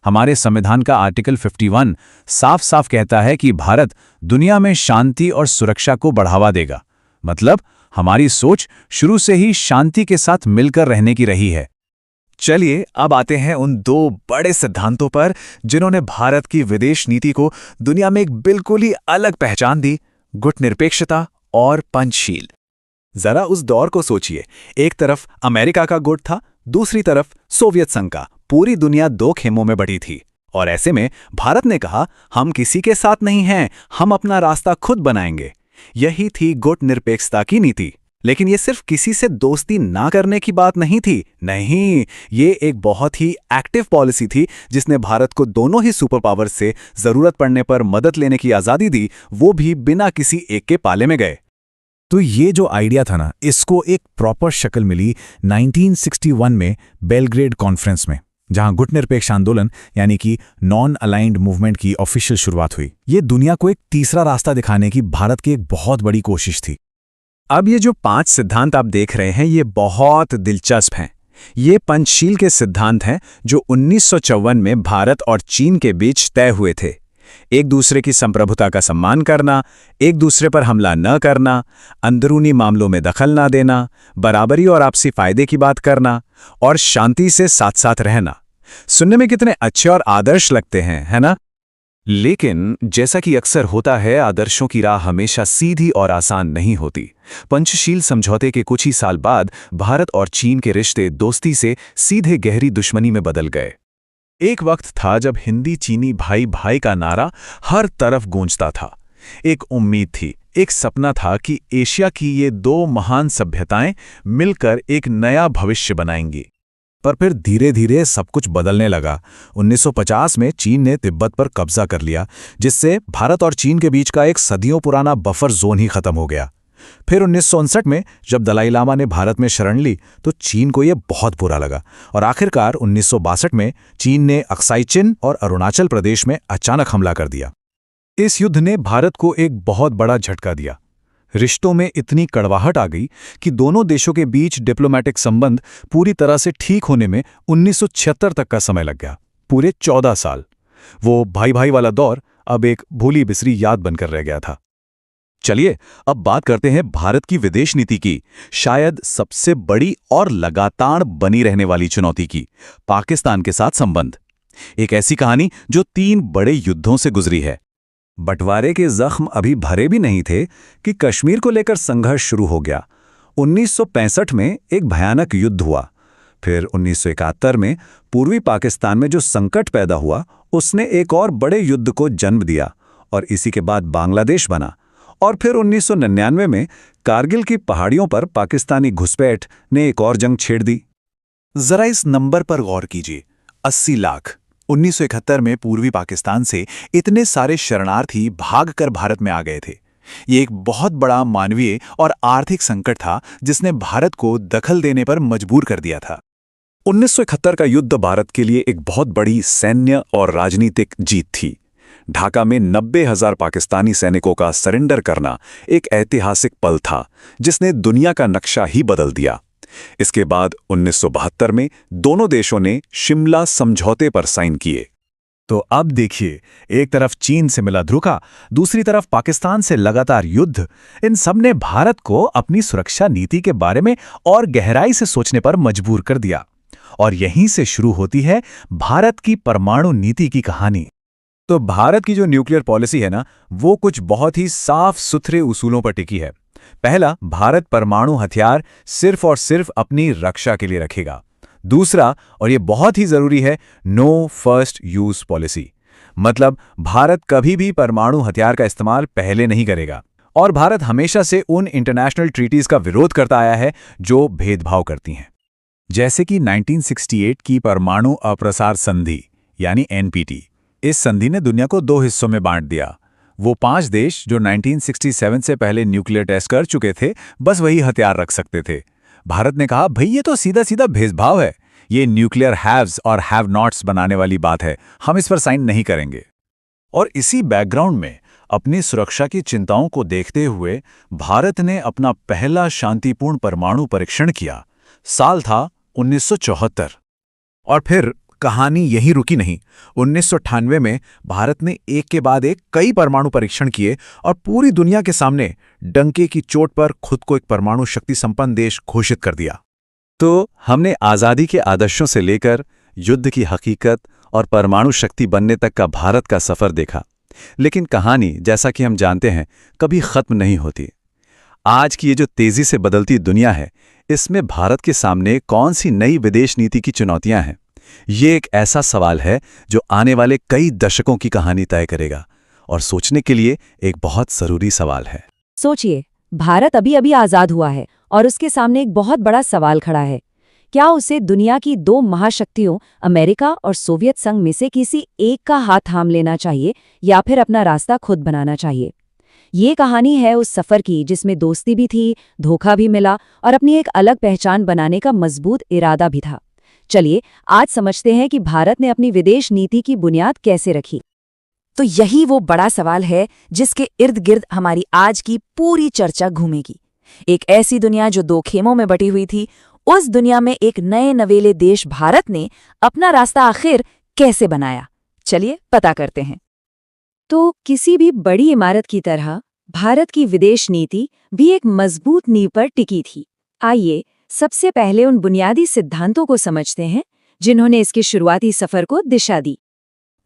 हमारे संविधान का आर्टिकल 51 साफ साफ कहता है कि भारत दुनिया में शांति और सुरक्षा को बढ़ावा देगा। मतलब हमारी सोच शुरू से ही शांति के साथ मिलकर रहने की रही है। चलिए अब आते हैं उन 2 बड़े सिद्धांतों पर जिन्होंने भारत की विदेश नीति को दुनिया में एक बिल्कुल ही अलग पहचान दी, गुटनिरपेक्षता और पंचशील। जरा उस दौर को सोचिए, एक तरफ अमेरिका का गुट था, दूसरी तरफ सोवियत संघ का। पूरी दुनिया 2 खेमों में बटी थी और ऐसे में भारत ने कहा, हम किसी के साथ नहीं हैं, हम अपना रास्ता खुद बनाएंगे। यही थी गुटनिरपेक्षता की नीति। लेकिन ये सिर्फ किसी से दोस्ती ना करने की बात नहीं थी। नहीं, ये एक बहुत ही एक्टिव पॉलिसी थी जिसने भारत को दोनों ही सुपर पावर्स से जरूरत पड़ने पर मदद लेने की आजादी दी, वो भी बिना किसी एक के पाले में गए। तो ये जो आइडिया था ना, इसको एक प्रॉपर शक्ल मिली 1961 में बेलग्रेड कॉन्फ्रेंस में, जहां गुटनिरपेक्ष आंदोलन यानी कि नॉन अलाइंड मूवमेंट की ऑफिशियल शुरुआत हुई। ये दुनिया को एक तीसरा रास्ता दिखाने की भारत की एक बहुत बड़ी कोशिश थी। अब ये जो 5 सिद्धांत आप देख रहे हैं, ये बहुत दिलचस्प हैं। ये पंचशील के सिद्धांत हैं जो 1954 में भारत और चीन के बीच तय हुए थे। एक दूसरे की संप्रभुता का सम्मान करना, एक दूसरे पर हमला न करना, अंदरूनी मामलों में दखल न देना, बराबरी और आपसी फायदे की बात करना और शांति से साथ साथ रहना। सुनने में कितने अच्छे और आदर्श लगते हैं, है ना? लेकिन जैसा कि अक्सर होता है, आदर्शों की राह हमेशा सीधी और आसान नहीं होती। पंचशील समझौते के कुछ ही साल बाद भारत और चीन के रिश्ते दोस्ती से सीधे गहरी दुश्मनी में बदल गए। एक वक्त था जब हिंदी चीनी भाई भाई का नारा हर तरफ गूंजता था। एक उम्मीद थी, एक सपना था कि एशिया की ये 2 महान सभ्यताएं मिलकर एक नया भविष्य बनाएंगी। पर फिर धीरे धीरे सब कुछ बदलने लगा। 1950 में चीन ने तिब्बत पर कब्जा कर लिया, जिससे भारत और चीन के बीच का एक सदियों पुराना बफर जोन ही खत्म हो गया। फिर 1959 में जब दलाई लामा ने भारत में शरण ली तो चीन को यह बहुत बुरा लगा और आखिरकार 1962 में चीन ने अक्साई चिन और अरुणाचल प्रदेश में अचानक हमला कर दिया। इस युद्ध ने भारत को एक बहुत बड़ा झटका दिया। रिश्तों में इतनी कड़वाहट आ गई कि दोनों देशों के बीच डिप्लोमेटिक संबंध पूरी तरह से ठीक होने में 1976 तक का समय लग गया। पूरे 14 साल। वो भाई भाई वाला दौर अब एक भूली बिसरी याद बनकर रह गया था। चलिए अब बात करते हैं भारत की विदेश नीति की, शायद सबसे बड़ी और लगातार बनी रहने वाली चुनौती की, पाकिस्तान के साथ संबंध। एक ऐसी कहानी जो 3 बड़े युद्धों से गुजरी है। बंटवारे के जख्म अभी भरे भी नहीं थे कि कश्मीर को लेकर संघर्ष शुरू हो गया। 1965 में एक भयानक युद्ध हुआ। फिर 1971 में पूर्वी पाकिस्तान में जो संकट पैदा हुआ, उसने एक और बड़े युद्ध को जन्म दिया और इसी के बाद बांग्लादेश बना। और फिर 1999 में कारगिल की पहाड़ियों पर पाकिस्तानी घुसपैठ ने एक और जंग छेड़ दी। जरा इस नंबर पर गौर कीजिए, 80 लाख। 1971 में पूर्वी पाकिस्तान से इतने सारे शरणार्थी भागकर भारत में आ गए थे। ये एक बहुत बड़ा मानवीय और आर्थिक संकट था जिसने भारत को दखल देने पर मजबूर कर दिया था। 1971 का युद्ध भारत के लिए एक बहुत बड़ी सैन्य और राजनीतिक जीत थी। ढाका में 90,000 पाकिस्तानी सैनिकों का सरेंडर करना एक ऐतिहासिक पल था जिसने दुनिया का नक्शा ही बदल दिया। इसके बाद 1972 में दोनों देशों ने शिमला समझौते पर साइन किए। तो अब देखिए, एक तरफ चीन से मिला धोखा, दूसरी तरफ पाकिस्तान से लगातार युद्ध। इन सब ने भारत को अपनी सुरक्षा नीति के बारे में और गहराई से सोचने पर मजबूर कर दिया। और यहीं से शुरू होती है भारत की परमाणु नीति की कहानी। तो भारत की जो न्यूक्लियर पॉलिसी है ना, वो कुछ बहुत ही साफ सुथरे उसूलों पर टिकी है। पहला, भारत परमाणु हथियार सिर्फ और सिर्फ अपनी रक्षा के लिए रखेगा। दूसरा, और ये बहुत ही जरूरी है, नो फर्स्ट यूज पॉलिसी, मतलब भारत कभी भी परमाणु हथियार का इस्तेमाल पहले नहीं करेगा। और भारत हमेशा से उन इंटरनेशनल ट्रीटीज का विरोध करता आया है जो भेदभाव करती हैं, जैसे कि 1968 की परमाणु अप्रसार संधि यानी NPT। इस संधि ने दुनिया को 2 हिस्सों में बांट दिया। वो 5 देश जो 1967 से पहले न्यूक्लियर टेस्ट कर चुके थे, बस वही हथियार रख सकते थे। भारत ने कहा, भाई ये तो सीधा सीधा भेदभाव है, ये न्यूक्लियर हैव्स और हैव नॉट्स बनाने वाली बात है, हम इस पर साइन नहीं करेंगे। और इसी बैकग्राउंड में अपनी सुरक्षा की चिंताओं को देखते हुए भारत ने अपना पहला शांतिपूर्ण परमाणु परीक्षण किया। साल था 1974। और फिर कहानी यहीं रुकी नहीं। 1998 में भारत ने एक के बाद एक कई परमाणु परीक्षण किए और पूरी दुनिया के सामने डंके की चोट पर खुद को एक परमाणु शक्ति संपन्न देश घोषित कर दिया। तो हमने आज़ादी के आदर्शों से लेकर युद्ध की हकीकत और परमाणु शक्ति बनने तक का भारत का सफर देखा। लेकिन कहानी, जैसा कि हम जानते हैं, कभी खत्म नहीं होती। आज की ये जो तेजी से बदलती दुनिया है, इसमें भारत के सामने कौन सी नई विदेश नीति की चुनौतियां हैं? ये एक ऐसा सवाल है जो आने वाले कई दशकों की कहानी तय करेगा और सोचने के लिए एक बहुत जरूरी सवाल है। सोचिए, भारत अभी अभी आजाद हुआ है और उसके सामने एक बहुत बड़ा सवाल खड़ा है। क्या उसे दुनिया की 2 महाशक्तियों अमेरिका और सोवियत संघ में से किसी एक का हाथ थाम लेना चाहिए या फिर अपना रास्ता खुद बनाना चाहिए? ये कहानी है उस सफर की जिसमें दोस्ती भी थी, धोखा भी मिला और अपनी एक अलग पहचान बनाने का मजबूत इरादा भी था। चलिए आज समझते हैं कि भारत ने अपनी विदेश नीति की बुनियाद कैसे रखी। तो यही वो बड़ा सवाल है जिसके इर्द गिर्द हमारी आज की पूरी चर्चा घूमेगी। एक ऐसी दुनिया जो 2 खेमों में बटी हुई थी, उस दुनिया में एक नए नवेले देश भारत ने अपना रास्ता आखिर कैसे बनाया? चलिए पता करते हैं। तो किसी भी बड़ी इमारत की तरह भारत की विदेश नीति भी एक मजबूत नींव पर टिकी थी। आइए सबसे पहले उन बुनियादी सिद्धांतों को समझते हैं जिन्होंने इसके शुरुआती सफर को दिशा दी।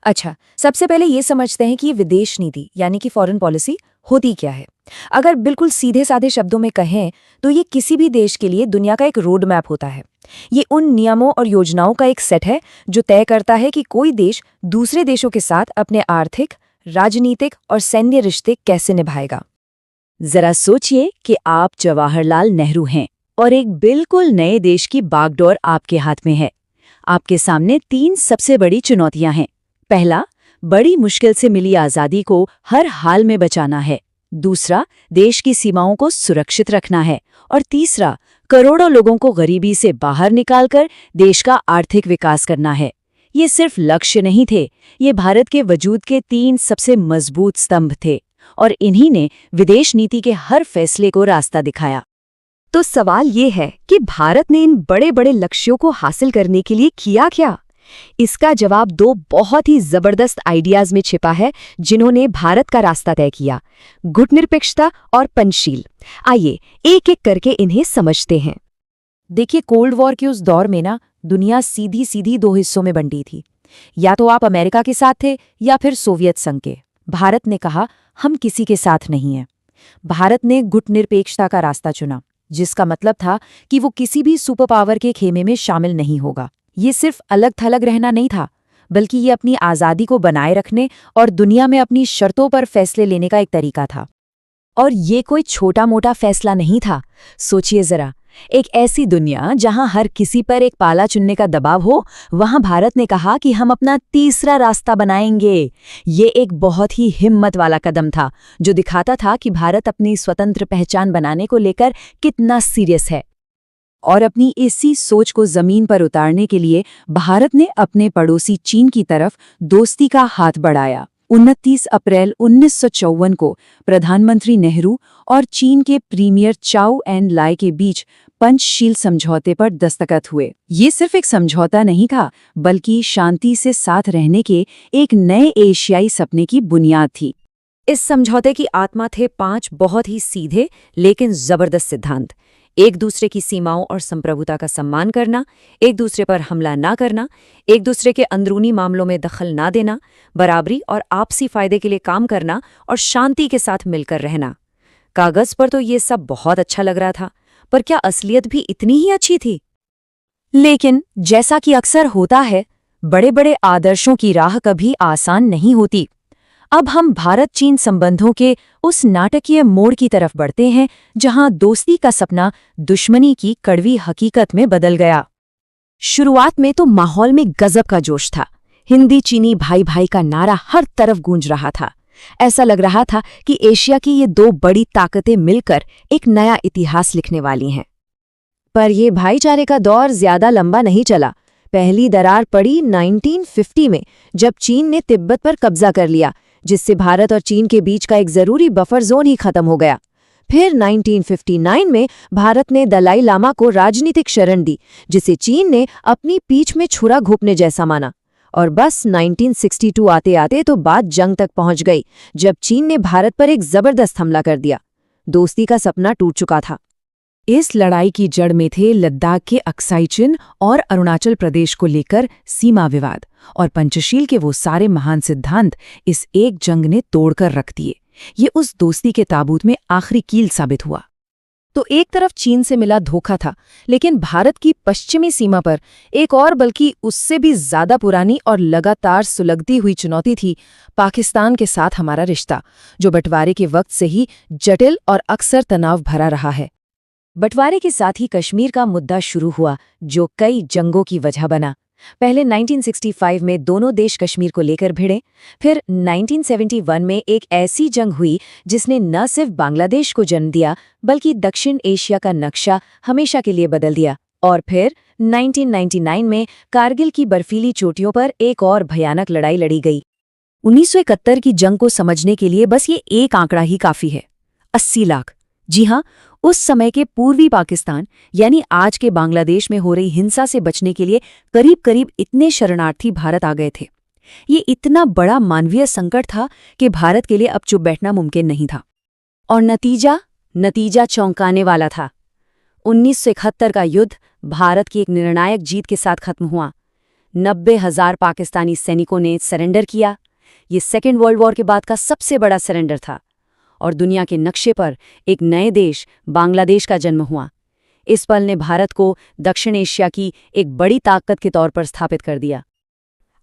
अच्छा, सबसे पहले ये समझते हैं कि ये विदेश नीति यानी कि फॉरेन पॉलिसी होती क्या है। अगर बिल्कुल सीधे साधे शब्दों में कहें तो ये किसी भी देश के लिए दुनिया का एक रोड मैप होता है। ये उन नियमों और योजनाओं का एक सेट है जो तय करता है कि कोई देश दूसरे देशों के साथ अपने आर्थिक, राजनीतिक और सैन्य रिश्ते कैसे निभाएगा। जरा सोचिए कि आप जवाहरलाल नेहरू हैं और एक बिल्कुल नए देश की बागडोर आपके हाथ में है। आपके सामने 3 सबसे बड़ी चुनौतियां हैं। पहला, बड़ी मुश्किल से मिली आज़ादी को हर हाल में बचाना है। दूसरा, देश की सीमाओं को सुरक्षित रखना है। और तीसरा, करोड़ों लोगों को गरीबी से बाहर निकालकर देश का आर्थिक विकास करना है। ये सिर्फ लक्ष्य नहीं थे, ये भारत के वजूद के 3 सबसे मजबूत स्तंभ थे और इन्हीं ने विदेश नीति के हर फैसले को रास्ता दिखाया। तो सवाल ये है कि भारत ने इन बड़े बड़े लक्ष्यों को हासिल करने के लिए किया क्या? इसका जवाब 2 बहुत ही जबरदस्त आइडियाज में छिपा है जिन्होंने भारत का रास्ता तय किया: गुटनिरपेक्षता और पंचशील। आइए एक एक करके इन्हें समझते हैं। देखिए, कोल्ड वॉर के उस दौर में ना दुनिया सीधी सीधी 2 हिस्सों में बंटी थी। या तो आप अमेरिका के साथ थे या फिर सोवियत संघ के। भारत ने कहा, हम किसी के साथ नहीं हैं। भारत ने गुटनिरपेक्षता का रास्ता चुना, जिसका मतलब था कि वो किसी भी सुपर पावर के खेमे में शामिल नहीं होगा। ये सिर्फ अलग थलग रहना नहीं था, बल्कि ये अपनी आज़ादी को बनाए रखने और दुनिया में अपनी शर्तों पर फैसले लेने का एक तरीका था। और ये कोई छोटा मोटा फैसला नहीं था। सोचिए जरा, एक ऐसी दुनिया जहां हर किसी पर एक पाला चुनने का दबाव हो, वहां भारत ने कहा कि हम अपना तीसरा रास्ता बनाएंगे। ये एक बहुत ही हिम्मत वाला कदम था जो दिखाता था कि भारत अपनी स्वतंत्र पहचान बनाने को लेकर कितना सीरियस है। और अपनी इसी सोच को जमीन पर उतारने के लिए भारत ने अपने पड़ोसी चीन की तरफ दोस्ती का हाथ बढ़ाया। 29 अप्रैल 1954 को प्रधानमंत्री नेहरू और चीन के प्रीमियर चाउ एन लाई के बीच पंचशील समझौते पर दस्तखत हुए। ये सिर्फ एक समझौता नहीं था, बल्कि शांति से साथ रहने के एक नए एशियाई सपने की बुनियाद थी। इस समझौते की आत्मा थे 5 बहुत ही सीधे लेकिन जबरदस्त सिद्धांत। एक दूसरे की सीमाओं और संप्रभुता का सम्मान करना, एक दूसरे पर हमला ना करना, एक दूसरे के अंदरूनी मामलों में दखल ना देना, बराबरी और आपसी फायदे के लिए काम करना और शांति के साथ मिलकर रहना। कागज पर तो ये सब बहुत अच्छा लग रहा था, पर क्या असलियत भी इतनी ही अच्छी थी? लेकिन जैसा कि अक्सर होता है, बड़े बड़े आदर्शों की राह कभी आसान नहीं होती। अब हम भारत चीन संबंधों के उस नाटकीय मोड़ की तरफ बढ़ते हैं जहां दोस्ती का सपना दुश्मनी की कड़वी हकीकत में बदल गया। शुरुआत में तो माहौल में गजब का जोश था। हिंदी चीनी भाई भाई का नारा हर तरफ गूंज रहा था। ऐसा लग रहा था कि एशिया की ये 2 बड़ी ताकतें मिलकर एक नया इतिहास लिखने वाली हैं। पर ये भाईचारे का दौर ज्यादा लंबा नहीं चला। पहली दरार पड़ी 1950 में, जब चीन ने तिब्बत पर कब्जा कर लिया, जिससे भारत और चीन के बीच का एक जरूरी बफर जोन ही खत्म हो गया। फिर 1959 में भारत ने दलाई लामा को राजनीतिक शरण दी, जिसे चीन ने अपनी पीठ में छुरा घोंपने जैसा माना। और बस 1962 आते आते तो बात जंग तक पहुंच गई, जब चीन ने भारत पर एक जबरदस्त हमला कर दिया। दोस्ती का सपना टूट चुका था। इस लड़ाई की जड़ में थे लद्दाख के अक्साई चिन और अरुणाचल प्रदेश को लेकर सीमा विवाद, और पंचशील के वो सारे महान सिद्धांत इस एक जंग ने तोड़कर रख दिए। ये उस दोस्ती के ताबूत में आखिरी कील साबित हुआ। तो एक तरफ चीन से मिला धोखा था, लेकिन भारत की पश्चिमी सीमा पर एक और, बल्कि उससे भी ज्यादा पुरानी और लगातार सुलगती हुई चुनौती थी पाकिस्तान के साथ हमारा रिश्ता, जो बंटवारे के वक्त से ही जटिल और अक्सर तनाव भरा रहा है। बंटवारे के साथ ही कश्मीर का मुद्दा शुरू हुआ, जो कई जंगों की वजह बना। पहले 1965 में दोनों देश कश्मीर को लेकर भिड़े। फिर 1971 में एक ऐसी जंग हुई जिसने न सिर्फ बांग्लादेश को जन्म दिया, बल्कि दक्षिण एशिया का नक्शा हमेशा के लिए बदल दिया। और फिर 1999 में कारगिल की बर्फीली चोटियों पर एक और भयानक लड़ाई लड़ी गई। 1971 की जंग को समझने के लिए बस ये एक आंकड़ा ही काफी है, 80 लाख। जी हाँ, उस समय के पूर्वी पाकिस्तान यानी आज के बांग्लादेश में हो रही हिंसा से बचने के लिए करीब करीब इतने शरणार्थी भारत आ गए थे। ये इतना बड़ा मानवीय संकट था कि भारत के लिए अब चुप बैठना मुमकिन नहीं था। और नतीजा चौंकाने वाला था। 1971 का युद्ध भारत की एक निर्णायक जीत के साथ खत्म हुआ। 90,000 पाकिस्तानी सैनिकों ने सरेंडर किया। ये सेकेंड वर्ल्ड वॉर के बाद का सबसे बड़ा सरेंडर था, और दुनिया के नक्शे पर एक नए देश बांग्लादेश का जन्म हुआ। इस पल ने भारत को दक्षिण एशिया की एक बड़ी ताकत के तौर पर स्थापित कर दिया।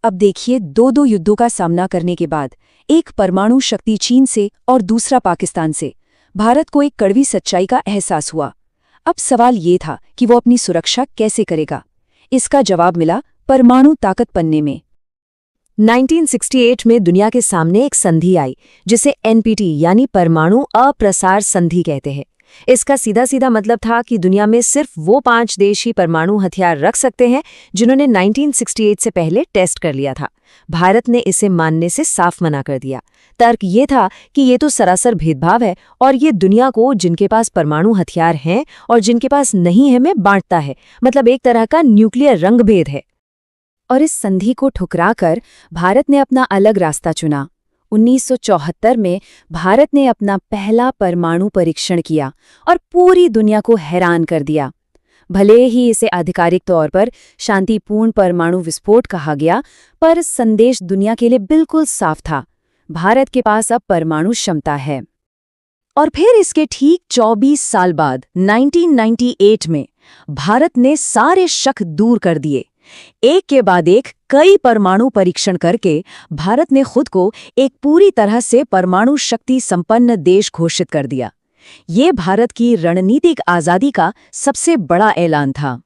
अब देखिए, 2 युद्धों का सामना करने के बाद, एक परमाणु शक्ति चीन से और दूसरा पाकिस्तान से, भारत को एक कड़वी सच्चाई का एहसास हुआ। अब सवाल ये था कि वो अपनी सुरक्षा कैसे करेगा। इसका जवाब मिला परमाणु ताकत बनने में। 1968 में दुनिया के सामने एक संधि आई, जिसे NPT यानी परमाणु अप्रसार संधि कहते हैं। इसका सीधा सीधा मतलब था कि दुनिया में सिर्फ वो 5 देश ही परमाणु हथियार रख सकते हैं जिन्होंने 1968 से पहले टेस्ट कर लिया था। भारत ने इसे मानने से साफ मना कर दिया। तर्क ये था कि ये तो सरासर भेदभाव है, और ये दुनिया को जिनके पास परमाणु हथियार हैं और जिनके पास नहीं है में बांटता है। मतलब एक तरह का न्यूक्लियर रंगभेद है। और इस संधि को ठुकराकर भारत ने अपना अलग रास्ता चुना। 1974 में भारत ने अपना पहला परमाणु परीक्षण किया और पूरी दुनिया को हैरान कर दिया। भले ही इसे आधिकारिक तौर पर शांतिपूर्ण परमाणु विस्फोट कहा गया, पर संदेश दुनिया के लिए बिल्कुल साफ था। भारत के पास अब परमाणु क्षमता है। और फिर इसके ठीक 24 साल बाद 1998 में भारत ने सारे शक दूर कर दिए। एक के बाद एक कई परमाणु परीक्षण करके भारत ने खुद को एक पूरी तरह से परमाणु शक्ति संपन्न देश घोषित कर दिया। ये भारत की रणनीतिक आजादी का सबसे बड़ा ऐलान था।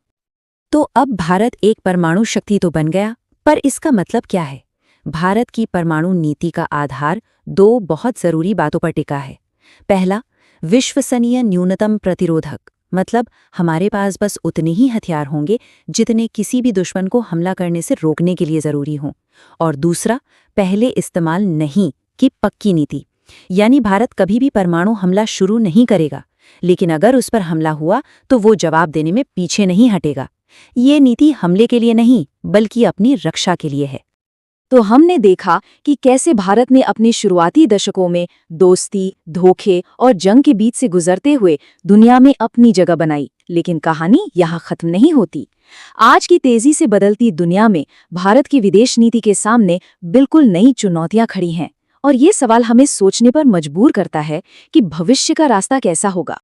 तो अब भारत एक परमाणु शक्ति तो बन गया, पर इसका मतलब क्या है? भारत की परमाणु नीति का आधार 2 बहुत जरूरी बातों पर टिका है। पहला, विश्वसनीय न्यूनतम प्रतिरोधक, मतलब हमारे पास बस उतने ही हथियार होंगे जितने किसी भी दुश्मन को हमला करने से रोकने के लिए जरूरी हों। और दूसरा, पहले इस्तेमाल नहीं की पक्की नीति, यानी भारत कभी भी परमाणु हमला शुरू नहीं करेगा, लेकिन अगर उस पर हमला हुआ तो वो जवाब देने में पीछे नहीं हटेगा। ये नीति हमले के लिए नहीं, बल्कि अपनी रक्षा के लिए है। तो हमने देखा कि कैसे भारत ने अपने शुरुआती दशकों में दोस्ती, धोखे और जंग के बीच से गुजरते हुए दुनिया में अपनी जगह बनाई। लेकिन कहानी यहाँ खत्म नहीं होती। आज की तेजी से बदलती दुनिया में भारत की विदेश नीति के सामने बिल्कुल नई चुनौतियां खड़ी हैं, और ये सवाल हमें सोचने पर मजबूर करता है कि भविष्य का रास्ता कैसा होगा।